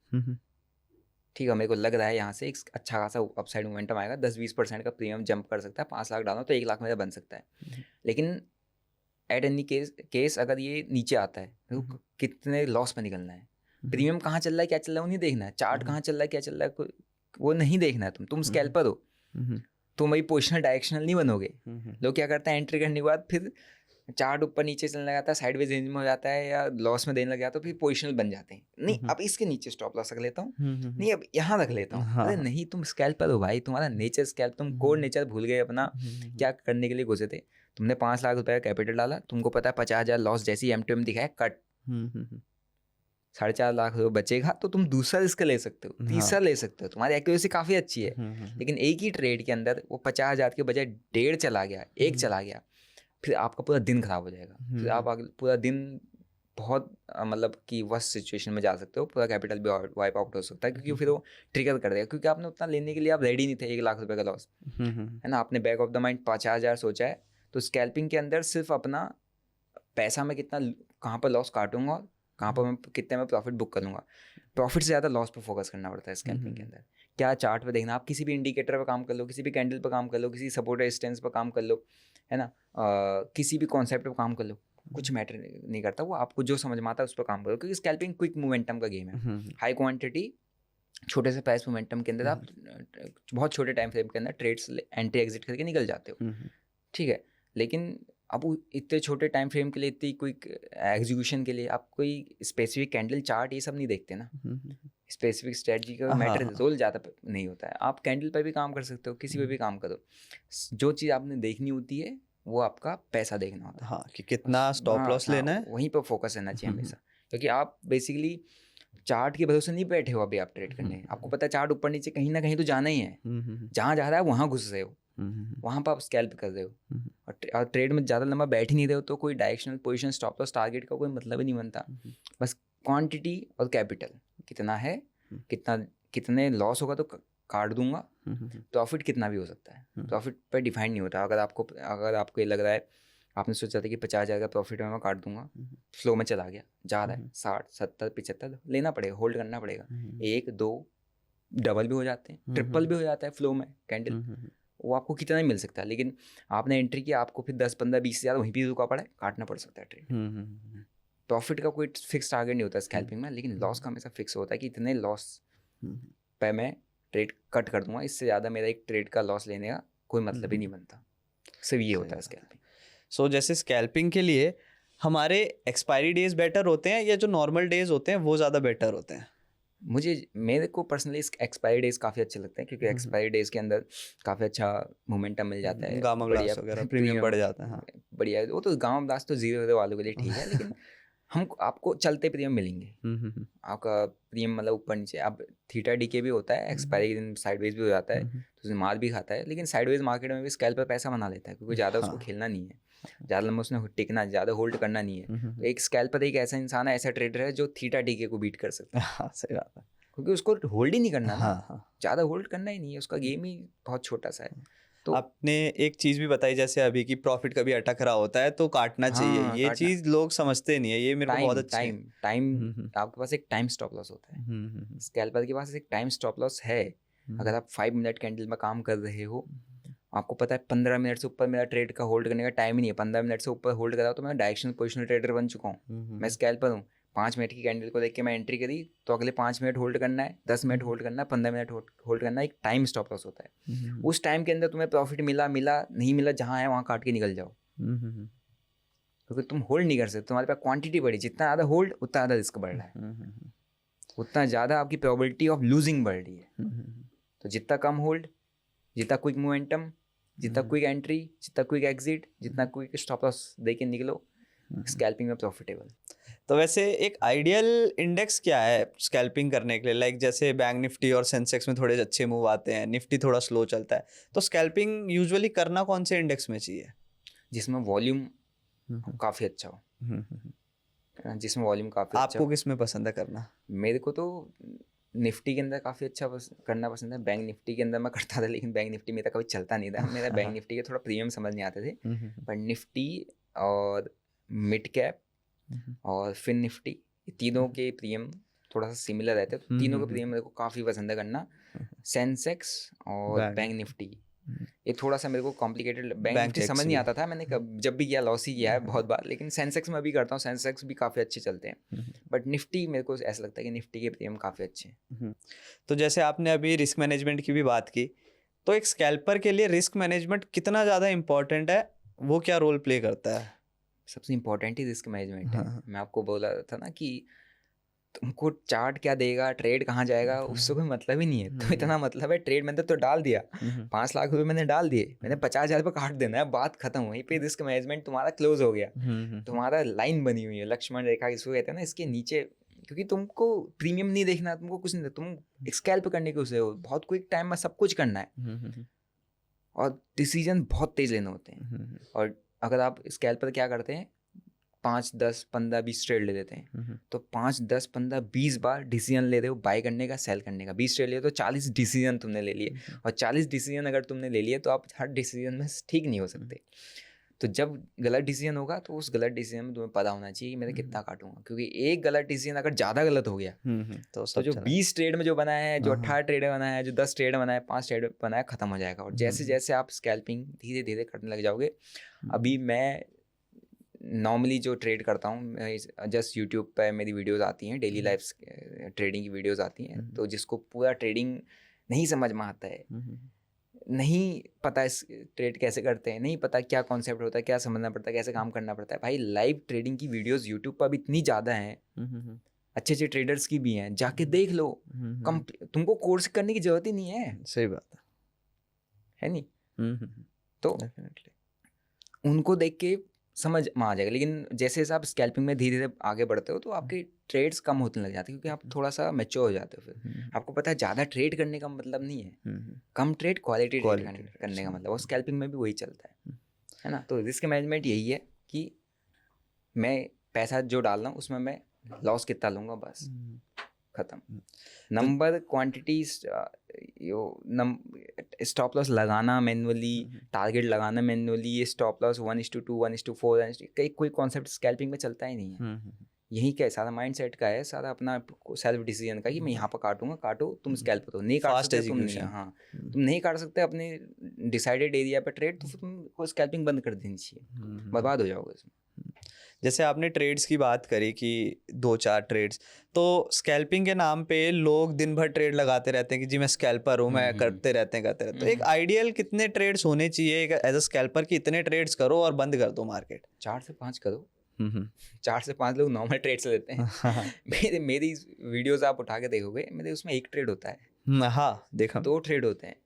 ठीक है। मेरे को लग रहा है यहाँ से एक अच्छा खासा अपसाइड मोमेंटम आएगा, 10-20% का प्रीमियम जंप कर सकता है, 5 लाख डालना तो 1 लाख मेरा बन सकता है। लेकिन एट एनी केस अगर ये नीचे आता है तो कितने लॉस में निकलना है, प्रीमियम कहाँ चल रहा है क्या चल रहा है वो नहीं देखना है, चार्ट कहाँ चल रहा है क्या चल रहा है वो नहीं देखना है। तुम स्कैल्पर हो, तुम वही पोजिशनल डायरेक्शनल नहीं बनोगे। लोग क्या करते हैं एंट्री करने के बाद फिर चार्ट ऊपर नीचे चलने लगा था, साइडवेज रेंज में हो जाता है या लॉस में देने लग जाता है, तो फिर पोजिशनल बन जाते हैं। नहीं अब इसके नीचे स्टॉप लॉस रख लेता हूँ, नहीं अब यहाँ रख लेता हूँ। अरे नहीं, तुम स्कैल्पर हो भाई, तुम्हारा नेचर स्कैल्प, तुम कोर नेचर भूल गए अपना, क्या करने के लिए घुसे थे। तुमने 5 लाख रुपए का कैपिटल डाला, तुमको पता है 50,000 लॉस जैसे ही M2M दिखाया कट, 4.5 लाख रुपये बचेगा, तो तुम दूसरा रिस्क ले सकते हो, तीसरा ले सकते हो, तुम्हारी एक्यूरेसी काफ़ी अच्छी है। लेकिन एक ही ट्रेड के अंदर वो 50,000 के बजाय 1.5 चला गया, 1 चला गया, फिर आपका पूरा दिन खराब हो जाएगा। फिर आप पूरा दिन बहुत मतलब कि वर्स्ट सिचुएशन में जा सकते हो, पूरा कैपिटल भी वाइप आउट हो सकता है, क्योंकि फिर वो ट्रिगर कर देगा, क्योंकि आपने उतना लेने के लिए आप रेडी नहीं थे। 1 लाख रुपए का लॉस है ना, आपने बैक ऑफ द माइंड 50,000 सोचा है, तो स्कैल्पिंग के अंदर सिर्फ अपना पैसा में कितना, कहाँ पर लॉस काटूंगा, कहाँ पर मैं कितने में प्रॉफिट बुक करूँगा, प्रॉफिट से ज़्यादा लॉस पर फोकस करना पड़ता है स्कैल्पिंग के अंदर। क्या चार्ट पे देखना, आप किसी भी इंडिकेटर पर काम कर लो, किसी भी कैंडल पर काम कर लो, किसी सपोर्ट रेजिस्टेंस पर काम कर लो, है ना, किसी भी कॉन्सेप्ट पर काम कर लो, कुछ मैटर नहीं करता, वो आपको जो समझ में आता है उस पर काम करो, क्योंकि स्कैल्पिंग क्विक मोमेंटम का गेम है। हाई क्वांटिटी छोटे से प्राइस मोमेंटम के अंदर आप बहुत छोटे टाइम फ्रेम के अंदर ट्रेड्स एंट्री एग्जिट करके निकल जाते हो, ठीक है। लेकिन अब इतने छोटे टाइम फ्रेम के लिए, इतनी क्विक एग्जीक्यूशन के लिए आप कोई स्पेसिफिक कैंडल चार्ट ये सब नहीं देखते ना, स्पेसिफिक स्ट्रेटजी का मैटर रोल ज़्यादा नहीं होता है। आप कैंडल पर भी काम कर सकते हो, किसी पे भी काम करो, जो चीज़ आपने देखनी होती है वो आपका पैसा देखना होता है। हाँ, कि कितना स्टॉप लॉस लेना है, वहीं पर फोकस रहना चाहिए हमेशा, क्योंकि आप बेसिकली चार्ट के भरोसे नहीं बैठे हो अभी आप ट्रेड करने। आपको पता है चार्ट ऊपर नीचे कहीं ना कहीं तो जाना ही है, जहाँ जा रहा है वहाँ घुस रहे हो, वहाँ पर आप स्कैल्प कर रहे हो, और ट्रेड में ज़्यादा लंबा बैठ ही नहीं रहे हो, तो कोई directional position stop loss target का कोई मतलब ही नहीं बनता। बस क्वांटिटी और कैपिटल कितना है, कितने लॉस होगा तो काट दूंगा, प्रॉफिट कितना भी हो सकता है, प्रॉफिट पर डिफाइन नहीं होता। अगर आपको ये लग रहा है, आपने सोचा था कि 50,000 का प्रॉफिट मैं काट दूंगा, फ्लो में चला गया, जा रहा है 60, 70, 75, लेना पड़ेगा, होल्ड करना पड़ेगा। 1, 2 डबल भी हो जाते हैं, ट्रिपल भी हो जाता है फ्लो में कैंडल, वो आपको कितना ही मिल सकता है। लेकिन आपने एंट्री किया, आपको फिर 10, 15, 20,000 वहीं भी रुका पड़ा है, काटना पड़ सकता है ट्रेड। प्रॉफिट का कोई फिक्स टारगेट नहीं होता स्कैल्पिंग में, लेकिन लॉस का हमेशा फिक्स होता है कि इतने लॉस पे मैं ट्रेड कट कर दूंगा, इससे ज़्यादा मेरा एक ट्रेड का लॉस लेने का कोई मतलब ही नहीं बनता। सिर्फ ये होता है स्कैल्पिंग। सो जैसे स्कैल्पिंग के लिए हमारे एक्सपायरी डेज बेटर होते हैं या जो नॉर्मल डेज होते हैं वो ज़्यादा बेटर होते हैं? मेरे को पर्सनली एक्सपायरी डेज काफ़ी अच्छे लगते हैं, क्योंकि एक्सपायरी डेज के अंदर काफ़ी अच्छा मोमेंटम मिल जाता है, गामा ग्लास वगैरह प्रीमियम बढ़ जाता है। हाँ, बढ़िया। वो तो गामा ग्लास तो 0 वालों के लिए ठीक है, लेकिन आपको चलते प्रीमियम मिलेंगे। आपका प्रीमियम मतलब ऊपर नीचे, अब थीटा डीके भी होता है, एक्सपायरी दिन साइडवेज भी हो जाता है, तो उसमें मार भी खाता है, लेकिन साइडवेज मार्केट में भी स्कैल्प पर पैसा बना लेता है, क्योंकि ज़्यादा उसको खेलना नहीं है, ज़्यादा लंबा उसने टिकना, ज़्यादा होल्ड करना नहीं है। तो एक स्कैल्पर एक ऐसा इंसान है, ऐसा ट्रेडर है जो थीटा डीके को बीट कर सकता है। सही बात है, क्योंकि उसको होल्ड ही नहीं करना ना, ज़्यादा होल्ड करना ही नहीं है, उसका गेम ही बहुत छोटा सा है। तो आपने एक चीज़ भी बताई, जैसे अभी की प्रॉफिट कभी अटक रहा होता है तो काटना चाहिए, ये चीज़ लोग समझते नहीं है, ये मेरे को बहुत अच्छा है। टाइम आपके पास एक टाइम स्टॉप लॉस होता है, स्कैल्पर के पास एक टाइम स्टॉप लॉस है। अगर आप 5 मिनट कैंडल में काम कर रहे हो, आपको पता है 15 मिनट से ऊपर मेरा ट्रेड का होल्ड करने का टाइम ही नहीं है, 15 मिनट से ऊपर होल्ड करा तो मैं डायरेक्शनल पोजिशनल ट्रेडर बन चुका हूँ, मैं स्कैल्पर हूँ। 5 मिनट की कैंडल को देख के मैं एंट्री करी, तो अगले 5 मिनट होल्ड करना है, 10 मिनट होल्ड करना है, 15 मिनट होल्ड करना है, एक टाइम स्टॉप लॉस होता है। उस टाइम के अंदर तुम्हें प्रॉफिट मिला नहीं मिला, जहाँ है वहाँ काट के निकल जाओ, क्योंकि तुम होल्ड नहीं कर सकते, तुम्हारे पास क्वांटिटी बढ़ी, जितना ज़्यादा होल्ड उतना ज़्यादा रिस्क बढ़ रहा है, उतना ज़्यादा आपकी प्रोबेबिलिटी ऑफ लूजिंग बढ़ रही है। तो जितना कम होल्ड, जितना क्विक मोमेंटम, जितना क्विक एंट्री, जितना क्विक एग्जिट, जितना क्विक स्टॉप लॉस दे के निकलो, स्कैल्पिंग में प्रॉफिटेबल। तो वैसे एक आइडियल इंडेक्स क्या है स्कैल्पिंग करने के लिए? लाइक जैसे बैंक निफ्टी और सेंसेक्स में थोड़े अच्छे मूव आते हैं, निफ्टी थोड़ा स्लो चलता है, तो स्कैल्पिंग यूजुअली करना कौन से इंडेक्स में चाहिए? जिसमें वॉल्यूम काफ़ी अच्छा हो, जिसमें वॉल्यूम काफ़ी अच्छा। आपको किस में पसंद है करना? मेरे को तो निफ्टी के अंदर काफ़ी अच्छा करना पसंद है। बैंक निफ्टी के अंदर मैं करता था, लेकिन बैंक निफ्टी मेरा कभी चलता नहीं था, मेरा बैंक निफ्टी के थोड़ा प्रीमियम समझ नहीं आते थे। पर निफ्टी और मिड कैप और फिन निफ्टी, तीनों के प्रीमियम थोड़ा सा सिमिलर रहते हैं, तो तीनों के प्रीमियम मेरे को काफ़ी पसंद है करना। सेंसेक्स और बैंक निफ्टी ये थोड़ा सा मेरे को कॉम्प्लिकेटेड, बैंक निफ्टी समझ नहीं आता था, मैंने जब भी किया लॉस ही किया है बहुत बार, लेकिन सेंसेक्स में भी करता हूँ, सेंसेक्स भी काफ़ी अच्छे चलते हैं, बट निफ्टी मेरे को ऐसा लगता है कि निफ्टी के प्रीमियम काफ़ी अच्छे हैं। तो जैसे आपने अभी रिस्क मैनेजमेंट की भी बात की, तो एक स्कैल्पर के लिए रिस्क मैनेजमेंट कितना ज़्यादा इम्पोर्टेंट है, वो क्या रोल प्ले करता है? सबसे इम्पोर्टेंट ही रिस्क मैनेजमेंट है। हाँ। मैं आपको बोला था ना कि तुमको चार्ट क्या देगा, ट्रेड कहाँ जाएगा, उससे कोई मतलब ही नहीं है। तो इतना मतलब है ट्रेड मैंने तो डाल दिया, 5 लाख रुपए मैंने डाल दिए, मैंने 50,000 रुपये काट देना है, बात खत्म। वहीं पे रिस्क मैनेजमेंट तुम्हारा क्लोज हो गया, तुम्हारा लाइन बनी हुई है, लक्ष्मण रेखा इसको कहते हैं ना, इसके नीचे। क्योंकि तुमको प्रीमियम नहीं देखना, तुमको कुछ नहीं, तुम स्कैल्प करने के उसे हो, बहुत क्विक टाइम में सब कुछ करना है और डिसीजन बहुत तेज लेने होते हैं। और अगर आप स्कैल्प पर क्या करते हैं, 5, 10, 15, 20 ट्रेड ले लेते हैं, तो 5, 10, 15, 20 बार डिसीजन ले रहे हो बाय करने का, सेल करने का। 20 ट्रेड लिए तो 40 डिसीजन तुमने ले लिए, और 40 डिसीजन अगर तुमने ले लिए तो आप हर डिसीजन में ठीक नहीं हो सकते। तो जब गलत डिसीजन होगा तो उस गलत डिसीजन में तुम्हें पता होना चाहिए कि मैं कितना काटूंगा, क्योंकि एक गलत डिसीजन अगर ज़्यादा गलत हो गया तो जो 20 ट्रेड में जो बनाया है, जो 18 ट्रेड में बनाया है, जो 10 ट्रेड में बनाया है, 5 ट्रेड में बनाया, खत्म हो जाएगा। और जैसे जैसे आप स्कैल्पिंग धीरे धीरे करने लग जाओगे, अभी मैं नॉर्मली जो ट्रेड करता हूँ, जस्ट यूट्यूब पे मेरी वीडियोस आती हैं, डेली लाइफ ट्रेडिंग की वीडियोस आती हैं। तो जिसको पूरा ट्रेडिंग नहीं समझ में आता है, नहीं पता इस ट्रेड कैसे करते हैं, नहीं पता क्या कॉन्सेप्ट होता है, क्या समझना पड़ता है, कैसे काम करना पड़ता है, भाई लाइव ट्रेडिंग की वीडियोस यूट्यूब पर भी इतनी ज़्यादा हैं, अच्छे अच्छे ट्रेडर्स की भी हैं, जाके देख लो। तुमको कोर्स करने की जरूरत ही नहीं है। सही बात है नहीं? तो उनको देख के समझ में आ जाएगा। लेकिन जैसे जैसे आप स्कैल्पिंग में धीरे धीरे आगे बढ़ते हो तो आपके ट्रेड्स कम होने लग जाते हैं, क्योंकि आप थोड़ा सा मैच्योर हो जाते हो। फिर आपको पता है ज़्यादा ट्रेड करने का मतलब नहीं है, कम ट्रेड क्वालिटी ट्रेड करने का मतलब। और स्कैल्पिंग में भी वही चलता है ना। तो रिस्क मैनेजमेंट यही है कि मैं पैसा जो डाल रहा हूँ उसमें मैं लॉस कितना लूँगा, बस खत्म। नंबर, क्वांटिटी, स्टॉप लॉस लगाना मैनुअली, टारगेट लगाना मैनुअली, ये स्टॉप लॉस 1:2, 1:4, कई कोई कॉन्सेप्ट स्कैल्पिंग में चलता ही नहीं है। यही क्या है, सारा माइंड सेट का है, सारा अपना सेल्फ डिसीजन का कि मैं यहाँ पर काटूंगा, काटो, तुम स्कैल्प करो, नहीं काट सकते तुम नहीं। हाँ, तुम नहीं काट सकते अपने डिसाइडेड एरिया पर ट्रेड, तो फिर तुमको स्कैल्पिंग बंद कर देनी चाहिए, बर्बाद हो जाओगे इसमें। जैसे आपने ट्रेड्स की बात करी कि 2-4 ट्रेड्स, तो स्कैल्पिंग के नाम पे लोग दिन भर ट्रेड लगाते रहते हैं कि जी मैं स्कैल्पर हूँ, मैं करते रहते हैं। तो एक आइडियल कितने ट्रेड्स होने चाहिए एज अ स्कैल्पर कि इतने ट्रेड्स करो और बंद कर दो मार्केट? 4 से 5 करो। 4 से 5 लोग नॉर्मल ट्रेड्स लेते हैं। मेरी वीडियोस आप उठा के देखोगे, मेरे उसमें 1 ट्रेड होता है। हाँ, देखा। 2 ट्रेड होते हैं,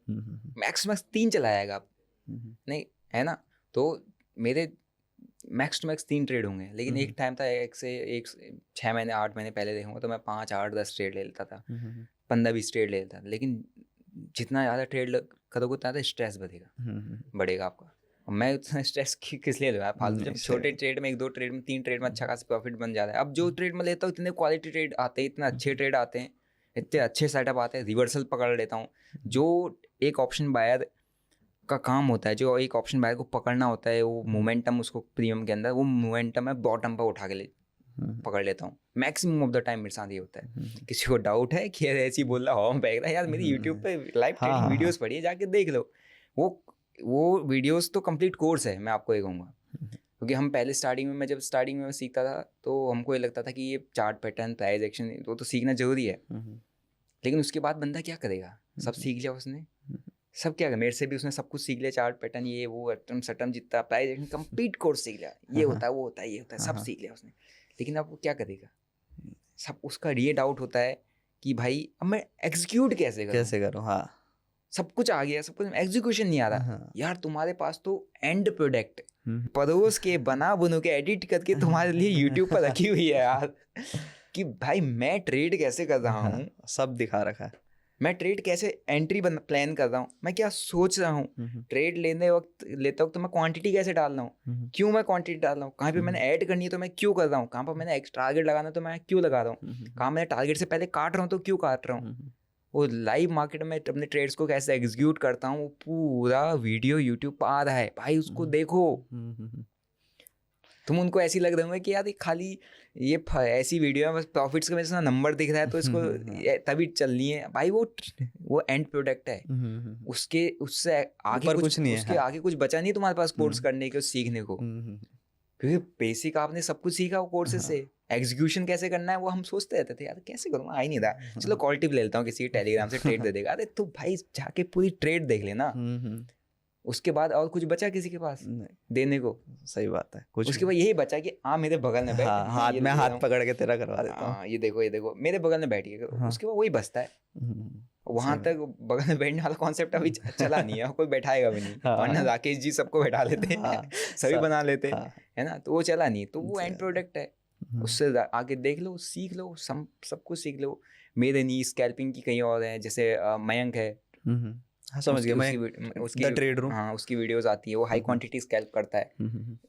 मैक्स 3 चलाएगा आप, नहीं है ना। तो मेरे मैक्स टू मैक्स 3 ट्रेड होंगे। लेकिन एक टाइम था, 6 महीने 8 महीने पहले देखूंगा तो मैं 5, 8, 10 ट्रेड ले लेता था, 15, 20 ट्रेड ले लेता था। लेकिन जितना ज़्यादा ट्रेड करोगे उतना ज़्यादा स्ट्रेस बढ़ेगा आपका। और मैं उतना स्ट्रेस किस लिए लूँ फालतू? जब छोटे ट्रेड में 1-2 ट्रेड में 3 ट्रेड में अच्छा खासा प्रॉफिट बन जाता है। अब जो ट्रेड में लेता हूँ इतने क्वालिटी ट्रेड आते हैं, इतने अच्छे ट्रेड आते हैं, इतने अच्छे सेटअप आते हैं, रिवर्सल पकड़ लेता हूँ। जो एक ऑप्शन बायर का काम होता है, जो एक ऑप्शन बायर को पकड़ना होता है, वो मोमेंटम, उसको प्रीमियम के अंदर वो मोमेंटम है बॉटम पर उठा के पकड़ लेता हूँ। मैक्सिमम ऑफ द टाइम मेरे साथ ये होता है। किसी को डाउट है कि ऐसे ही बोल रहा हॉर्न बैग रहा है, यार मेरी यूट्यूब पे लाइव ट्रेडिंग वीडियोस पड़ी है, जाके देख लो। वो वीडियोस तो कंप्लीट कोर्स है, मैं आपको ये कहूँगा। क्योंकि हम पहले जब स्टार्टिंग में सीखता था तो हमको ये लगता था कि ये चार्ट पैटर्न, प्राइस एक्शन, वो तो सीखना जरूरी है। लेकिन उसके बाद बंदा क्या करेगा? सब सीख लिया उसने, सब क्या, मेरे से भी उसने सब कुछ सीख लिया, चार्ट पैटर्न, ये वो, एटम सटम, जितना प्राइस एक्शन, कंप्लीट कोर्स सीख लिया, ये होता है, वो होता है, ये होता है, सब सीख लिया उसने। लेकिन अब वो क्या करेगा? सब उसका ये डाउट होता है कि भाई अब मैं एग्जीक्यूट कैसे करूँ? हाँ, सब कुछ आ गया, सब कुछ, एग्जीक्यूशन नहीं आ रहा। यार तुम्हारे पास तो एंड प्रोडक्ट परोस के बना बुनो के एडिट करके तुम्हारे लिए यूट्यूब पर रखी हुई है यार, कि भाई मैं ट्रेड कैसे कर रहा हूँ, सब दिखा रखा है। मैं ट्रेड कैसे एंट्री प्लान कर रहा हूँ, मैं क्या सोच रहा हूँ, ट्रेड लेते वक्त मैं क्वांटिटी कैसे डाल रहा हूँ, क्यों मैं क्वांटिटी डाल रहा हूँ, कहाँ पे मैंने ऐड करनी है तो मैं क्यों कर रहा हूँ, कहाँ पर मैंने एक्स्ट्रा टारगेट लगाना है तो मैं क्यों लगा रहा हूँ, कहाँ मैंने टारगेट से पहले काट रहा हूँ तो क्यों काट रहा हूँ, वो लाइव मार्केट में अपने ट्रेड्स को कैसे एग्जीक्यूट करता हूँ, वो पूरा वीडियो यूट्यूब पर आ रहा है भाई, उसको देखो। तुम उनको ऐसी लग रहे होंगे कि यार खाली ये ऐसी वीडियो है, बस प्रॉफिट्स का मेरे नंबर दिख रहा है तो इसको तभी चलनी है भाई। वो एंड प्रोडक्ट है, उससे आगे कुछ नहीं है, उसके आगे कुछ बचा नहीं तुम्हारे पास कोर्स करने के, सीखने को। क्योंकि बेसिक आपने सब कुछ सीखा वो कोर्सेज से, एग्जीक्यूशन कैसे करना है वो हम सोचते रहते थे, यार कैसे करूँगा, आ ही नहीं रहा, चलो कॉल टिप ले लेता हूँ, किसी टेलीग्राम से ट्रेड दे देगा। अरे तो भाई जाके पूरी ट्रेड देख लेना, उसके बाद और कुछ बचा किसी के पास नहीं, देने को? सही बात है, कुछ उसके बाद यही बचा कि मेरे बगल में बैठ, हाँ, हाथ ये में ले हाथ रहा हूँ, पकड़ के तेरा करवा देता हूँ। ये देखो मेरे बगल में बैठ गया। हाँ। उसके बाद वही बचता है। वहां सही तक बगल में बैठने वाला कॉन्सेप्ट अभी चला नहीं है, कोई बैठाएगा भी नहीं। हाँ, वरना हाँ। राकेश जी सबको बैठा लेते हैं, हाँ, सभी बना लेते हैं, हाँ, है ना। तो वो चला नहीं, तो वो सही एंड बात है। प्रोडक्ट है। उससे आगे देख लो, सीख लो, सब कुछ सीख लो। मेरे नहीं, स्कैल्पिंग की कहीं और है, जैसे मयंक है, हाँ समझ गया मैं, उसकी द ट्रेड रूम। हाँ, उसकी वीडियोस आती है। वो हाई क्वांटिटी स्कैल्प करता है,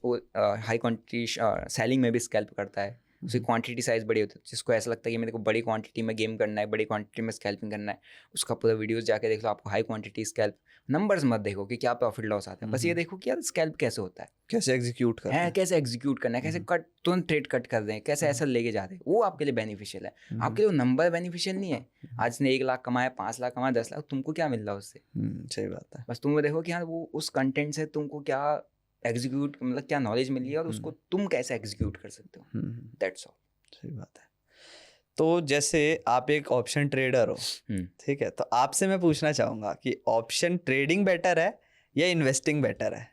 वो हाई क्वांटिटी सेलिंग में भी स्कैल्प करता है। उसकी क्वांटिटी साइज बड़ी होती है, जिसको ऐसा लगता है कि मेरे को बड़ी क्वांटिटी में गेम करना है, बड़ी क्वांटिटी में स्कैल्पिंग करना है, उसका पूरा वीडियोस जाके देख लो। आपको हाई क्वांटिटी स्कैल्प, नंबर्स मत देखो कि क्या प्रॉफिट लॉस आता है, बस ये देखो कि यार स्कैल्प कैसे होता है, कैसे एग्जीक्यूट करना है है। कैसे एग्जीक्यूट करना है, कैसे कट तुरंत ट्रेड कट कर रहे हैं, कैसे ऐसा लेके जा रहे हैं, वो आपके लिए बेनिफिशियल है। आपके लिए नंबर बेनिफिशियल नहीं है। आज ने 1 लाख कमाया, 5 लाख कमाया, 10 लाख, तुमको क्या मिल रहा है उससे? सही बात है। बस तुम देखो कि हाँ, वो उस कंटेंट से तुमको क्या एग्जीक्यूट, मतलब क्या नॉलेज मिली है और उसको तुम कैसे एग्जीक्यूट कर सकते हो, दैट्स ऑल। सही बात है। तो जैसे आप एक ऑप्शन ट्रेडर हो, ठीक है, तो आपसे मैं पूछना चाहूंगा कि ऑप्शन ट्रेडिंग बेटर है या इन्वेस्टिंग बेटर है?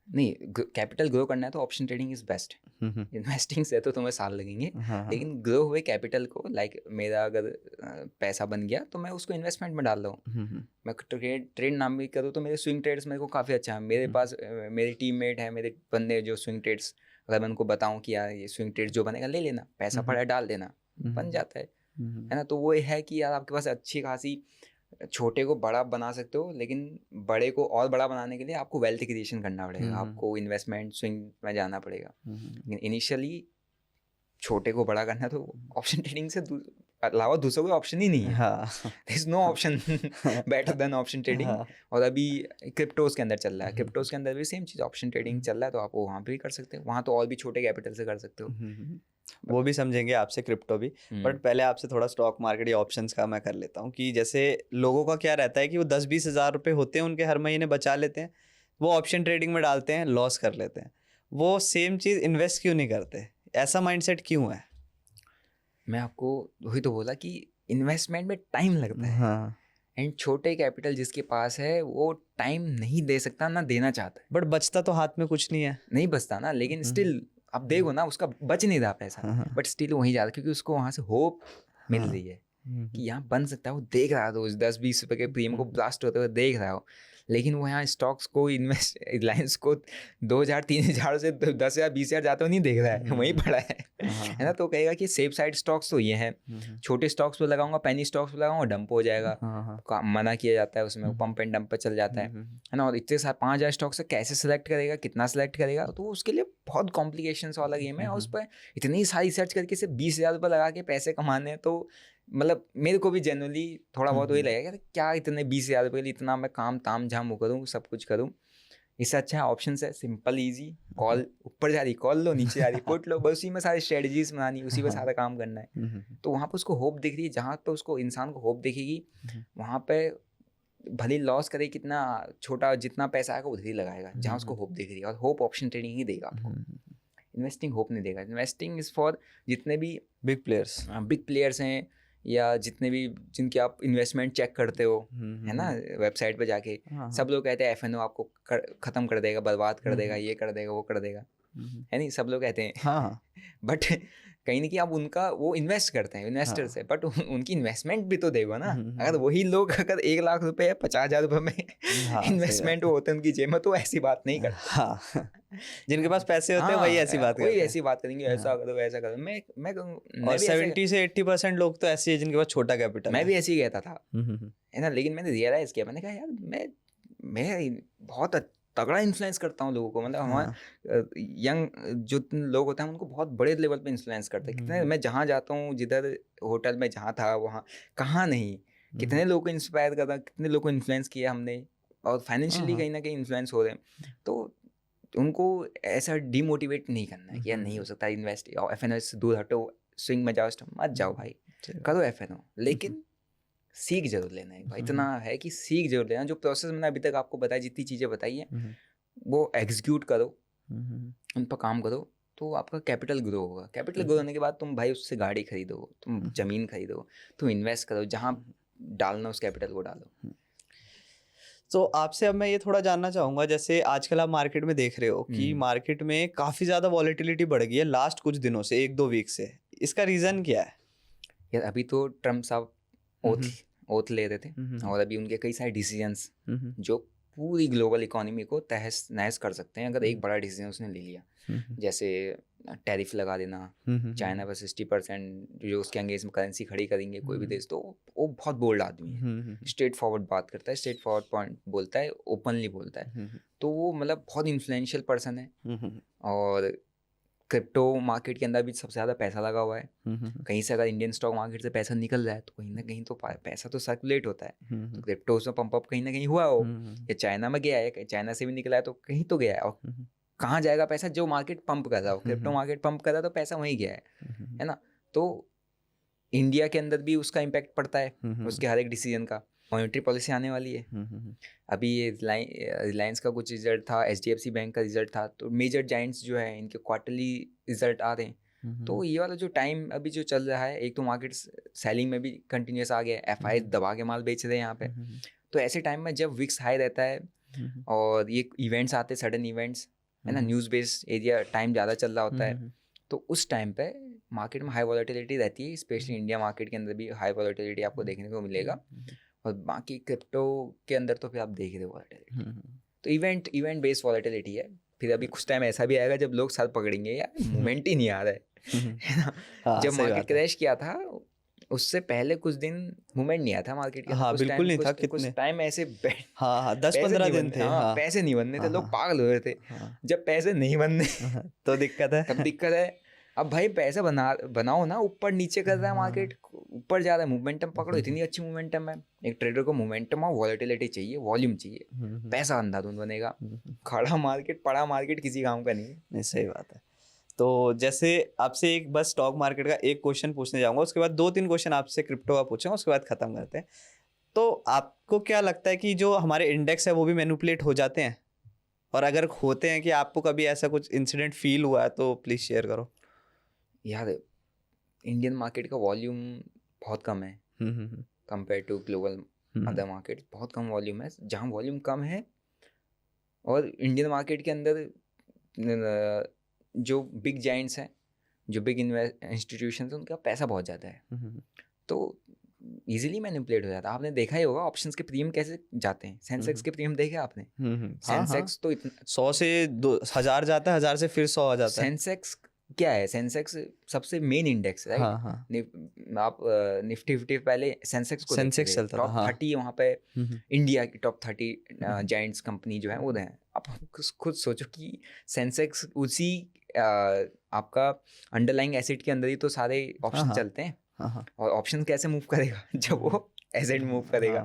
नहीं, कैपिटल ग्रो करना है तो option trading is best. Investing से तो तुम्हें साल लगेंगे, लेकिन ग्रो हुए कैपिटल को, लाइक मेरा अगर पैसा बन गया तो मैं उसको इन्वेस्टमेंट में डाल रहा हूँ। मैं ट्रेड नाम भी करूँ तो मेरे स्विंग ट्रेड्स मेरे को काफ़ी अच्छा है। मेरे पास मेरी टीममेट है, मेरे बंदे जो स्विंग ट्रेड्स, अगर मैं उनको बताऊँ कि यार ये स्विंग ट्रेड जो बनेगा ले लेना, पैसा पड़ा है डाल देना, बन जाता है ना। तो वो है कि यार आपके पास अच्छी खासी, छोटे को बड़ा बना सकते हो, लेकिन बड़े को और बड़ा बनाने के लिए आपको वेल्थ क्रिएशन करना पड़ेगा, आपको इन्वेस्टमेंट स्विंग में जाना पड़ेगा। लेकिन इनिशियली छोटे को बड़ा करना तो ऑप्शन ट्रेडिंग से अलावा दूसरा कोई ऑप्शन ही नहीं है। There is no option better than option trading. और अभी क्रिप्टोज के अंदर चल रहा है, क्रिप्टोज के अंदर भी सेम चीज़, ऑप्शन ट्रेडिंग चल रहा है, तो आप वहाँ पे भी कर सकते हो। वहाँ तो और भी छोटे कैपिटल से कर सकते हो। वो भी समझेंगे आपसे, क्रिप्टो भी। बट पहले आपसे थोड़ा स्टॉक मार्केट या ऑप्शंस का मैं कर लेता हूँ कि जैसे लोगों का क्या रहता है कि वो 10-20 हज़ार रुपये होते हैं उनके, हर महीने बचा लेते हैं, वो ऑप्शन ट्रेडिंग में डालते हैं, लॉस कर लेते हैं। वो सेम चीज़ इन्वेस्ट क्यों नहीं करते? ऐसा माइंडसेट क्यों है? मैं आपको वही तो बोला कि इन्वेस्टमेंट में टाइम लगता है। हाँ। एंड छोटे कैपिटल जिसके पास है वो टाइम नहीं दे सकता, ना देना चाहता है। बट बचता तो हाथ में कुछ नहीं है। नहीं बचता ना, लेकिन स्टिल आप देखो ना, उसका बच नहीं रहा पैसा, बट स्टिल वहीं जा रहा है, क्योंकि उसको वहाँ से होप मिल रही है कि यहाँ बन सकता है। वो देख रहा है रोज 10-20 रुपए के प्रीमियम को ब्लास्ट होते हुए देख रहा हो, लेकिन वो यहाँ स्टॉक्स को इन्वेस्ट, रिलायंस को 2,000-3,000 से 10,000-20,000 जाते हुए नहीं देख रहा है, वहीं पड़ा है ना। तो कहेगा कि सेफ साइड स्टॉक्स तो ये हैं, छोटे स्टॉक्स पे लगाऊंगा, पेनी स्टॉक्स पे लगाऊंगा, डंप हो जाएगा, मना किया जाता है उसमें, पंप एंड डंप पे चल जाता है ना। और इतने सारे 5,000 स्टॉक से कैसे सिलेक्ट करेगा, कितना सिलेक्ट करेगा, तो उसके लिए बहुत कॉम्प्लिकेशंस वाला गेम है। और उस पर इतनी सारी सर्च करके सिर्फ 20,000 रुपये लगा के पैसे कमाने हैं, तो मतलब मेरे को भी जनरली थोड़ा बहुत वही लगेगा कि क्या इतने 20,000 रुपये के लिए इतना मैं काम ताम झाम करूँ, सब कुछ करूँ। इससे अच्छा ऑप्शन है सिंपल इजी, कॉल, ऊपर जा रही कॉल लो, नीचे जा रही पुट लो, बस उसी में सारी स्ट्रेटजीज बनानी, उसी पे सारा काम करना है। तो वहाँ पे उसको होप दिख रही है, जहाँ पे उसको इंसान को होप दिखेगी वहाँ पे भले लॉस करे, कितना छोटा जितना पैसा आएगा उधर ही लगाएगा जहाँ उसको होप दिख रही है। और होप ऑप्शन ट्रेडिंग ही देगा आपको, इन्वेस्टिंग होप नहीं देगा। इन्वेस्टिंग इज़ फॉर जितने भी बिग प्लेयर्स हैं, या जितने भी जिनके आप इन्वेस्टमेंट चेक करते हो, है ना, वेबसाइट पे जाके सब लोग कहते हैं FNO आपको ख़त्म कर देगा, बर्बाद कर देगा, ये कर देगा, वो कर देगा, है नहीं, सब लोग कहते हैं। बट कहीं ना कहीं आप उनका वो इन्वेस्ट करते हैं, इन्वेस्टर्स है, बट उनकी इन्वेस्टमेंट भी तो देगा ना। अगर वही लोग अगर 1 लाख रुपए या 50,000 रुपये में इन्वेस्टमेंट होते हैं उनकी जेब में, तो ऐसी बात नहीं करते। जिनके पास पैसे होते हैं वही ऐसी बात करते हैं, वही ऐसी बात करेंगे, ऐसा करो वैसा करो। मैं और 70 से 80% लोग तो ऐसे हैं जिनके पास छोटा कैपिटल है। मैं भी ऐसे ही कहता था, है ना, लेकिन मैंने रियलाइज किया, मैंने कहा यार मैं बहुत तगड़ा इन्फ्लुएंस करता हूँ लोगों को। मतलब हमारे यंग जो लोग होते हैं उनको बहुत बड़े लेवल पे इन्फ्लुएंस करते हैं। कितने मैं जहाँ जाता हूँ, जिधर होटल में जहाँ था वहाँ, कहाँ नहीं, कितने लोगों को इंस्पायर करता, कितने लोगों को इन्फ्लुएंस किया हमने, और फाइनेंशियली कहीं ना कहीं इन्फ्लुएंस हो रहे हैं। तो उनको ऐसा डिमोटिवेट नहीं करना है कि यार नहीं हो सकता, इन्वेस्ट FNO से दूर हटो, स्विंग में जाओ, मत जाओ भाई, करो FNO, लेकिन सीख जरूर लेना है भाई। इतना है कि सीख जरूर लेना। जो प्रोसेस मैंने अभी तक आपको बताया, जितनी चीज़ें बताई हैं, वो एग्जीक्यूट करो, उन पर काम करो, तो आपका कैपिटल ग्रो होगा। कैपिटल ग्रो होने के बाद तुम भाई उससे गाड़ी खरीदो, तुम ज़मीन खरीदो, तुम इन्वेस्ट करो, जहाँ डालना उस कैपिटल को डालो। तो आपसे अब मैं ये थोड़ा जानना चाहूँगा, जैसे आजकल आप मार्केट में देख रहे हो कि मार्केट में काफ़ी ज़्यादा वॉलेटिलिटी बढ़ गई है लास्ट कुछ दिनों से, 1-2 वीक से। इसका रीज़न क्या है? यार अभी तो ट्रम्प साहब हम्म, ओथ ले रहे थे, हम्म, और अभी उनके कई सारे डिसीजंस हम्म, जो पूरी ग्लोबल इकोनॉमी को तहस नहस कर सकते हैं अगर एक बड़ा डिसीजन उसने ले लिया, हम्म, जैसे टैरिफ लगा देना चाइना पर 60% जो उसके अंगेज में करेंसी खड़ी करेंगे कोई भी देश, तो वो बहुत बोल्ड आदमी है, स्ट्रेट फॉरवर्ड बात करता है, स्ट्रेट फॉरवर्ड पॉइंट बोलता है, ओपनली बोलता है, तो वो मतलब बहुत इन्फ्लुएंशियल पर्सन है। और क्रिप्टो मार्केट के अंदर भी सबसे ज़्यादा पैसा लगा हुआ है, कहीं से अगर इंडियन स्टॉक मार्केट से पैसा निकल जाए तो कहीं ना कहीं तो पैसा तो सर्कुलेट होता है, तो क्रिप्टो उसमें पंप अप कहीं ना कहीं हुआ हो, या चाइना में गया है, चाइना से भी निकला है तो कहीं तो गया है, और कहाँ जाएगा पैसा? जो मार्केट पंप कर रहा हो, क्रिप्टो मार्केट पंप कर रहा है तो पैसा वहीं गया है ना। तो इंडिया के अंदर भी उसका इम्पैक्ट पड़ता है उसके हर एक डिसीजन का। मॉनेटरी पॉलिसी आने वाली है, अभी ये रिलायंस का कुछ रिजल्ट था, HDFC बैंक का रिजल्ट था, तो मेजर जाइंट्स जो है इनके क्वार्टरली रिजल्ट आ रहे हैं, तो ये वाला जो टाइम अभी जो चल रहा है, एक तो मार्केट सेलिंग में भी कंटिन्यूस आ गया है, FI दबा के माल बेच रहे हैं यहाँ पे, तो ऐसे टाइम में जब विक्स हाई रहता है और ये इवेंट्स आते हैं, सडन इवेंट्स है ना, न्यूज़ बेस्ड एरिया टाइम ज़्यादा चल रहा होता है, तो उस टाइम पे मार्केट में हाई वॉलेटिलिटी रहती है, स्पेशली इंडिया मार्केट के अंदर भी हाई वॉलेटिलिटी आपको देखने को मिलेगा, और बाकी क्रिप्टो के अंदर तो फिर आप देख रहे हो वॉलेटिलिटी, तो इवेंट बेस्ड वॉलेटिलिटी है। फिर अभी कुछ टाइम ऐसा भी आएगा जब लोग सर पकड़ेंगे यार मूवमेंट ही नहीं आ रहा है ना। हाँ, जब सही मार्केट बात है। क्रैश किया था उससे पहले कुछ दिन मूवमेंट नहीं आया था मार्केट के अंदर, हाँ, कुछ बिल्कुल नहीं था, कुछ कितने टाइम ऐसे हाँ, हाँ, पैसे 10-15 नहीं दिन बनने, थे। हाँ हाँ, पैसे नहीं बनने थे, हाँ, लोग हाँ, पागल हो रहे थे। हाँ, जब पैसे नहीं बनने तो दिक्कत है। तब दिक्कत है। अब भाई पैसे बनाओ ना, ऊपर नीचे कर रहा है मार्केट, ऊपर जा रहा है, मोमेंटम पकड़ो, इतनी अच्छी मोमेंटम है। एक ट्रेडर को मोमेंटम और वॉलेटिलिटी चाहिए, वॉल्यूम चाहिए, पैसा अंधाधुंध बनेगा। खड़ा मार्केट पड़ा मार्केट किसी काम का नहीं है। नहीं, सही बात है। तो जैसे आपसे एक बस स्टॉक मार्केट का एक क्वेश्चन पूछने जाऊंगा, उसके बाद 2-3 क्वेश्चन आपसे क्रिप्टो का पूछूंगा, उसके बाद खत्म करते हैं। तो आपको क्या लगता है कि जो हमारे इंडेक्स है वो भी मैनिपुलेट हो जाते हैं? और अगर होते हैं कि आपको कभी ऐसा कुछ इंसिडेंट फील हुआ है तो प्लीज शेयर करो। यार इंडियन मार्केट का वॉल्यूम बहुत कम है compare to global other market, बहुत कम वॉल्यूम है। जहाँ वॉल्यूम कम है और इंडियन मार्केट के अंदर जो बिग जाइंट्स हैं, जो बिग इंस्टीट्यूशंस हैं, उनका पैसा बहुत ज़्यादा है, तो इजीली मैनिपुलेट हो जाता है। आपने देखा ही होगा ऑप्शंस के प्रीमियम कैसे जाते हैं, सेंसेक्स के प्रीमियम देखे आपने? सेंसेक्स तो इतना 100 से 1000 जाता है, 1000 से फिर 100 आ जाता है। सेंसेक्स क्या है? सेंसेक्स सबसे मेन इंडेक्स है, हाँ, हाँ, आप निफ्टी 50 पहले सेंसेक्स को सेंसेक्स चलता था, टॉप हाँ। 30 वहाँ पे इंडिया की टॉप 30 जाइंट्स कंपनी जो है वो हैं। आप खुद सोचो कि सेंसेक्स उसी आपका अंडरलाइंग एसेट के अंदर ही तो सारे ऑप्शन हाँ, चलते हैं, हाँ, और ऑप्शन कैसे मूव करेगा? जब वो एसेट मूव करेगा,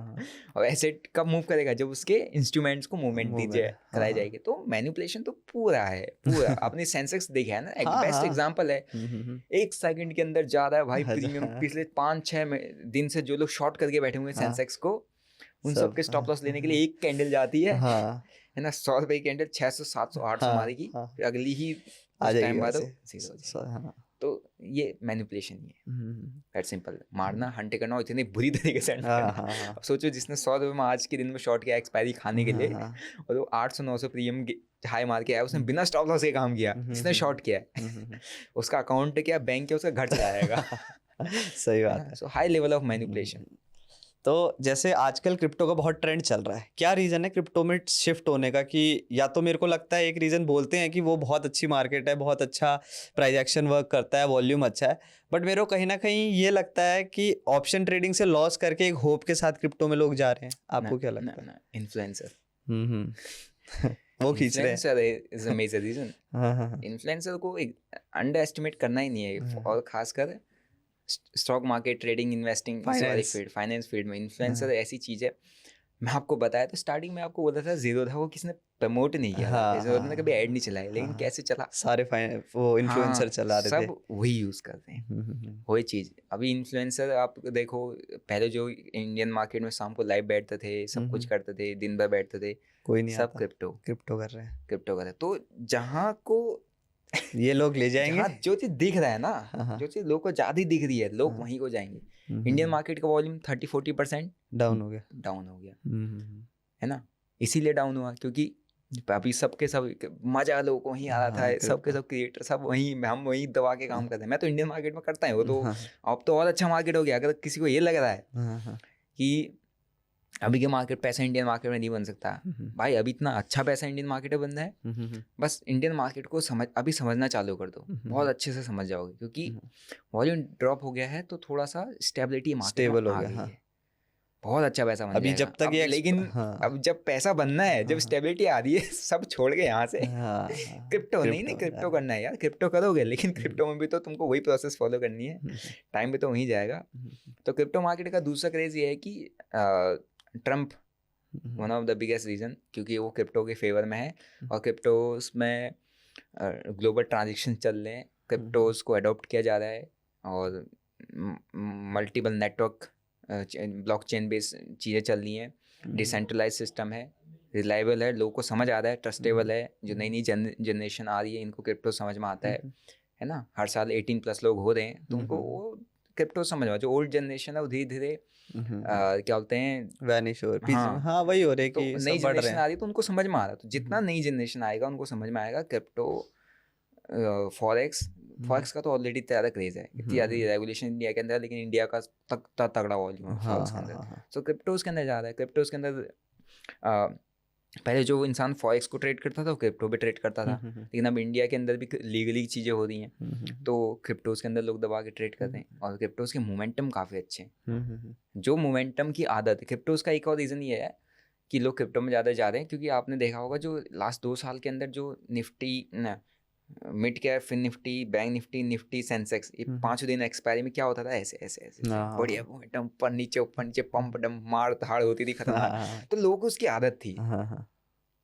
और एसेट कब मूव करेगा? जब उसके इंस्ट्रूमेंट्स को मूवमेंट दीजिए कराई जाएगी। तो मैनिपुलेशन तो पूरा है, पूरा। आपने सेंसेक्स देखा है ना, एक बेस्ट एग्जांपल है। 1 सेकंड के अंदर जा रहा है भाई प्रीमियम। पिछले 5-6 दिन से जो लोग शॉर्ट करके बैठे हुए हैं सेंसेक्स को, उन सबके स्टॉप लॉस लेने के लिए एक कैंडल जाती है ना, 100 रुपए की कैंडल 600 700 800 मारेगी, फिर अगली ही टाइम बाद तो ये मैनिपुलेशन ही है, दैट सिंपल। मारना हंटे करना इतनी बुरी तरीके से करना। सोचो जिसने 100 रुपये में आज के दिन में शॉर्ट किया एक्सपायरी खाने के लिए, और वो 800-900 प्रीमियम हाई मार के आया, उसने बिना स्टॉप लॉस के काम किया, जिसने शॉर्ट किया है उसका अकाउंट क्या बैंक क्या उसका घर चला जाएगा। सही बात है। सो हाई लेवल ऑफ मैनिपुलेशन। तो जैसे आजकल क्रिप्टो का बहुत ट्रेंड चल रहा है, क्या रीज़न है क्रिप्टो में शिफ्ट होने का? कि या तो मेरे को लगता है एक रीज़न बोलते हैं कि वो बहुत अच्छी मार्केट है, बहुत अच्छा प्राइस एक्शन वर्क करता है, वॉल्यूम अच्छा है, बट मेरे को कहीं ना कहीं ये लगता है कि ऑप्शन ट्रेडिंग से लॉस करके एक होप के साथ क्रिप्टो में लोग जा रहे हैं। आपको क्या लगता है? इन्फ्लुएंसर वो खींच रहे हैं। Is a major reason. Influencer को अंडर एस्टिमेट करना ही नहीं है, और खासकर stock market, trading, investing, finance field में इन्फ्लुएंसर ऐसी चीज़ है। मैं आपको बताया तो स्टार्टिंग में आपको बोला था ज़ीरो था, वो किसने प्रमोट नहीं किया था, ज़ीरो ने कभी ऐड नहीं चलाया, लेकिन कैसे चला? सारे वो इन्फ्लुएंसर चला रहे थे, सब वही यूज़ करते हैं, वही चीज़। अभी इन्फ्लुएंसर आप देखो, पहले जो इंडियन मार्केट में शाम को लाइव बैठते थे, सब कुछ करते थे, दिन भर बैठते थे, कोई नहीं, सब क्रिप्टो कर रहे हैं। तो जहाँ को ये लोग ले जाएंगे, जो चीज दिख रहा है ना, जो चीज लोग को ज्यादा दिख रही है, लोग वहीं को जाएंगे। इंडियन मार्केट का वॉल्यूम 30-40% डाउन हो गया, है ना। इसीलिए डाउन हुआ क्योंकि अभी सबके सब मजा लोगों को वहीं आ रहा था, सबके सब क्रिएटर सब वहीं, हम वहीं दबा के काम करते हैं। मैं तो इंडियन मार्केट में करता है वो तो अब तो और अच्छा मार्केट हो गया। अगर किसी को ये लग रहा है कि अभी के मार्केट पैसा इंडियन मार्केट में नहीं बन सकता, भाई अभी इतना अच्छा पैसा इंडियन मार्केट में बन रहा है, बस इंडियन मार्केट को अभी समझना चालू कर दो, बहुत अच्छे से समझ जाओगे। क्योंकि वॉल्यूम ड्रॉप हो गया है तो थोड़ा सा स्टेबिलिटी मार्केट में आ गई है, बहुत अच्छा पैसा बन अभी जाएगा। जब तक ये लेकिन अब जब पैसा बनना है, जब स्टेबिलिटी आ रही है, सब छोड़ के यहाँ से क्रिप्टो नहीं क्रिप्टो करना है यार, क्रिप्टो करोगे लेकिन क्रिप्टो में भी तो तुमको वही प्रोसेस फॉलो करनी है, टाइम भी तो वहीं जाएगा। तो क्रिप्टो मार्केट का दूसरा क्रेज ये है कि Trump one of the biggest reason, क्योंकि वो क्रिप्टो के फेवर में है और क्रिप्टोस में ग्लोबल ट्रांजेक्शन चल रहे हैं, क्रिप्टोस को अडॉप्ट किया जा रहा है और मल्टीपल नेटवर्क ब्लॉकचेन बेस्ड चीज़ें चल रही हैं, डिसेंट्रलाइज सिस्टम है, रिलायबल है, लोगों को समझ आ रहा है, ट्रस्टेबल है। जो नई नई जनरेशन आ रही है इनको क्रिप्टो समझ में आता है ना, हर साल 18+ लोग हो रहे हैं तो उनको वो क्रिप्टो समझ में। जो ओल्ड जनरेशन है वो धीरे धीरे क्या बोलते हैं वैनिश हो रही है। हाँ वही हो रही है कि नई जनरेशन आ रही है तो उनको समझ में आ रहा है। तो जितना नई जनरेशन आएगा उनको समझ में आएगा क्रिप्टो, फॉरेक्स का तो ऑलरेडी ज़्यादा क्रेज है, इतनी ज़्यादा रेगुलेशन इंडिया के अंदर, लेकिन इंडिया का तगड़ा वॉल्यूम है फॉरेक्स के अंदर। सो क्रिप्टोज के अंदर जा रहा है। क्रिप्टोज के अंदर पहले जो इंसान फॉरेक्स को ट्रेड करता था वो क्रिप्टो भी ट्रेड करता था, लेकिन अब इंडिया के अंदर भी लीगली चीज़ें हो रही हैं तो क्रिप्टोज के अंदर लोग दबा के ट्रेड करते हैं और क्रिप्टोज के मोमेंटम काफ़ी अच्छे हैं। जो मोमेंटम की आदत है क्रिप्टोज का, एक और रीज़न ये है कि लोग क्रिप्टो में ज़्यादा जा रहे हैं क्योंकि आपने देखा होगा जो लास्ट 2 साल के अंदर जो Nifty, mid cap, fin Nifty, bank Nifty, Sensex, ये 5 दिन एक्सपायरी में क्या होता था, ऐसे बढ़िया मोमेंटम, ऊपर नीचे पंप डम मार धाड़ होती थी खतरनाक। तो लोगों को उसकी आदत थी,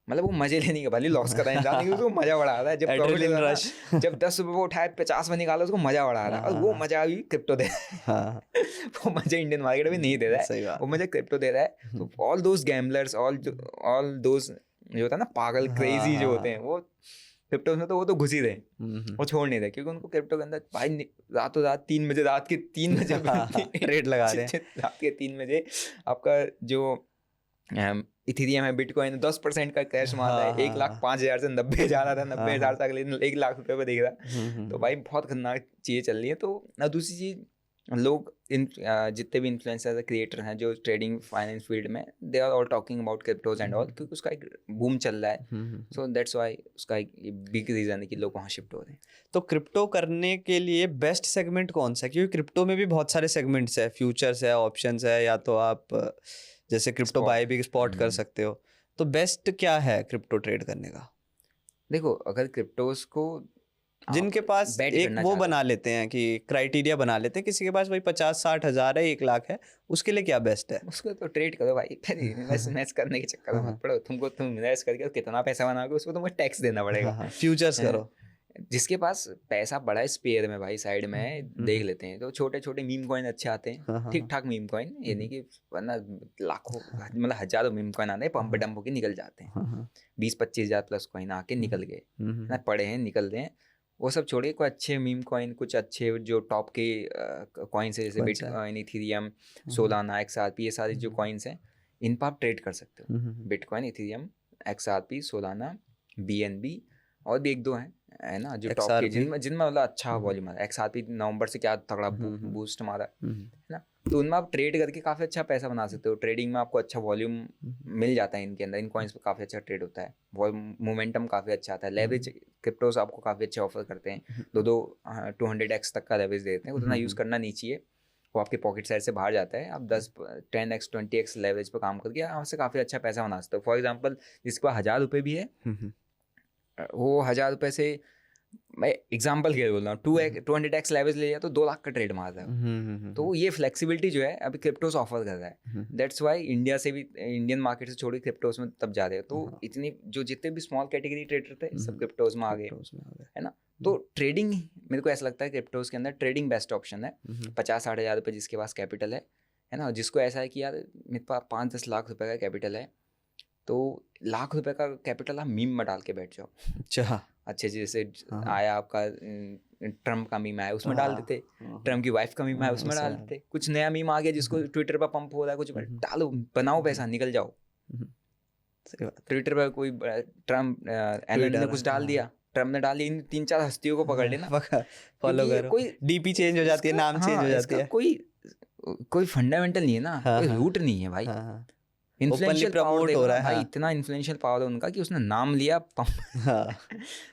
मतलब वो मजे लेने के भले लॉस कर रहे हैं जाने की, उसको मजा बड़ा आ रहा है। जब एड्रेनलिन रश, जब 10 रुपये वो उठाए 50 में निकाला, उसको मजा बड़ा आ रहा है। और वो मजा अभी क्रिप्टो दे रहा है, वो मजा इंडियन मार्केट में नहीं दे रहा है, वो मजा क्रिप्टो दे रहा है। तो all those gamblers, all those जो होता है ना पागल क्रेजी जो होते हैं, वो क्रिप्टो में तो वो तो घुस ही रहे, वो छोड़ नहीं रहे, क्योंकि उनको क्रिप्टो के अंदर भाई रातों रात 3 बजे रात के 3 बजे रेट लगा रहे हैं। रात के 3 बजे आपका जो इथेरियम है, बिटकॉइन 10% का क्रैश मारा है, 1,05,000 से 90 जा रहा था, 90,000 से अगले दिन 1 लाख रुपए पे देख रहा। तो भाई बहुत खतरनाक चीज़ें चल रही है। तो दूसरी चीज़, लोग जितने भी इन्फ्लुएंसर क्रिएटर हैं जो ट्रेडिंग फाइनेंस फील्ड में, they are all talking about cryptos and all, क्योंकि उसका एक बूम चल रहा है। सो दैट्स व्हाई उसका एक बिग रीज़न है कि लोग वहाँ शिफ्ट हो रहे हैं। तो क्रिप्टो करने के लिए बेस्ट सेगमेंट कौन सा है? क्योंकि क्रिप्टो में भी बहुत सारे सेगमेंट्स है, फ्यूचर्स है, ऑप्शंस है, या तो आप जैसे क्रिप्टो बाय भी स्पॉट कर सकते हो। तो बेस्ट क्या है क्रिप्टो ट्रेड करने का? देखो, अगर क्रिप्टोज को जिनके पास एक वो बना लेते हैं कि क्राइटेरिया बना लेते हैं, किसी के पास भाई 50-60 हज़ार है, 1 लाख है, उसके लिए क्या बेस्ट है? उसको तो ट्रेड करो भाई, इन्वेस्ट करने के चक्कर में मत पड़ो। तुम इन्वेस्ट करके कितना पैसा बनाओगे उसको तुमको टैक्स देना पड़ेगा। फ्यूचर्स करो। जिसके पास पैसा बड़ा है स्पेयर में भाई, साइड में देख लेते हैं, तो छोटे छोटे मीम कॉइन अच्छे आते हैं, ठीक ठाक मीम कॉइन, ये नहीं कि वरना लाखों मतलब हजारों मीम कॉइन आते हैं, पंप डंप होकर निकल जाते हैं, 20-25 हज़ार प्लस कॉइन आके निकल गए, पड़े हैं निकल रहे हैं। वो सब छोड़िए, कोई अच्छे मीम कॉइन, कुछ अच्छे जो टॉप के कॉइन्स है, जैसे बिटकॉइन, इथेरियम, सोलाना, XRP, ये सारे जो कॉइन्स हैं इन पर आप ट्रेड कर सकते हो। Bitcoin, Ethereum, XRP, Solana, BNB और भी 1-2 हैं, है ना, जो टॉप के जिनमें मतलब अच्छा वॉल्यूम आ रहा है। XRP नवंबर से क्या तगड़ा बूस्ट मारा है ना, तो उनमें आप ट्रेड करके काफ़ी अच्छा पैसा बना सकते हो। ट्रेडिंग में आपको अच्छा वॉल्यूम मिल जाता है इनके अंदर, इन कॉइन्स पे काफ़ी अच्छा ट्रेड होता है, मोमेंटम काफ़ी अच्छा आता है। लेवरेज क्रिप्टोस आपको काफ़ी अच्छा ऑफर करते हैं, 200x तक का लेवरेज देते हैं, उतना यूज़ करना नहीं चाहिए, वो आपके पॉकेट साइड से बाहर जाता है। आप 10x 20x लेवरेज पर काम करके आप से काफ़ी अच्छा पैसा बना सकते हो। फॉर एग्जाम्पल, जिसके पास 1,000 रुपये भी है, वो 1,000 रुपये से, मैं एग्जाम्पल के बोल रहा हूँ, 200x लेवरेज ले लिया तो 2 लाख का ट्रेड मार रहा है। तो ये फ्लेक्सिबिलिटी जो है अभी क्रिप्टोस ऑफर कर रहा है। दैट्स वाई इंडिया से भी, इंडियन मार्केट से छोड़ के क्रिप्टोस में तब जा रहे हैं। तो इतनी जो जितने भी स्मॉल कैटेगरी ट्रेडर थे सब क्रिप्टोस में आ गए, है ना। तो ट्रेडिंग, मेरे को ऐसा लगता है क्रिप्टोस के अंदर ट्रेडिंग बेस्ट ऑप्शन है। 50-60 हज़ार रुपये जिसके पास कैपिटल है ना, जिसको ऐसा है कि यार मेरे पास 5-10 लाख रुपए का कैपिटल है, तो लाख रुपए का कैपिटल आप मीम में डाल के बैठ जाओ। अच्छा, अच्छे जैसे आया आपका ट्रम्प का मीम आया उसमें डाल देते, ट्रम्प की वाइफ का मीम आया उसमें डाल देते, कुछ नया मीम आ गया जिसको ट्विटर पर पंप हो रहा है, कुछ डालो, बनाओ पैसा, निकल जाओ। सही बात। ट्विटर पर कोई ट्रम्प एलन ने कुछ डाल दिया, ट्रम्प ने डाल दिया, इन 3-4 हस्तियों को पकड़ लेना, फॉलो क्योंकि करो, कोई डीपी चेंज हो जाती है, नाम चेंज हो जाती इसका है। कोई फंडामेंटल नहीं है ना, कोई रूट नहीं है भाई। इन्फ्लुएंशियल पावर हो रहा है भाई, इतना इन्फ्लुएंशियल पावर है उनका कि उसने नाम लिया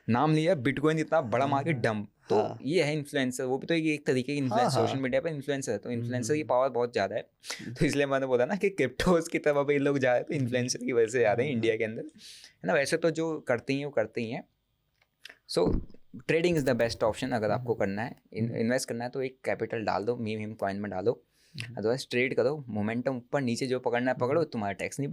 नाम लिया बिटकॉइन इतना बड़ा मार्केट डंप, तो ये है इन्फ्लुएंसर। वो भी तो एक तरीके की इन्फ्लुएंस, सोशल मीडिया पर इन्फ्लुएंसर है, तो इन्फ्लुएंसर की पावर बहुत ज़्यादा है। तो इसलिए मैंने बोला ना कि क्रिप्टोज की तरफ ये लोग जा रहे हैं, तो इन्फ्लुएंसर की वजह से जा रहे हैं इंडिया के अंदर, है ना। वैसे तो जो करते ही हैं वो करते ही हैं। सो trading is the best option. अगर आपको करना है, इन्वेस्ट करना है, तो एक कैपिटल डाल दो, मीम कॉइन में डालो, अदरवाइज ट्रेड करो। मोमेंटम ऊपर नीचे जो पकड़ना है पकड़ो, तुम्हारा टैक्स नहीं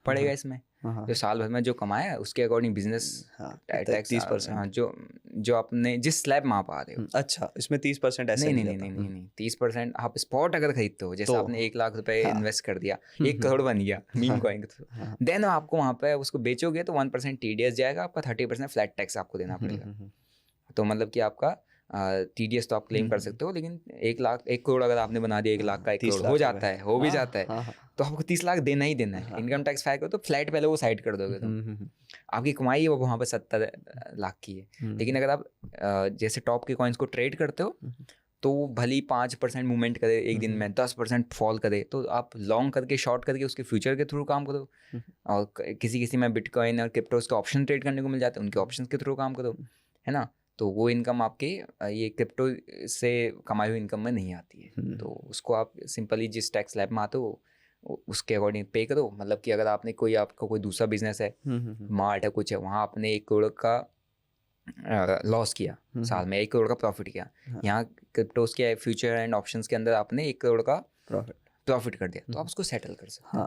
पड़ेगा इसमें। जो साल भर में जो कमाया उसके अकॉर्डिंग बिजनेस टैक्स 30%। हाँ, जो आपने जिस स्लैब में आप आ रहे हो। अच्छा, इसमें 30% ऐसे नहीं 30% आप स्पॉट अगर खरीदते हो, जैसे आपने 1 लाख रुपए इन्वेस्ट कर दिया, 1 करोड़ बन गया मीम कॉइन के थ्रू, देन आपको वहाँ पे उसको बेचोगे तो 1% TDS जाएगा, आपका 30% फ्लैट टैक्स आपको देना पड़ेगा। तो मतलब कि आपका TDS तो आप क्लेम कर सकते हो, लेकिन 1 करोड़ अगर आपने बना दिया, 1 लाख का 1 करोड़ हो जाता है, हो भी जाता है, तो आपको 30 लाख देना ही देना है। इनकम टैक्स फाइल करो तो फ्लैट पहले वो साइड कर दोगे, तो आपकी कमाई है वो वहाँ पे 70 लाख की है। लेकिन अगर आप जैसे टॉप के कॉइन्स को ट्रेड करते हो, तो भली 5% मूवमेंट करे एक दिन में, 10% फॉल करे, तो आप लॉन्ग करके शॉर्ट करके उसके फ्यूचर के थ्रू काम करो। और किसी में बिटकॉइन और क्रिप्टोज के ऑप्शन ट्रेड करने को मिल जाते हैं, उनके ऑप्शन के थ्रू काम करो, है ना। तो वो इनकम आपके ये क्रिप्टो से कमाई हुई इनकम में नहीं आती है। तो उसको आप सिंपली जिस टैक्स स्लैब में आते हो उसके अकॉर्डिंग पे करो। मतलब कि अगर आपने आपका कोई दूसरा बिजनेस है, मार्ट है, कुछ है, वहाँ आपने 1 करोड़ का लॉस किया साल में, 1 करोड़ का प्रॉफिट किया। यहाँ क्रिप्टोज के फ्यूचर एंड ऑप्शंस के अंदर आपने 1 करोड़ का प्रॉफिट कर दिया, तो आप उसको सेटल कर सकते हो,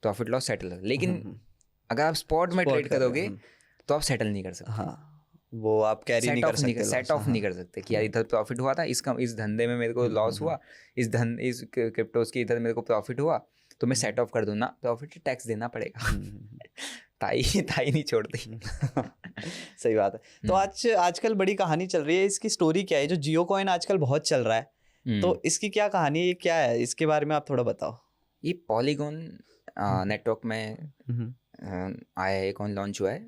प्रॉफिट लॉस सेटल। लेकिन अगर आप स्पॉट में ट्रेड करोगे तो आप सेटल नहीं कर सकते, वो आप कैरी नहीं कर सकते, सेट ऑफ नहीं कर सकते कि यार इधर प्रॉफिट हुआ था, इस धंधे में मेरे को लॉस हुआ, इस क्रिप्टोज के इधर मेरे को प्रॉफिट हुआ, तो मैं सेट ऑफ कर दूँ ना, प्रॉफिट टैक्स देना पड़ेगा। ताई नहीं छोड़ती। सही बात है। तो आजकल बड़ी कहानी चल रही है, इसकी स्टोरी क्या है? जो जियो कॉइन आजकल बहुत चल रहा है, तो इसकी क्या कहानी है, ये क्या है, इसके बारे में आप थोड़ा बताओ। ये पॉलीगॉन नेटवर्क में आया है, कॉइन लॉन्च हुआ है,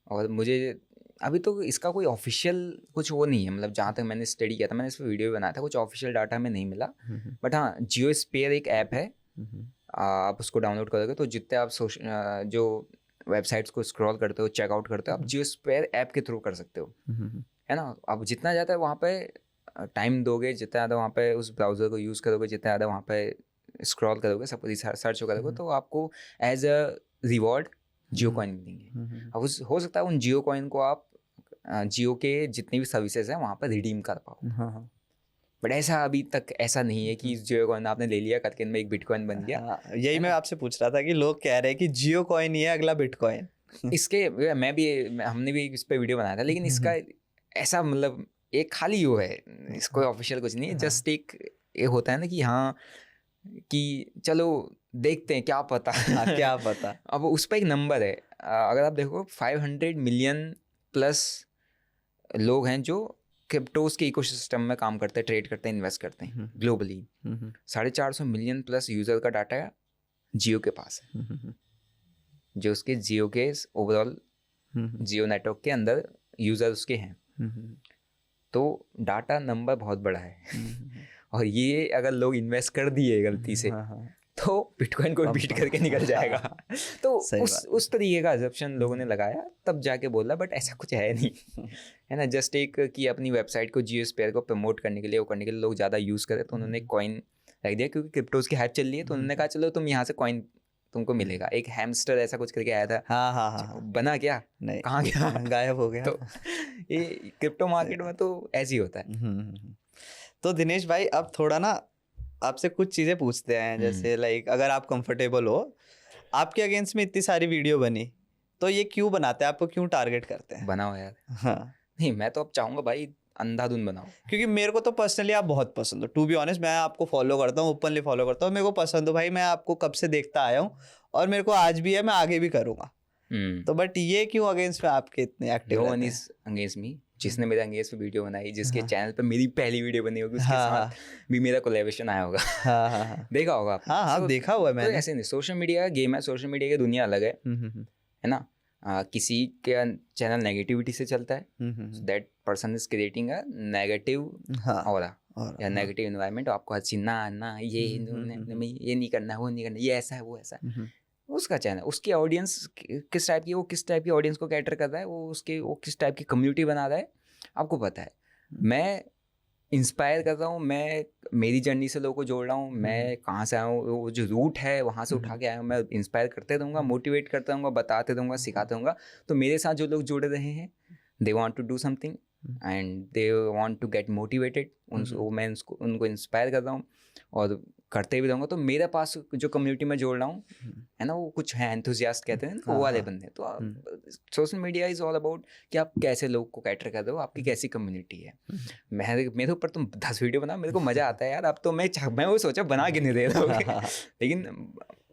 और मुझे अभी तो इसका कोई ऑफिशियल कुछ वो नहीं है, मतलब जहाँ तक मैंने स्टडी किया था, मैंने इस पर वीडियो भी बनाया था, कुछ ऑफिशियल डाटा हमें नहीं मिला। बट हाँ, जियो स्पेयर एक ऐप है, आप उसको डाउनलोड करोगे तो जितने आप जो वेबसाइट्स को स्क्रॉल करते हो, चेकआउट करते हो, आप जियो स्पेयर ऐप के थ्रू कर सकते हो, है ना। आप जितना ज़्यादा वहाँ पे टाइम दोगे, जितना ज़्यादा वहाँ पे उस ब्राउज़र को यूज़ करोगे, जितना ज़्यादा वहाँ पे स्क्रॉल करोगे, सब सर्च करोगे, तो आपको as a reward Jio coin मिलेंगे। अब हो सकता है उन जियो कॉइन को आप जियो के जितनी भी सर्विसेज हैं वहाँ पर रिडीम कर पाओ। बट ऐसा अभी तक ऐसा नहीं है कि जियो कॉइन आपने ले लिया करके इनमें एक बिटकॉइन बन गया। यही मैं आपसे पूछ रहा था कि लोग कह रहे हैं कि जियो कॉइन ही है अगला बिटकॉइन। इसके हमने भी इस पे वीडियो बनाया था, लेकिन इसका ऐसा मतलब एक खाली वो है, इसको ऑफिशियल कुछ नहीं है, जस्ट एक होता है ना कि हाँ कि चलो देखते हैं, क्या पता। क्या पता। अब उस पर एक नंबर है, अगर आप देखो 500 मिलियन प्लस लोग हैं जो क्रिप्टोज के इकोसिस्टम में काम करते हैं, ट्रेड करते हैं, इन्वेस्ट करते हैं ग्लोबली। 450 मिलियन प्लस यूजर का डाटा जियो के पास है, जो उसके जियो के ओवरऑल जियो नेटवर्क के अंदर यूजर उसके हैं। तो डाटा नंबर बहुत बड़ा है, और ये अगर लोग इन्वेस्ट कर दिए गलती से तो बिटकॉइन को बीट करके निकल जाएगा। तो उस तरीके का अजम्पशन लोगों ने लगाया, तब जाके बोला, बट ऐसा कुछ है नहीं, है ना। जस्ट एक कि अपनी वेबसाइट को जियो स्पेयर को प्रमोट करने के लिए, वो करने के लिए लोग ज़्यादा यूज़ करें, तो उन्होंने कॉइन रख दिया, क्योंकि क्रिप्टोज की हाइप चल रही है, तो उन्होंने कहा चलो तुम यहाँ से कॉइन तुमको मिलेगा। एक हैमस्टर ऐसा कुछ करके आया था, हाँ बना क्या, नहीं कहाँ गया, गायब हो गया। तो ये क्रिप्टो मार्केट में तो ऐसे ही होता है। तो दिनेश भाई, अब थोड़ा ना आपसे कुछ चीज़ें पूछते हैं, जैसे लाइक अगर आप कंफर्टेबल हो, आपके अगेंस्ट में इतनी सारी वीडियो बनी, तो ये क्यों बनाते हैं, आपको क्यों टारगेट करते हैं? बनाओ यार। हाँ नहीं, मैं तो अब चाहूँगा भाई अंधाधुन बनाओ, क्योंकि मेरे को तो पर्सनली आप बहुत पसंद हो। टू बी ऑनेस्ट, मैं आपको फॉलो करता हूँ, ओपनली फॉलो करता हूँ, मेरे को पसंद हो भाई, मैं आपको कब से देखता आया हूँ, और मेरे को आज भी है, मैं आगे भी करूँगा। तो बट ये क्यों अगेंस्ट में आपके इतने active? No one is against me, जिसने मेरे अंगेज पे वीडियो बनाई, जिसके चैनल पे मेरी पहली वीडियो बनी होगी, उसके हाँ, साथ भी मेरा कोलैबोरेशन आया होगा। हाँ, हाँ, हाँ, देखा होगा आपने। हाँ, हाँ, देखा हुआ है तो मैंने। ऐसे नहीं, सोशल मीडिया का गेम है, सोशल मीडिया की दुनिया अलग है ना। किसी का चैनल नेगेटिविटी से चलता है, that person is creating a negative aura या नेगेटिव एनवायरनमेंट। आपको हर चीज ना ये नहीं करना, वो नहीं करना, ये ऐसा है, वो ऐसा है। उसका चैनल, उसकी ऑडियंस किस टाइप की, वो किस टाइप की ऑडियंस को कैटर कर रहा है, वो किस टाइप की कम्युनिटी बना रहा है, आपको पता है। मैं इंस्पायर कर रहा हूँ, मैं मेरी जर्नी से लोगों को जोड़ रहा हूँ, मैं कहाँ से आया हूँ, वो जो रूट है वहाँ से उठा के आया हूँ, मैं इंस्पायर करते रहूँगा, मोटिवेट करता रहूँगा, बताते रहूँगा, सिखाते रहूँगा। तो मेरे साथ जो लोग जुड़े रहे हैं, they want to do something and they want to get motivated, मैं उनको इंस्पायर कर रहा हूँ और करते भी रहूँगा। तो मेरे पास जो कम्युनिटी में जोड़ रहा हूँ है ना, वो कुछ है एंथुसियास्ट कहते हैं, वो वाले बंदे। तो social media is all about कि आप कैसे लोग को कैटर कर रहे हो, आपकी कैसी कम्युनिटी है। मेरे ऊपर तुम 10 वीडियो बना, मेरे को मज़ा आता है यार। अब तो मैं वो सोचा बना के नहीं दे रहा हूँ, लेकिन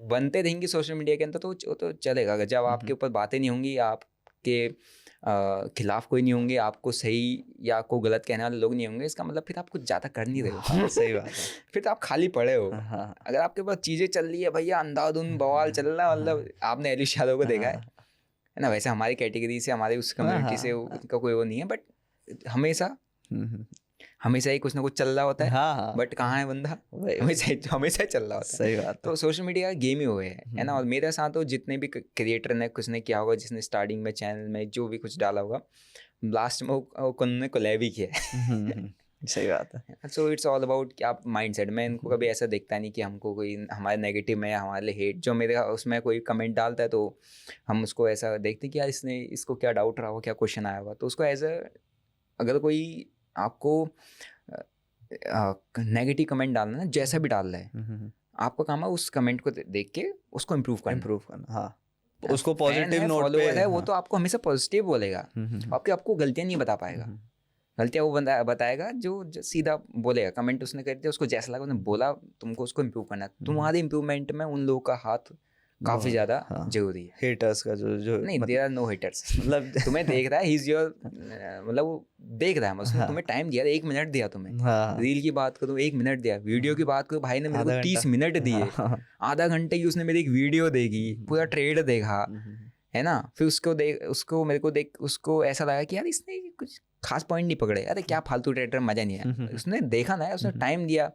बनते रहेंगे सोशल मीडिया के अंदर, तो चलेगा। जब आपके ऊपर बातें नहीं होंगी, आपके खिलाफ कोई नहीं होंगे, आपको सही या आपको गलत कहने वाले लोग नहीं होंगे, इसका मतलब फिर आप कुछ ज़्यादा कर नहीं रहे हो। सही बात है। फिर तो आप खाली पड़े हो। अगर आपके पास चीज़ें चल रही है भैया, अंधाधुन बवाल चल रहा है, मतलब आपने एलिश यादव को देखा है ना। वैसे हमारी कैटेगरी से, हमारी उस कम्युनिटी से उनका कोई वो नहीं है, बट हमेशा ही कुछ ना कुछ चल रहा होता है। बट कहाँ है बंदा, हमेशा चल रहा होता है। सही बात। तो सोशल मीडिया गेम ही हुए है ना। और मेरे साथ तो जितने भी क्रिएटर ने कुछ ने किया होगा, जिसने स्टार्टिंग में चैनल में जो भी कुछ डाला होगा, लास्ट में उन्होंने कोलैब ही किया है। सही बात है। सो इट्स ऑल अबाउट कि आप माइंडसेट में, इनको कभी ऐसा देखता नहीं कि हमको कोई हमारे नेगेटिव में या हमारे हेट, जो मेरे उसमें कोई कमेंट डालता है तो हम उसको ऐसा देखते हैं कि यार इसको क्या डाउट रहा होगा, क्या क्वेश्चन आया होगा। तो उसको एज अगर कोई आपको नेगेटिव कमेंट डालना है, जैसा भी डाल रहा है, आपका काम है उस कमेंट को देख के उसको इम्प्रूव करना। हाँ, उसको पॉजिटिव नोट पे है, वो तो आपको हमेशा पॉजिटिव बोलेगा, आपको गलतियां नहीं बता पाएगा। गलतियां वो बताएगा जो सीधा बोलेगा। कमेंट उसने कर दिया, उसको जैसा लगा उसने बोला, तुमको उसको इम्प्रूव करना है। तुम्हारे इम्प्रूवमेंट में उन लोगों का हाथ काफी ज्यादा जरूरी है। हेटर्स का जो नहीं, देयर आर नो हेटर्स। मतलब तुम्हें देख रहा है, ही इज योर, मतलब वो देख रहा है, उसने तुम्हें टाइम दिया, 1 मिनट दिया तुम्हें। रील की बात करूँ 1 मिनट दिया, वीडियो की बात करूँ भाई ने मेरे को 30 मिनट दिए। आधा घंटे की उसने मेरी एक वीडियो देखी, पूरा ट्रेड देखा, है ना। फिर उसको ऐसा लगा कि यार इसने कुछ खास पॉइंट नहीं पकड़े, अरे क्या फालतू ट्रेडर, मजा नहीं आया। उसने देखा ना, उसने टाइम दिया।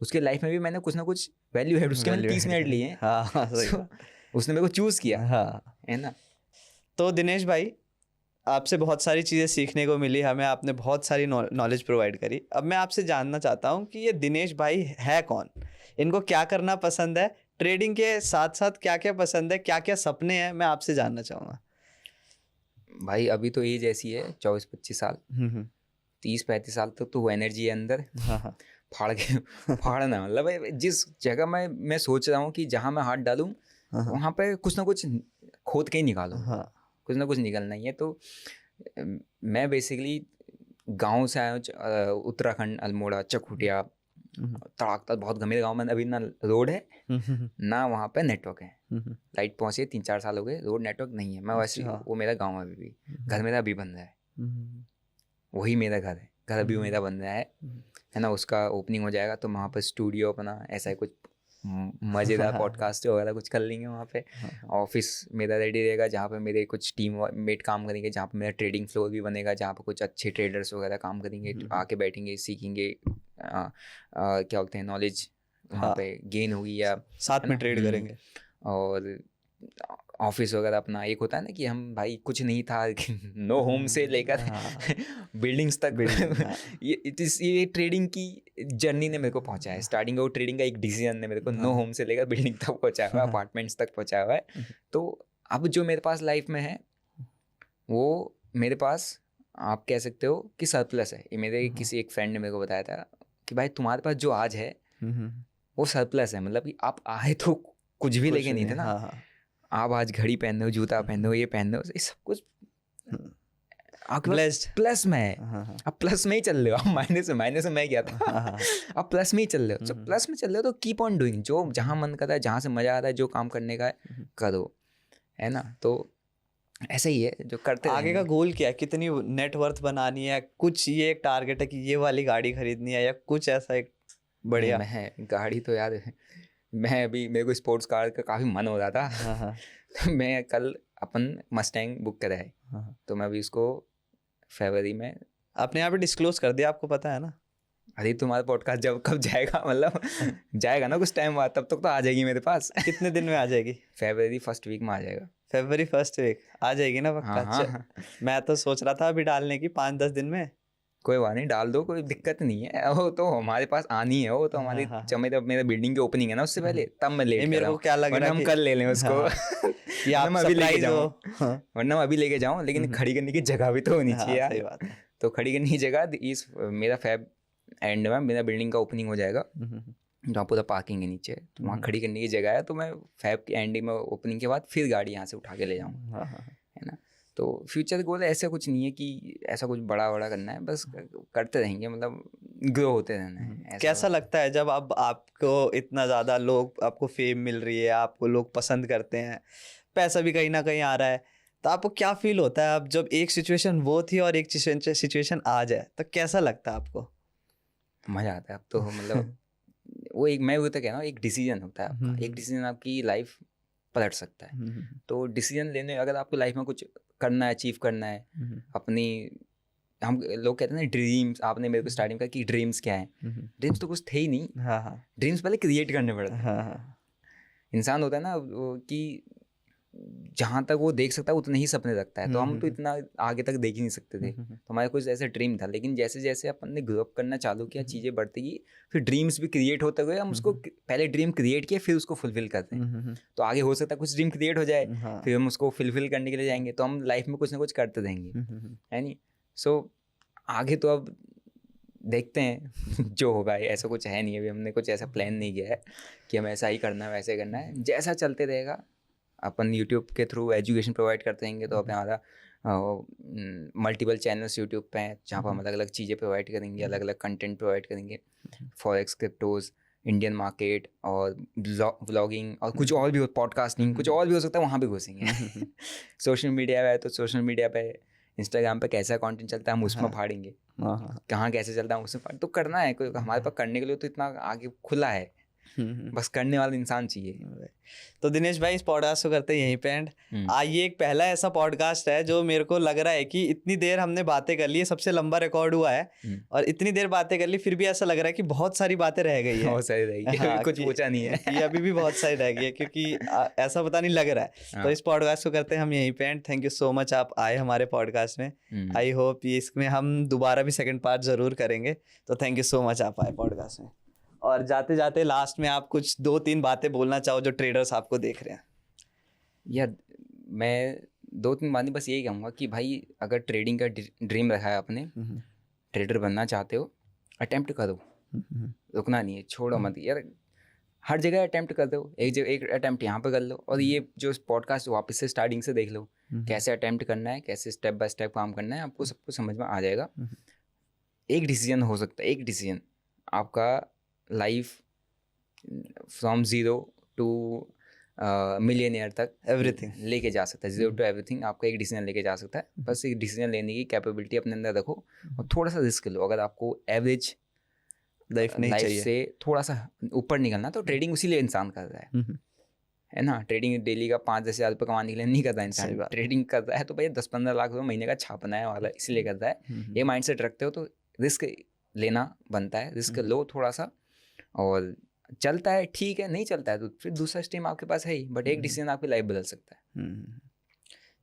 उसके लाइफ में भी मैंने कुछ ना कुछ वैल्यू है, उसके मैंने 30 मिनट लिए। उसने मेरे को चूज किया, है ना। तो दिनेश भाई, आपसे बहुत सारी चीज़ें सीखने को मिली हमें, आपने बहुत सारी नॉलेज प्रोवाइड करी। अब मैं आपसे जानना चाहता हूँ कि ये दिनेश भाई है कौन, इनको क्या करना पसंद है, ट्रेडिंग के साथ साथ क्या क्या पसंद है, क्या क्या सपने हैं, मैं आपसे जानना चाहूँगा। भाई अभी तो एज ऐसी है 24-25 साल, 30-35 साल तक तो वो एनर्जी है अंदर, फाड़ना। मतलब जिस जगह मैं सोच रहा हूँ कि जहाँ मैं हाथ डालूँ वहाँ पे कुछ ना कुछ खोद के ही निकालूँ, कुछ ना कुछ निकलना ही है। तो मैं बेसिकली गांव से आया हूँ, उत्तराखंड, अल्मोड़ा, चकुटिया, तड़ाकता, बहुत गंभीर गांव में। अभी ना रोड है ना वहाँ पे नेटवर्क है। लाइट पहुँची 3-4 साल हो गए, रोड नेटवर्क नहीं है। मैं वैसे वो मेरा गाँव है, अभी भी घर मेरा अभी बन रहा है, वही मेरा घर है, घर अभी मेरा बन रहा है ना। उसका ओपनिंग हो जाएगा तो वहाँ पर स्टूडियो अपना ऐसा है, कुछ मज़ेदार पॉडकास्ट वगैरह कुछ कर लेंगे वहाँ पे। ऑफिस मेरा रेडी रहेगा जहाँ पे मेरे कुछ टीम मेट काम करेंगे, जहाँ पे मेरा ट्रेडिंग फ्लोर भी बनेगा, जहाँ पे कुछ अच्छे ट्रेडर्स वगैरह काम करेंगे, आके बैठेंगे, सीखेंगे, क्या बोलते हैं, नॉलेज वहाँ पे गेन होगी या साथ में ट्रेड करेंगे। और ऑफिस वगैरह अपना एक होता है ना कि हम भाई कुछ नहीं था, नो होम से लेकर बिल्डिंग्स तक ये ट्रेडिंग की जर्नी ने मेरे को पहुंचाया है। स्टार्टिंग का वो ट्रेडिंग का एक डिसीजन ने मेरे को नो होम से लेकर बिल्डिंग तक पहुंचाया हुआ है, अपार्टमेंट्स तक पहुंचाया हुआ है। तो अब जो मेरे पास लाइफ में है वो मेरे पास आप कह सकते हो कि सरप्लस है। ये मेरे किसी एक फ्रेंड ने मेरे को बताया था कि भाई तुम्हारे पास जो आज है वो सरप्लस है। मतलब कि आप आए तो कुछ भी लेके नहीं थे ना, आप आज घड़ी पहन रहे हो, जूता पहन रहे हो, ये पहन रहे हो, ये सब कुछ प्लस में है। आप प्लस में ही चल रहे हो, आप माइनस में मैं गया था, आप प्लस में ही चल रहे हो। तो प्लस में चल रहे हो तो कीप ऑन डूइंग, जो जहाँ मन करता है, जहाँ से मजा आता है, जो काम करने का है करो, है ना। तो ऐसा ही है जो करते आगे का गोल क्या है, कितनी नेटवर्थ बनानी है, कुछ ये एक टारगेट है कि ये वाली गाड़ी खरीदनी है, या कुछ ऐसा एक बढ़िया? मैं गाड़ी तो याद है, मैं अभी मेरे को स्पोर्ट्स कार का काफ़ी मन हो रहा था। हाँ तो मैं कल अपन मस्टैंग बुक करा है, हाँ। तो मैं अभी उसको फरवरी में, अपने यहाँ पे डिस्क्लोज कर दिया, आपको पता है ना? अरे तुम्हारा पॉडकास्ट जब कब जाएगा, मतलब जाएगा ना कुछ टाइम बाद, तब तक तो आ जाएगी मेरे पास। कितने दिन में आ जाएगी? फरवरी फर्स्ट वीक में आ जाएगा। फरवरी फर्स्ट वीक आ जाएगी ना पक्का? हाँ हाँ, मैं तो सोच रहा था अभी डालने की 5-10 दिन में। कोई बात नहीं, डाल दो, कोई दिक्कत नहीं है। वो तो हमारे पास आनी है, वो तो हमारी हाँ, हाँ। जब मेरे बिल्डिंग की ओपनिंग है ना, उससे पहले तब मैं लेट मेरे को क्या लग रहा है हम कि कल ले लें उसको। ये आप वरना मैं अभी लेके सरप्राइज हो। जाऊँ, हाँ, वरना मैं अभी लेके जाऊँ, लेकिन खड़ी करने की जगह भी तो होनी चाहिए हाँ, सही यार। बात है। तो खड़ी करने की जगह इस मेरा फैब एंड में मेरा बिल्डिंग का ओपनिंग हो जाएगा, जहाँ पूरा पार्किंग है नीचे, तो वहाँ खड़ी करने की जगह है। तो मैं फैब के एंड में ओपनिंग के बाद फिर गाड़ी यहाँ से उठा के ले जाऊँगा, हाँ, हाँ। है ना। तो फ्यूचर गोल ऐसा कुछ नहीं है कि ऐसा कुछ बड़ा बड़ा करना है, बस करते रहेंगे, मतलब ग्रो होते रहना है। ऐसा कैसा लगता है जब अब आपको इतना ज़्यादा लोग, आपको फेम मिल रही है, आपको लोग पसंद करते हैं, पैसा भी कहीं ना कहीं आ रहा है, तो आपको क्या फील होता है अब जब एक सिचुएशन वो थी और एक सिचुएशन आ जाए, तो कैसा लगता है आपको? मज़ा आता है अब तो, मतलब वो एक, मैं वो तो कह रहा हूँ, एक डिसीजन होता है आपका, एक डिसीजन आपकी लाइफ पलट सकता है। तो डिसीजन लेने, अगर आपको लाइफ में कुछ करना है, अचीव करना है अपनी, हम लोग कहते हैं ना ड्रीम्स, आपने मेरे को स्टार्टिंग कहा कि ड्रीम्स क्या है, ड्रीम्स तो कुछ थे ही नहीं। हाँ हाँ ड्रीम्स पहले क्रिएट करने पड़ते हैं। हाँ हाँ। इंसान होता है ना वो कि जहाँ तक वो देख सकता है उतने ही सपने रखता है, तो हम तो इतना आगे तक देख ही नहीं सकते थे। तो हमारा कुछ ऐसा ड्रीम था, लेकिन जैसे जैसे अपन ने ग्रो अप करना चालू किया, चीज़ें बढ़ती गई, फिर ड्रीम्स भी क्रिएट होते गए। हम उसको पहले ड्रीम क्रिएट किए, फिर उसको फुलफिल करते हैं। तो आगे हो सकता है कुछ ड्रीम क्रिएट हो जाए, फिर हम उसको फुलफिल करने के लिए जाएंगे, तो हम लाइफ में कुछ ना कुछ करते रहेंगे, है नहीं। सो आगे तो अब देखते हैं जो होगा, ऐसा कुछ है नहीं, अभी हमने कुछ ऐसा प्लान नहीं किया है कि हम ऐसा ही करना है, वैसे करना है, जैसा चलते रहेगा। अपन यूट्यूब के थ्रू एजुकेशन प्रोवाइड करते रहेंगे, तो अपन हमारा मल्टीपल चैनल्स यूट्यूब पे हैं, जहाँ पर हम अलग अलग चीज़ें प्रोवाइड करेंगे, अलग अलग कंटेंट प्रोवाइड करेंगे, फॉरेक्स, क्रिप्टोज, इंडियन मार्केट और व्लॉगिंग, और कुछ और भी हो, पॉडकास्टिंग, कुछ और भी हो सकता है, वहाँ भी घुसेंगे। सोशल मीडिया पे, तो सोशल मीडिया पे, इंस्टाग्राम पे कैसा कंटेंट चलता है हम उसमें फाड़ेंगे, कहाँ कैसे चलता है उसमें तो करना है। कोई हमारे पास करने के लिए तो इतना आगे खुला है, बस करने वाला इंसान चाहिए। तो दिनेश भाई, इस पॉडकास्ट को करते हैं यहीं पे एंड। ये एक पहला ऐसा पॉडकास्ट है जो मेरे को लग रहा है कि इतनी देर हमने बातें कर ली, सबसे लंबा रिकॉर्ड हुआ है, और इतनी देर बातें कर ली, फिर भी ऐसा लग रहा है कि बहुत सारी बातें रह गई है। बहुत सारी रह गई, हाँ, कुछ पूछा नहीं है, ये अभी भी बहुत सारी रह गई है, क्योंकि ऐसा पता नहीं लग रहा है। तो इस पॉडकास्ट को करते हैं हम यहीं पे and. Thank you so much, आप आए हमारे पॉडकास्ट में। आई होप इसमें हम दोबारा भी सेकंड पार्ट जरूर करेंगे। तो थैंक यू सो मच, आप आए पॉडकास्ट में। और जाते जाते लास्ट में आप कुछ 2-3 बातें बोलना चाहो जो ट्रेडर्स आपको देख रहे हैं। यार मैं 2-3 बातें बस यही कहूँगा कि भाई, अगर ट्रेडिंग का ड्रीम रखा है आपने, ट्रेडर बनना चाहते हो, अटेम्प्ट करो, रुकना नहीं है, छोड़ो मत यार, हर जगह अटेम्प्ट कर दो। एक अटेम्प्ट यहाँ पे कर लो, और ये जो पॉडकास्ट वापस से स्टार्टिंग से देख लो, कैसे अटेम्प्ट करना है, कैसे स्टेप बाय स्टेप काम करना है, आपको सब कुछ समझ में आ जाएगा। एक डिसीजन हो सकता है, एक डिसीजन आपका लाइफ फ्रॉम 0 टू मिलियनियर तक एवरीथिंग लेके जा सकता है। 0 टू एवरीथिंग आपका एक डिसीजन लेके जा सकता है। बस एक डिसीजन लेने की कैपेबिलिटी अपने अंदर रखो, और थोड़ा सा रिस्क लो। अगर आपको एवरेज लाइफ नहीं चाहिए, से थोड़ा सा ऊपर निकलना, तो ट्रेडिंग उसी लिए इंसान कर रहा है ना। ट्रेडिंग डेली का 5-10 हज़ार रुपये कमाने के लिए नहीं कर रहा इंसान, ट्रेडिंग कर रहा है तो भैया 10-15 लाख रुपये महीने का छापना है वाला, इसलिए कर रहा है। ये माइंडसेट रखते हो तो रिस्क लेना बनता है, रिस्क लो थोड़ा सा, और चलता है ठीक है, नहीं चलता है तो फिर दूसरा स्ट्रीम आपके पास है ही, बट एक डिसीजन आपकी लाइफ बदल सकता है।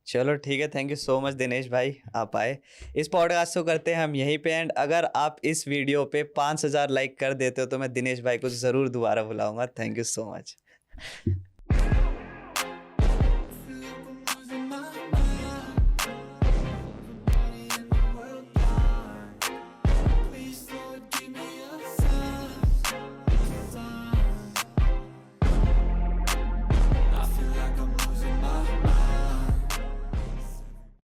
चलो ठीक है, thank you so much Dinesh भाई, आप आए। इस पॉडकास्ट को करते हैं हम यहीं पे एंड। अगर आप इस वीडियो पे 5000 लाइक कर देते हो तो मैं दिनेश भाई को ज़रूर दोबारा बुलाऊंगा। Thank you so much.